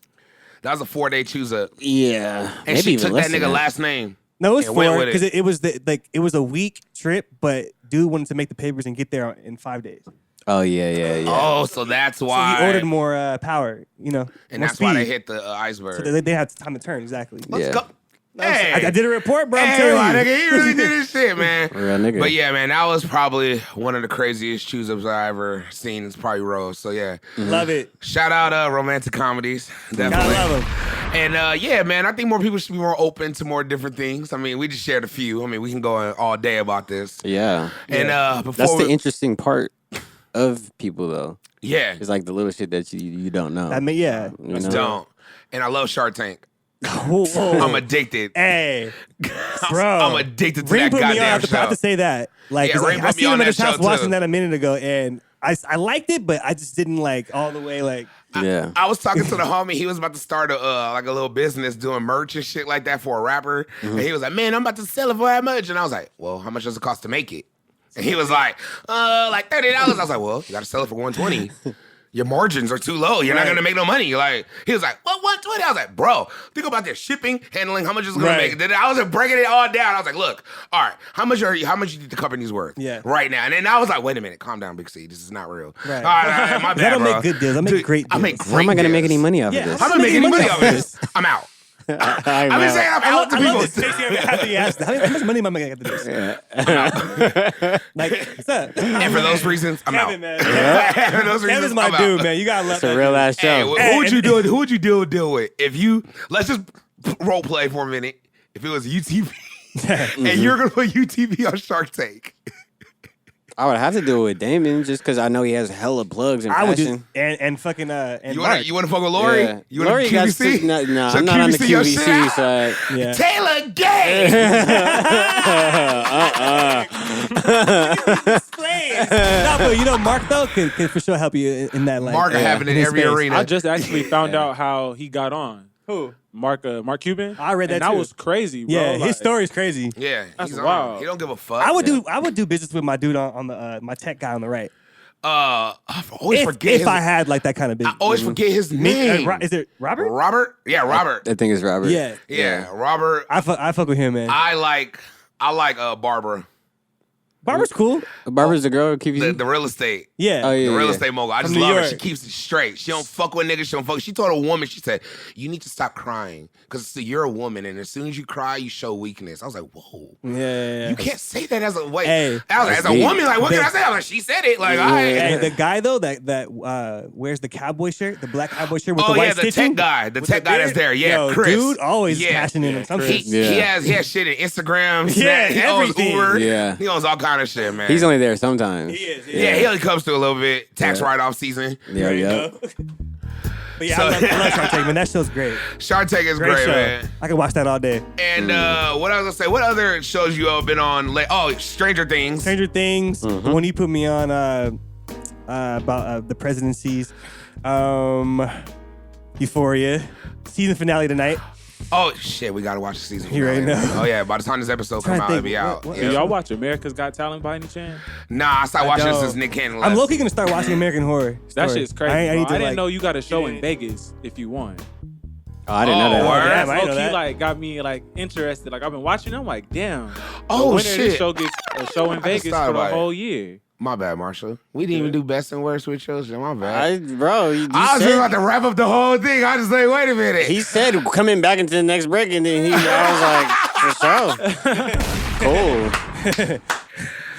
That was a 4-day choose up. Yeah. And she took that nigga last name. No, it was and went 4 with because it was it was a week trip, but dude wanted to make the papers and get there in 5 days. Oh yeah. Oh, so that's why. So he ordered more power, And more that's speed. why they hit the iceberg. So they had time to turn, exactly. Let's go. Hey. I did a report, bro. I'm Hey, telling my you. nigga, he really did his shit, man. Real nigga. But yeah, man, that was probably one of the craziest choose-ups I ever seen. It's probably Rose. So yeah, Love it. shout out romantic comedies, Gotta definitely. love them. And yeah, man, I think more people should be more open to more different things. I mean, we just shared a few. I mean, we can go on all day about this. Yeah. And before That's the interesting part of people, though. yeah, It's like the little shit that you don't know. I mean, yeah. You it's know? don't. And I love Shark Tank. Whoa. I'm addicted. Hey, bro. I'm addicted to Ring that put me on. I goddamn have to show. say that. Like, Yeah, 'cause, Ring I put me seen on him at that his house show, watching too. that a minute ago, and I liked it, but I just didn't like all the way. Like, Yeah. I was talking to the homie. He was about to start a little business doing merch and shit like that for a rapper. And he was like, "Man, I'm about to sell it for that much." And I was like, "Well, how much does it cost to make it?" And he was like, like $30." I was like, "Well, you got to sell it for $120. Your margins are too low. You're not gonna make no money." Like he was like, "What, $120?" I was like, "Bro, think about this shipping, handling. How much is it gonna make?" Then I was like breaking it all down. I was like, "Look, all right, how much you think the company's worth? Yeah. Right now." And then I was like, "Wait a minute, calm down, Big C. This is not real. Right. All right, my bad, I don't bro. make good deals. I make Dude, great I make deals. great How am I gonna make any deals. money off Yeah. of this? How am I making any money off of this? I'm out. I'm I've been saying I'm out to I love people. this. Stacey, after you asked, how much money am I making after this? Like, what's up? And for those reasons, I'm Kevin, out. man. For those reasons, Kevin's my I'm dude, out. man. You gotta love It's a that real dude. ass Hey, show. who would you do? Who would you deal with if you? Let's just role play for a minute. If it was UTV and you're gonna put UTV on Shark Tank, I would have to do it with Damon just because I know he has hella plugs and I would passion. do and fucking and you Mark. want to fuck with Lori? Yeah. You want Lori to got QVC? no, So I'm not on the QVC your shit QVC out? side. Yeah. Taylor Gay. No, but Mark though can for sure help you in that. Like, Mark having it in his every space. arena. I just actually found out how he got on. Who? Mark Cuban. I read that and that too. was crazy, bro. Yeah, Like, his story is crazy. Yeah, That's he's wild. on. He don't give a fuck. I would do business with my dude on the my tech guy on the right. I always forget. If his, I had like that kind of business. I always forget his name. Is it Robert? Robert? Yeah, Robert. I think it's Robert. Yeah. Yeah, Robert. I fuck with him, man. I like Barbara, Barbara's cool. Barbara's the girl at QVC? the real estate. Yeah. Oh, yeah. The real estate mogul. I just New love her. York. She keeps it straight. She don't fuck with niggas. She don't fuck. She told a woman, she said, "You need to stop crying because you're a woman, and as soon as you cry, you show weakness." I was like, "Whoa, Yeah. you can't say that as a way." Hey, I was like, as a deep. woman, like, what can I say? I was like, she said it. Like, all right. Hey, the guy though that wears the cowboy shirt, the black cowboy shirt with Oh the white yeah, the stitching. tech guy, with tech guy that's beard. there. Yeah, Yo, Chris. dude, always Yeah. cashing in on some Chris. shit. He has shit in Instagram. Yeah, Snap. He owns everything. Uber. Yeah. He owns all kind of shit, man. He's only there sometimes. He is. yeah, he only comes through a little bit. Tax Yeah. write-off season. Yeah. But yeah, So- I love Shark Tank, man. That show's great. Shark Tank is great, show. man. I can watch that all day. And what I was gonna say, what other shows you all been on? Oh, Stranger Things. Stranger Things, the one you put me on about the presidencies, Euphoria, season finale tonight. Oh shit, we gotta watch the season. You already finale. know. Oh yeah, by the time this episode Trying come to out, think, it'll be out. what- Yeah. Do y'all watch America's Got Talent by any chance? Nah, I stopped watching don't. since Nick Cannon I'm left. low-key gonna start watching American Horror That Story. shit's crazy. I bro. need to, I didn't like, know you got a show get in it. Vegas if you won. Oh, I didn't know that. Oh, word? Damn, I didn't know Low-key, that. like, got me like interested. Like I've been watching. I'm like, damn. Oh, the winner of shit. this show gets a show in I just Vegas thought for the about it. whole year. My bad, Marshall. We didn't even do best and worst with shows. My bad. Bro, you I was said, just about to wrap up the whole thing. I just like, wait a minute. he said coming back into the next break, and then I was like, for sure. Cool.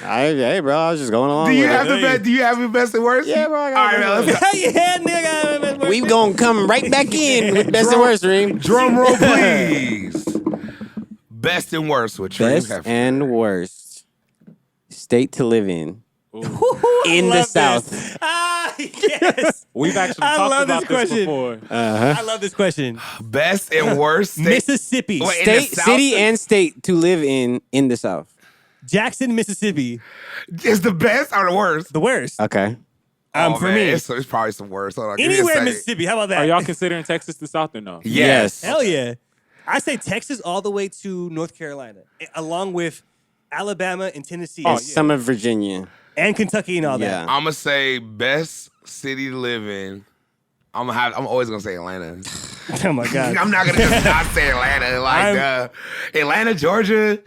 Hey, bro, I was just going along Do you with have it. the best? Do you have your best and worst? Yeah, bro, I All got right, it. man. Let's go. Yeah, nigga. We gonna come right back in with best and worst, Reem. Drum roll, please. Best and worst with Treem. Best and worst state to live in in the Love South. this. Ah, yes. We've actually I talked love about this this question. before. I love this question. Best and worst state. Mississippi, Wait, in the State, South? city, and state to live in the South. Jackson, Mississippi, Is the best or the worst? the worst. Okay. Oh, For man, me, it's probably some worst. Hold on, give me a anywhere in second. Mississippi. How about that? Are y'all considering Texas the South or no? Yes. Hell yeah. I say Texas all the way to North Carolina, along with Alabama and Tennessee, Oh, And some of Virginia. and Kentucky and all Yeah. that. I'm gonna say best city to live in. I'm always gonna say Atlanta. Oh my god. I'm not gonna just not say Atlanta. Like Atlanta, Georgia.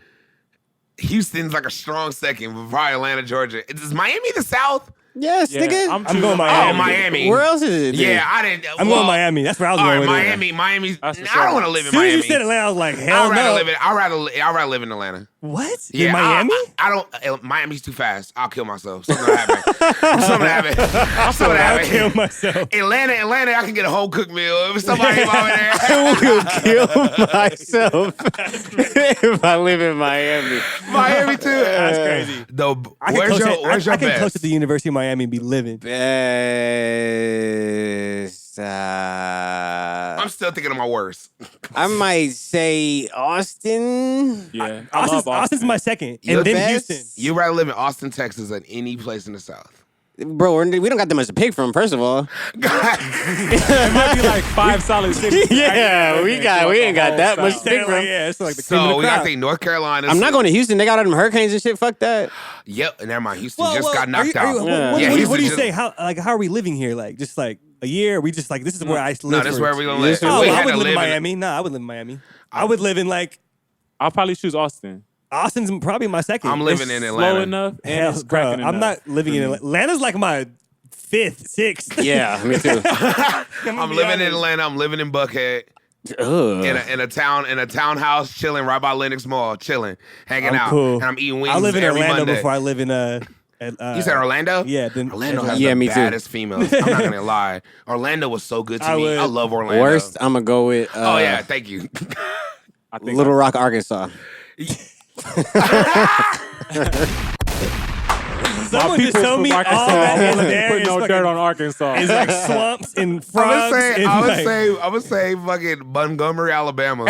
Houston's like a strong second, but probably Atlanta, Georgia. Is Miami the South? Yes, Yeah, nigga. I'm going Miami. Oh, Miami. Where else is it? Yeah, I didn't. I'm going Miami. That's where I was All going right, with it. Miami's. I That's what's don't up. want to live As in soon as Miami. you said Atlanta, I was like, hell no. I'd rather live in Atlanta. What? Yeah, In Miami? I don't. Miami's too fast. I'll kill myself. Something will happen. Something will happen. Something will I'll happen. kill myself. Atlanta, I can get a home cooked meal. If somebody over there. I will kill myself if I live in Miami. Miami too. That's crazy. Where's your I can best? coach at the University of Miami and be living. Best. I'm still thinking of my worst. I might say Austin. Yeah, I love Austin's my second. Your And then best? Houston. You'd rather live in Austin, Texas than any place in the South. Bro, we don't got that much to pick from, first of all. It might be like 5 solid cities. Yeah, we ain't got that much to pick Like, from. yeah, it's like the cream of So the we gotta crop. think North Carolina. I'm not going to Houston. They got all them hurricanes and shit. Fuck that. Yep, never mind. Houston Well, just got knocked are you- out. Yeah. What, Yeah, what Houston do you just- say? How are we living here? Like just like a year? We just like this is where I live. No, this is where we gonna live. This is Oh, We well, had I would to live in live Miami. No, I would live in Miami. I would live in like I'll probably choose Austin. Austin's probably my second. I'm living It's in slow Atlanta. enough and Hell, it's bro, cracking enough. I'm not living in Atlanta. Atlanta's like my 5th, 6th. Yeah, me too. I'm living in Atlanta. I'm living in Buckhead. Ugh. In a townhouse, chilling right by Lennox Mall, chilling, hanging I'm out, cool. and I'm eating wings I live in every Orlando Monday. before I live in You said Orlando? Yeah, then Orlando has Yeah, the me too. baddest females. I'm not gonna lie. Orlando was so good to I me. would- I love Orlando. Worst, I'm going to go with Oh yeah, thank you. I think Little Rock, Arkansas. someone just told me all Arkansas. that I in wouldn't there put is no fucking- dirt on Arkansas. It's like swamps and frogs. I would say fucking Montgomery, Alabama.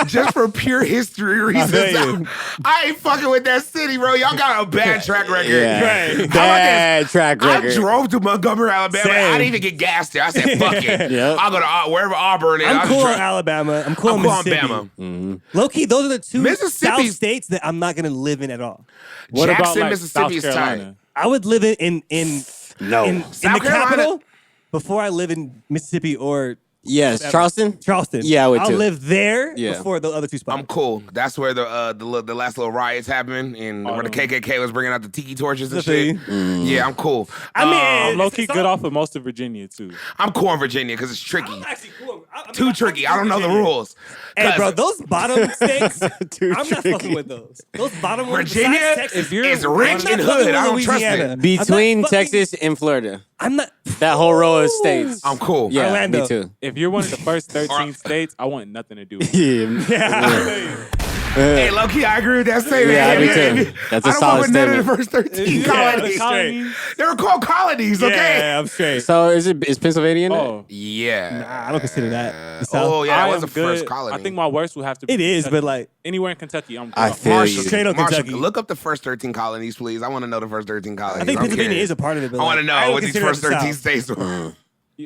Just for pure history reasons. feel you. I ain't fucking with that city, bro. Y'all got a bad track record. Yeah. Right. Bad track I record. drove to Montgomery, Alabama. Same. I didn't even get gas there. I said, fuck it. Yep. I'll go to wherever Auburn is. I'm I'll cool just in Alabama. I'm cool in I'm cool on Mississippi. Bama. Low key, those are the two Mississippi- South states that I'm not gonna live in at all. What Jackson, about like Mississippi South is Carolina? tight. I would live in No. in South the Carolina- capital before I live in Mississippi or Yes, Charleston? Charleston. Yeah, I would I'll too. live there Yeah. before the other two spots. I'm cool. That's where the last little riots happened, and where the KKK was bringing out the tiki torches and That's the shit. thing. Yeah, I'm cool. I mean, I'm low it's- key it's good all- off of most of Virginia too. I'm cool in Virginia because it's tricky. I'm actually cool. Too tricky. I don't know the rules. Hey, 'Cause bro, those bottom states, Too I'm not tricky. fucking with those. Those bottom ones, Virginia besides Texas, If you're is one rich of and I'm not hood. fucking I don't with trust Louisiana. it. Between I'm not fucking- Texas and Florida. I'm not. That whole row of states. I'm cool. Yeah, Orlando. me too. If you're one of the first 13 states, I want nothing to do with it. Yeah. Hey, low key, I agree with that statement. Yeah, me too. That's a I don't solid fuck with none of the statement. first 13 Yeah, colonies. straight. They were called colonies, okay? Yeah, I'm straight. So is Pennsylvania in there? Oh, Yeah. Nah, I don't consider that the South. Oh, yeah, I it was am the first good. colony. I think my worst would have to be It is, Kentucky. but like, Anywhere in Kentucky, I'm good. I feel Marshall, you. Straight up Marshall, Kentucky. look up the first 13 colonies, please. I want to know the first 13 colonies. I think I'm Pennsylvania curious. is a part of it. But I want to like, know don't what these consider it first the 13 South. states were.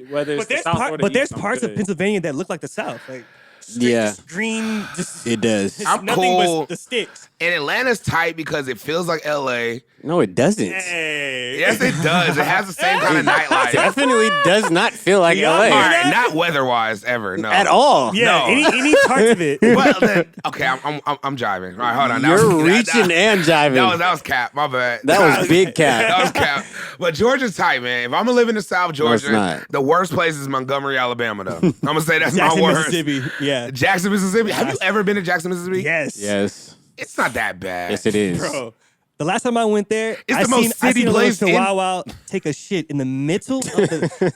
Whether it's But there's the South or the there's East, I'm parts of good. Pennsylvania that look like the South. Like, Yeah, just green, just it does. it's I'm nothing cool. but the sticks. And Atlanta's tight because it feels like LA. No, it doesn't. Hey. Yes, it does. It has the same kind of nightlife. Definitely does not feel like Yeah, LA All yeah. right, not weather-wise ever, no. at all. Yeah, No. any parts of it. Well, then, okay, I'm jiving. All right, hold on. That You're was- reaching that- and jiving. that was cap. My bad. That was big cap. That was cap. But Georgia's tight, man. If I'm gonna live in the South, it's Georgia, not. the worst place is Montgomery, Alabama. Though I'm gonna say that's Jackson, my worst. Mississippi. Yeah. Jackson, Mississippi. Have you ever been to Jackson, Mississippi? Yes. Yes, It's not that bad. yes, it is. Bro. The last time I went there, It's I the most I city seen a place little in- Chihuahua take a shit in the middle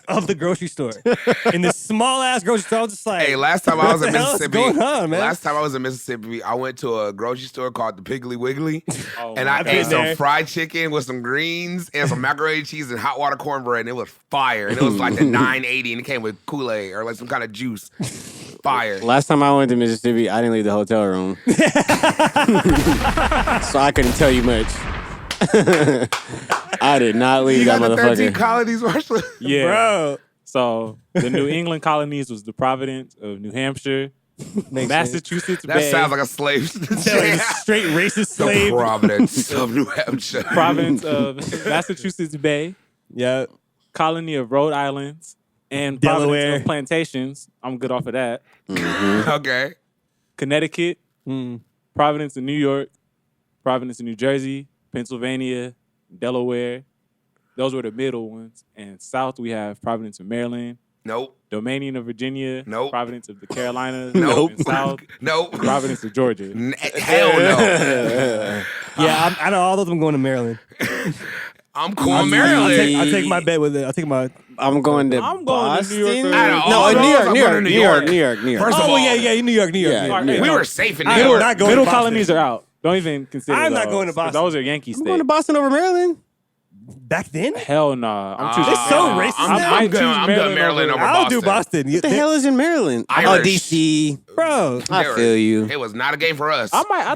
of the grocery store. In this small ass grocery store. I was just like, Hey, last time I was what in the hell is Mississippi, going on, man? last time I was in Mississippi, I went to a grocery store called the Piggly Wiggly, Oh, and my I God. ate some there. fried chicken with some greens and some macaroni and cheese and hot water cornbread, and it was fire. And it was like the 980, and it came with Kool-Aid or like some kind of juice. Fire. Last time I went to Mississippi, I didn't leave the hotel room, so I couldn't tell you much. I did not leave You that got the 13 motherfucker. colonies, Marshall? Yeah. bro. So the New England colonies was the Providence of New Hampshire, Makes Massachusetts That Bay, sounds like a slave. sense. Like a straight racist The slave. Providence of New Hampshire. province of Massachusetts Bay, Yeah. colony of Rhode Island, and Delaware. Providence of plantations. I'm good off of that. Okay. Connecticut, Providence in New York, Providence in New Jersey, Pennsylvania, Delaware. Those were the middle ones. And south, we have Providence in Maryland, Nope. Dominion of Virginia, Nope. Providence of the Carolinas, Nope. and south, Nope. Providence of Georgia. Hell no. Yeah, out of all those, I'm going to Maryland. I'm cool, Maryland. I'll take my bet with it. I'll take my. I'm going to I'm going to Boston. New York. Out of all No, those, New York, I'm New going York, to New York, New York, New York. First of Oh all, yeah, New York, New York. Yeah, New York. we were safe in New I'm York. not going Middle to Boston. colonies are out. Don't even consider I'm not those, going to 'cause Boston. Those are Yankee I'm states. going to Boston over Maryland. Back then? Hell nah. I'm choosing It's so racist I'm, now. I'm, going, I'm doing Maryland over I'll Boston. do Boston. What the hell is in Maryland? Irish. Oh, D.C. Bro? I They were- feel you. It was not a game for us.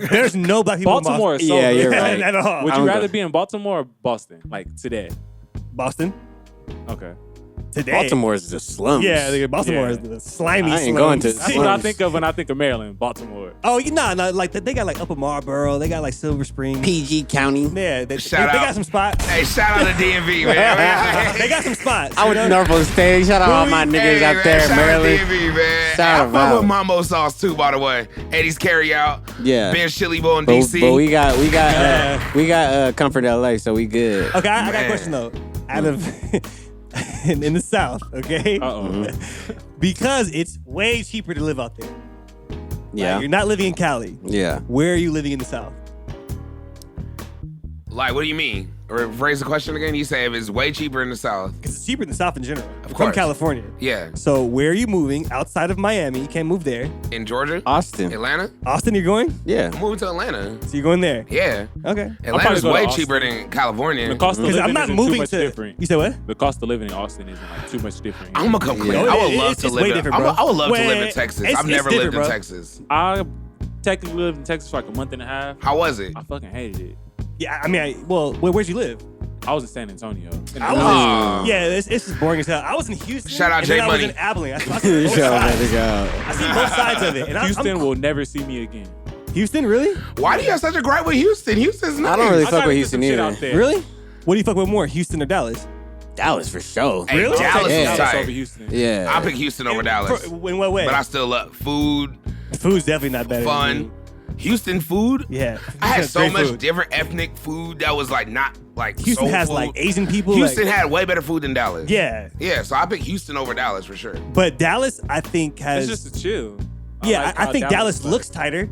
There's no black people Baltimore in is so Yeah, good. you're right. at all. Would you I'm rather good. be in Baltimore or Boston? Like today? Boston Okay. today. Baltimore is the slums. Yeah, Baltimore Yeah. is the slimy. I ain't slums. going to- That's what I think of when I think of Maryland, Baltimore. Oh, no, like they got like Upper Marlboro, they got like Silver Spring. PG County. Yeah, they Shout got out. some spots. Hey, shout out to DMV, man. They got some spots. I went to Norfolk State. Shout out all my niggas out there in Maryland. Shout out DMV, man. Shout I fuck out. with Mambo Sauce too, by the way. Eddie's Carry Out. Yeah. Ben Chilibo in But, DC. but we got Comfort LA, so we good. Okay, I got a Man. question though. Out of in the South, okay? Uh-oh. Because it's way cheaper to live out there. Yeah. Like, you're not living in Cali. Yeah. Where are you living in the South? Like, what do you mean? Rephrase the question again. You say if it's way cheaper in the South. Because it's cheaper in the South in general. Of From course. California. Yeah. So where are you moving outside of Miami? You can't move there. In Georgia? Austin. Atlanta? Austin, you're going? Yeah. I'm moving to Atlanta. So you're going there? Yeah. Okay. Atlanta's go to way Austin. cheaper than California. The cost of Because living I'm not isn't too moving much to. different. You said what? The cost of living in Austin isn't like too much different. I'm gonna come clean. Yeah. I would It's- love it's to way live in. different, bro. I would love to live in Wait, Texas. it's- I've never it's lived in different, bro. Texas. I technically lived in Texas for like a month and a half. How was it? I fucking hated it. Yeah, I mean, where'd you live? I was in San Antonio. I was Oh. yeah, it's just boring as hell. I was in Houston. Shout out and Jay then I Money. was in Abilene. I see both Shout out sides. to God. I see both sides of it. And Houston will never see me again. Houston, really? Why do you have such a gripe with Houston? Houston's nice. I don't really I fuck gotta with get Houston some shit either. out there. Really? What do you fuck with more, Houston or Dallas? Dallas for sure. Hey, Really? Dallas Yeah. is Dallas tight. over Houston. Yeah. I pick Houston over Dallas. In what way? But I still love food, Food's definitely not better. fun. Houston food? Yeah. I had Houston's so great much food. different ethnic food that was like not like Houston soul has food. like Asian people. Houston like, had way better food than Dallas. yeah. Yeah, so I pick Houston over Dallas for sure. But Dallas, I think has. It's just a chill. yeah, like I how think Dallas looks. looks tighter.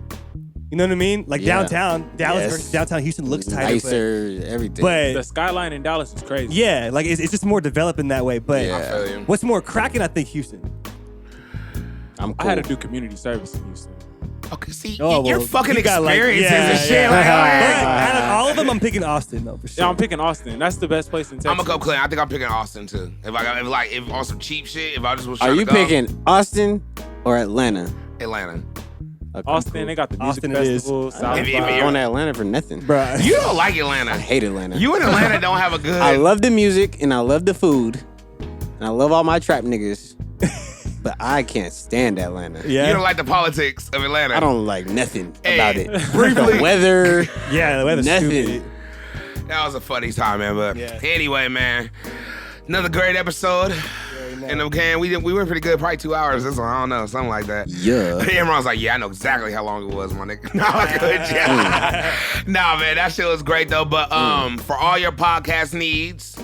You know what I mean? Like Yeah. downtown, Dallas Yes. versus downtown Houston looks tighter. Nicer, everything. But, The skyline in Dallas is crazy. yeah, like it's just more developed in that way. But Yeah. I feel you. what's more cracking, I think Houston. I'm I cool. had to do community service in Houston. Okay, see, Oh, your well, fucking you got, like, experiences yeah, and shit. yeah. Like, But oh, out of all of them, I'm picking Austin though for sure. Yeah, I'm picking Austin. That's the best place in Texas. I'm gonna go clean. I think I'm picking Austin too. If on some cheap shit, if I just was Are trying you to go, picking Austin or Atlanta? Atlanta? Okay, Austin, cool. they got the music Austin it is. festival. South If- if by. you're- I'm going to Atlanta for nothing. Bruh. You don't like Atlanta. I hate Atlanta. You in Atlanta don't have a good. I love the music and I love the food and I love all my trap niggas, but I can't stand Atlanta. Yeah. You don't like the politics of Atlanta. I don't like nothing Hey, about it. briefly- The weather. Yeah, the weather's Nothing. stupid. That was a funny time, man. But Yeah. anyway, man, another great episode. And okay, we went pretty good, probably 2 hours. That's I don't know, something like that. Yeah. Imran's like, yeah, I know exactly how long it was, my nigga. No, good job. Nah, man, that shit was great though. But for all your podcast needs,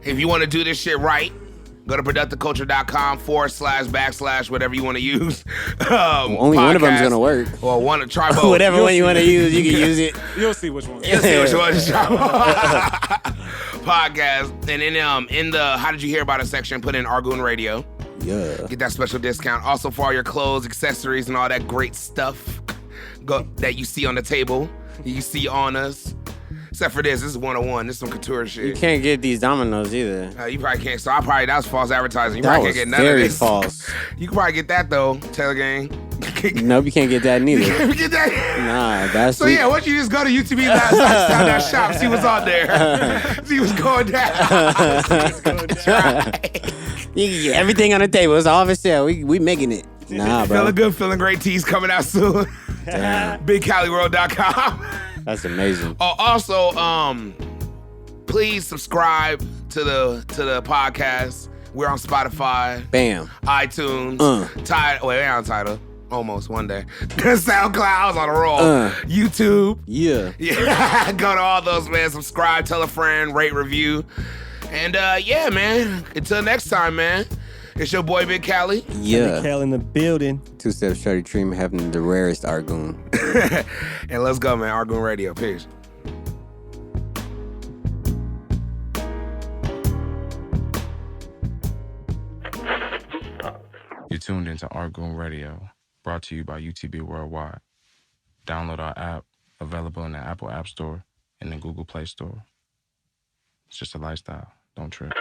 if you want to do this shit right, go to productiveculture.com// whatever you want to use. Only one of them's podcast. gonna work. Well, one try both. Whatever one you want to use, you can use it. You'll see which one. You'll see which one is podcast. And then in the How Did You Hear About Us section, put in Artgoon Radio. Yeah. Get that special discount. Also for all your clothes, accessories, and all that great stuff that you see on the table, you see on us. Except for this is 101. This is some couture shit. You can't get these dominoes either. You probably can't. So that was false advertising. You That probably was can't get none of very this. false. You can probably get that though, Taylor Gang. Nope, you can't get that neither. You get that? Nah, that's So yeah, why don't you just go to UTB last shop, see what's on there, see what's going down. That's right. You can get everything on the table. It's all for sale. We making it. Nah, bro. Feeling good, feeling great. Teas coming out soon. Damn. BigCaliWorld.com. That's amazing. Oh, also, please subscribe to the podcast. We're on Spotify, Bam. iTunes, Tidal. Wait, we're on Tidal. Almost one day. SoundCloud's on a roll. YouTube. Yeah. Yeah. Go to all those, man. Subscribe, tell a friend, rate, review. And yeah, man. Until next time, man. It's your boy Big Cali. Yeah. Cal in the building. Two-step shorty Treem having the rarest Artgoon. And let's go, man. Artgoon Radio. Peace. You're tuned into Artgoon Radio, brought to you by UTB Worldwide. Download our app, available in the Apple App Store and the Google Play Store. It's just a lifestyle. Don't trip.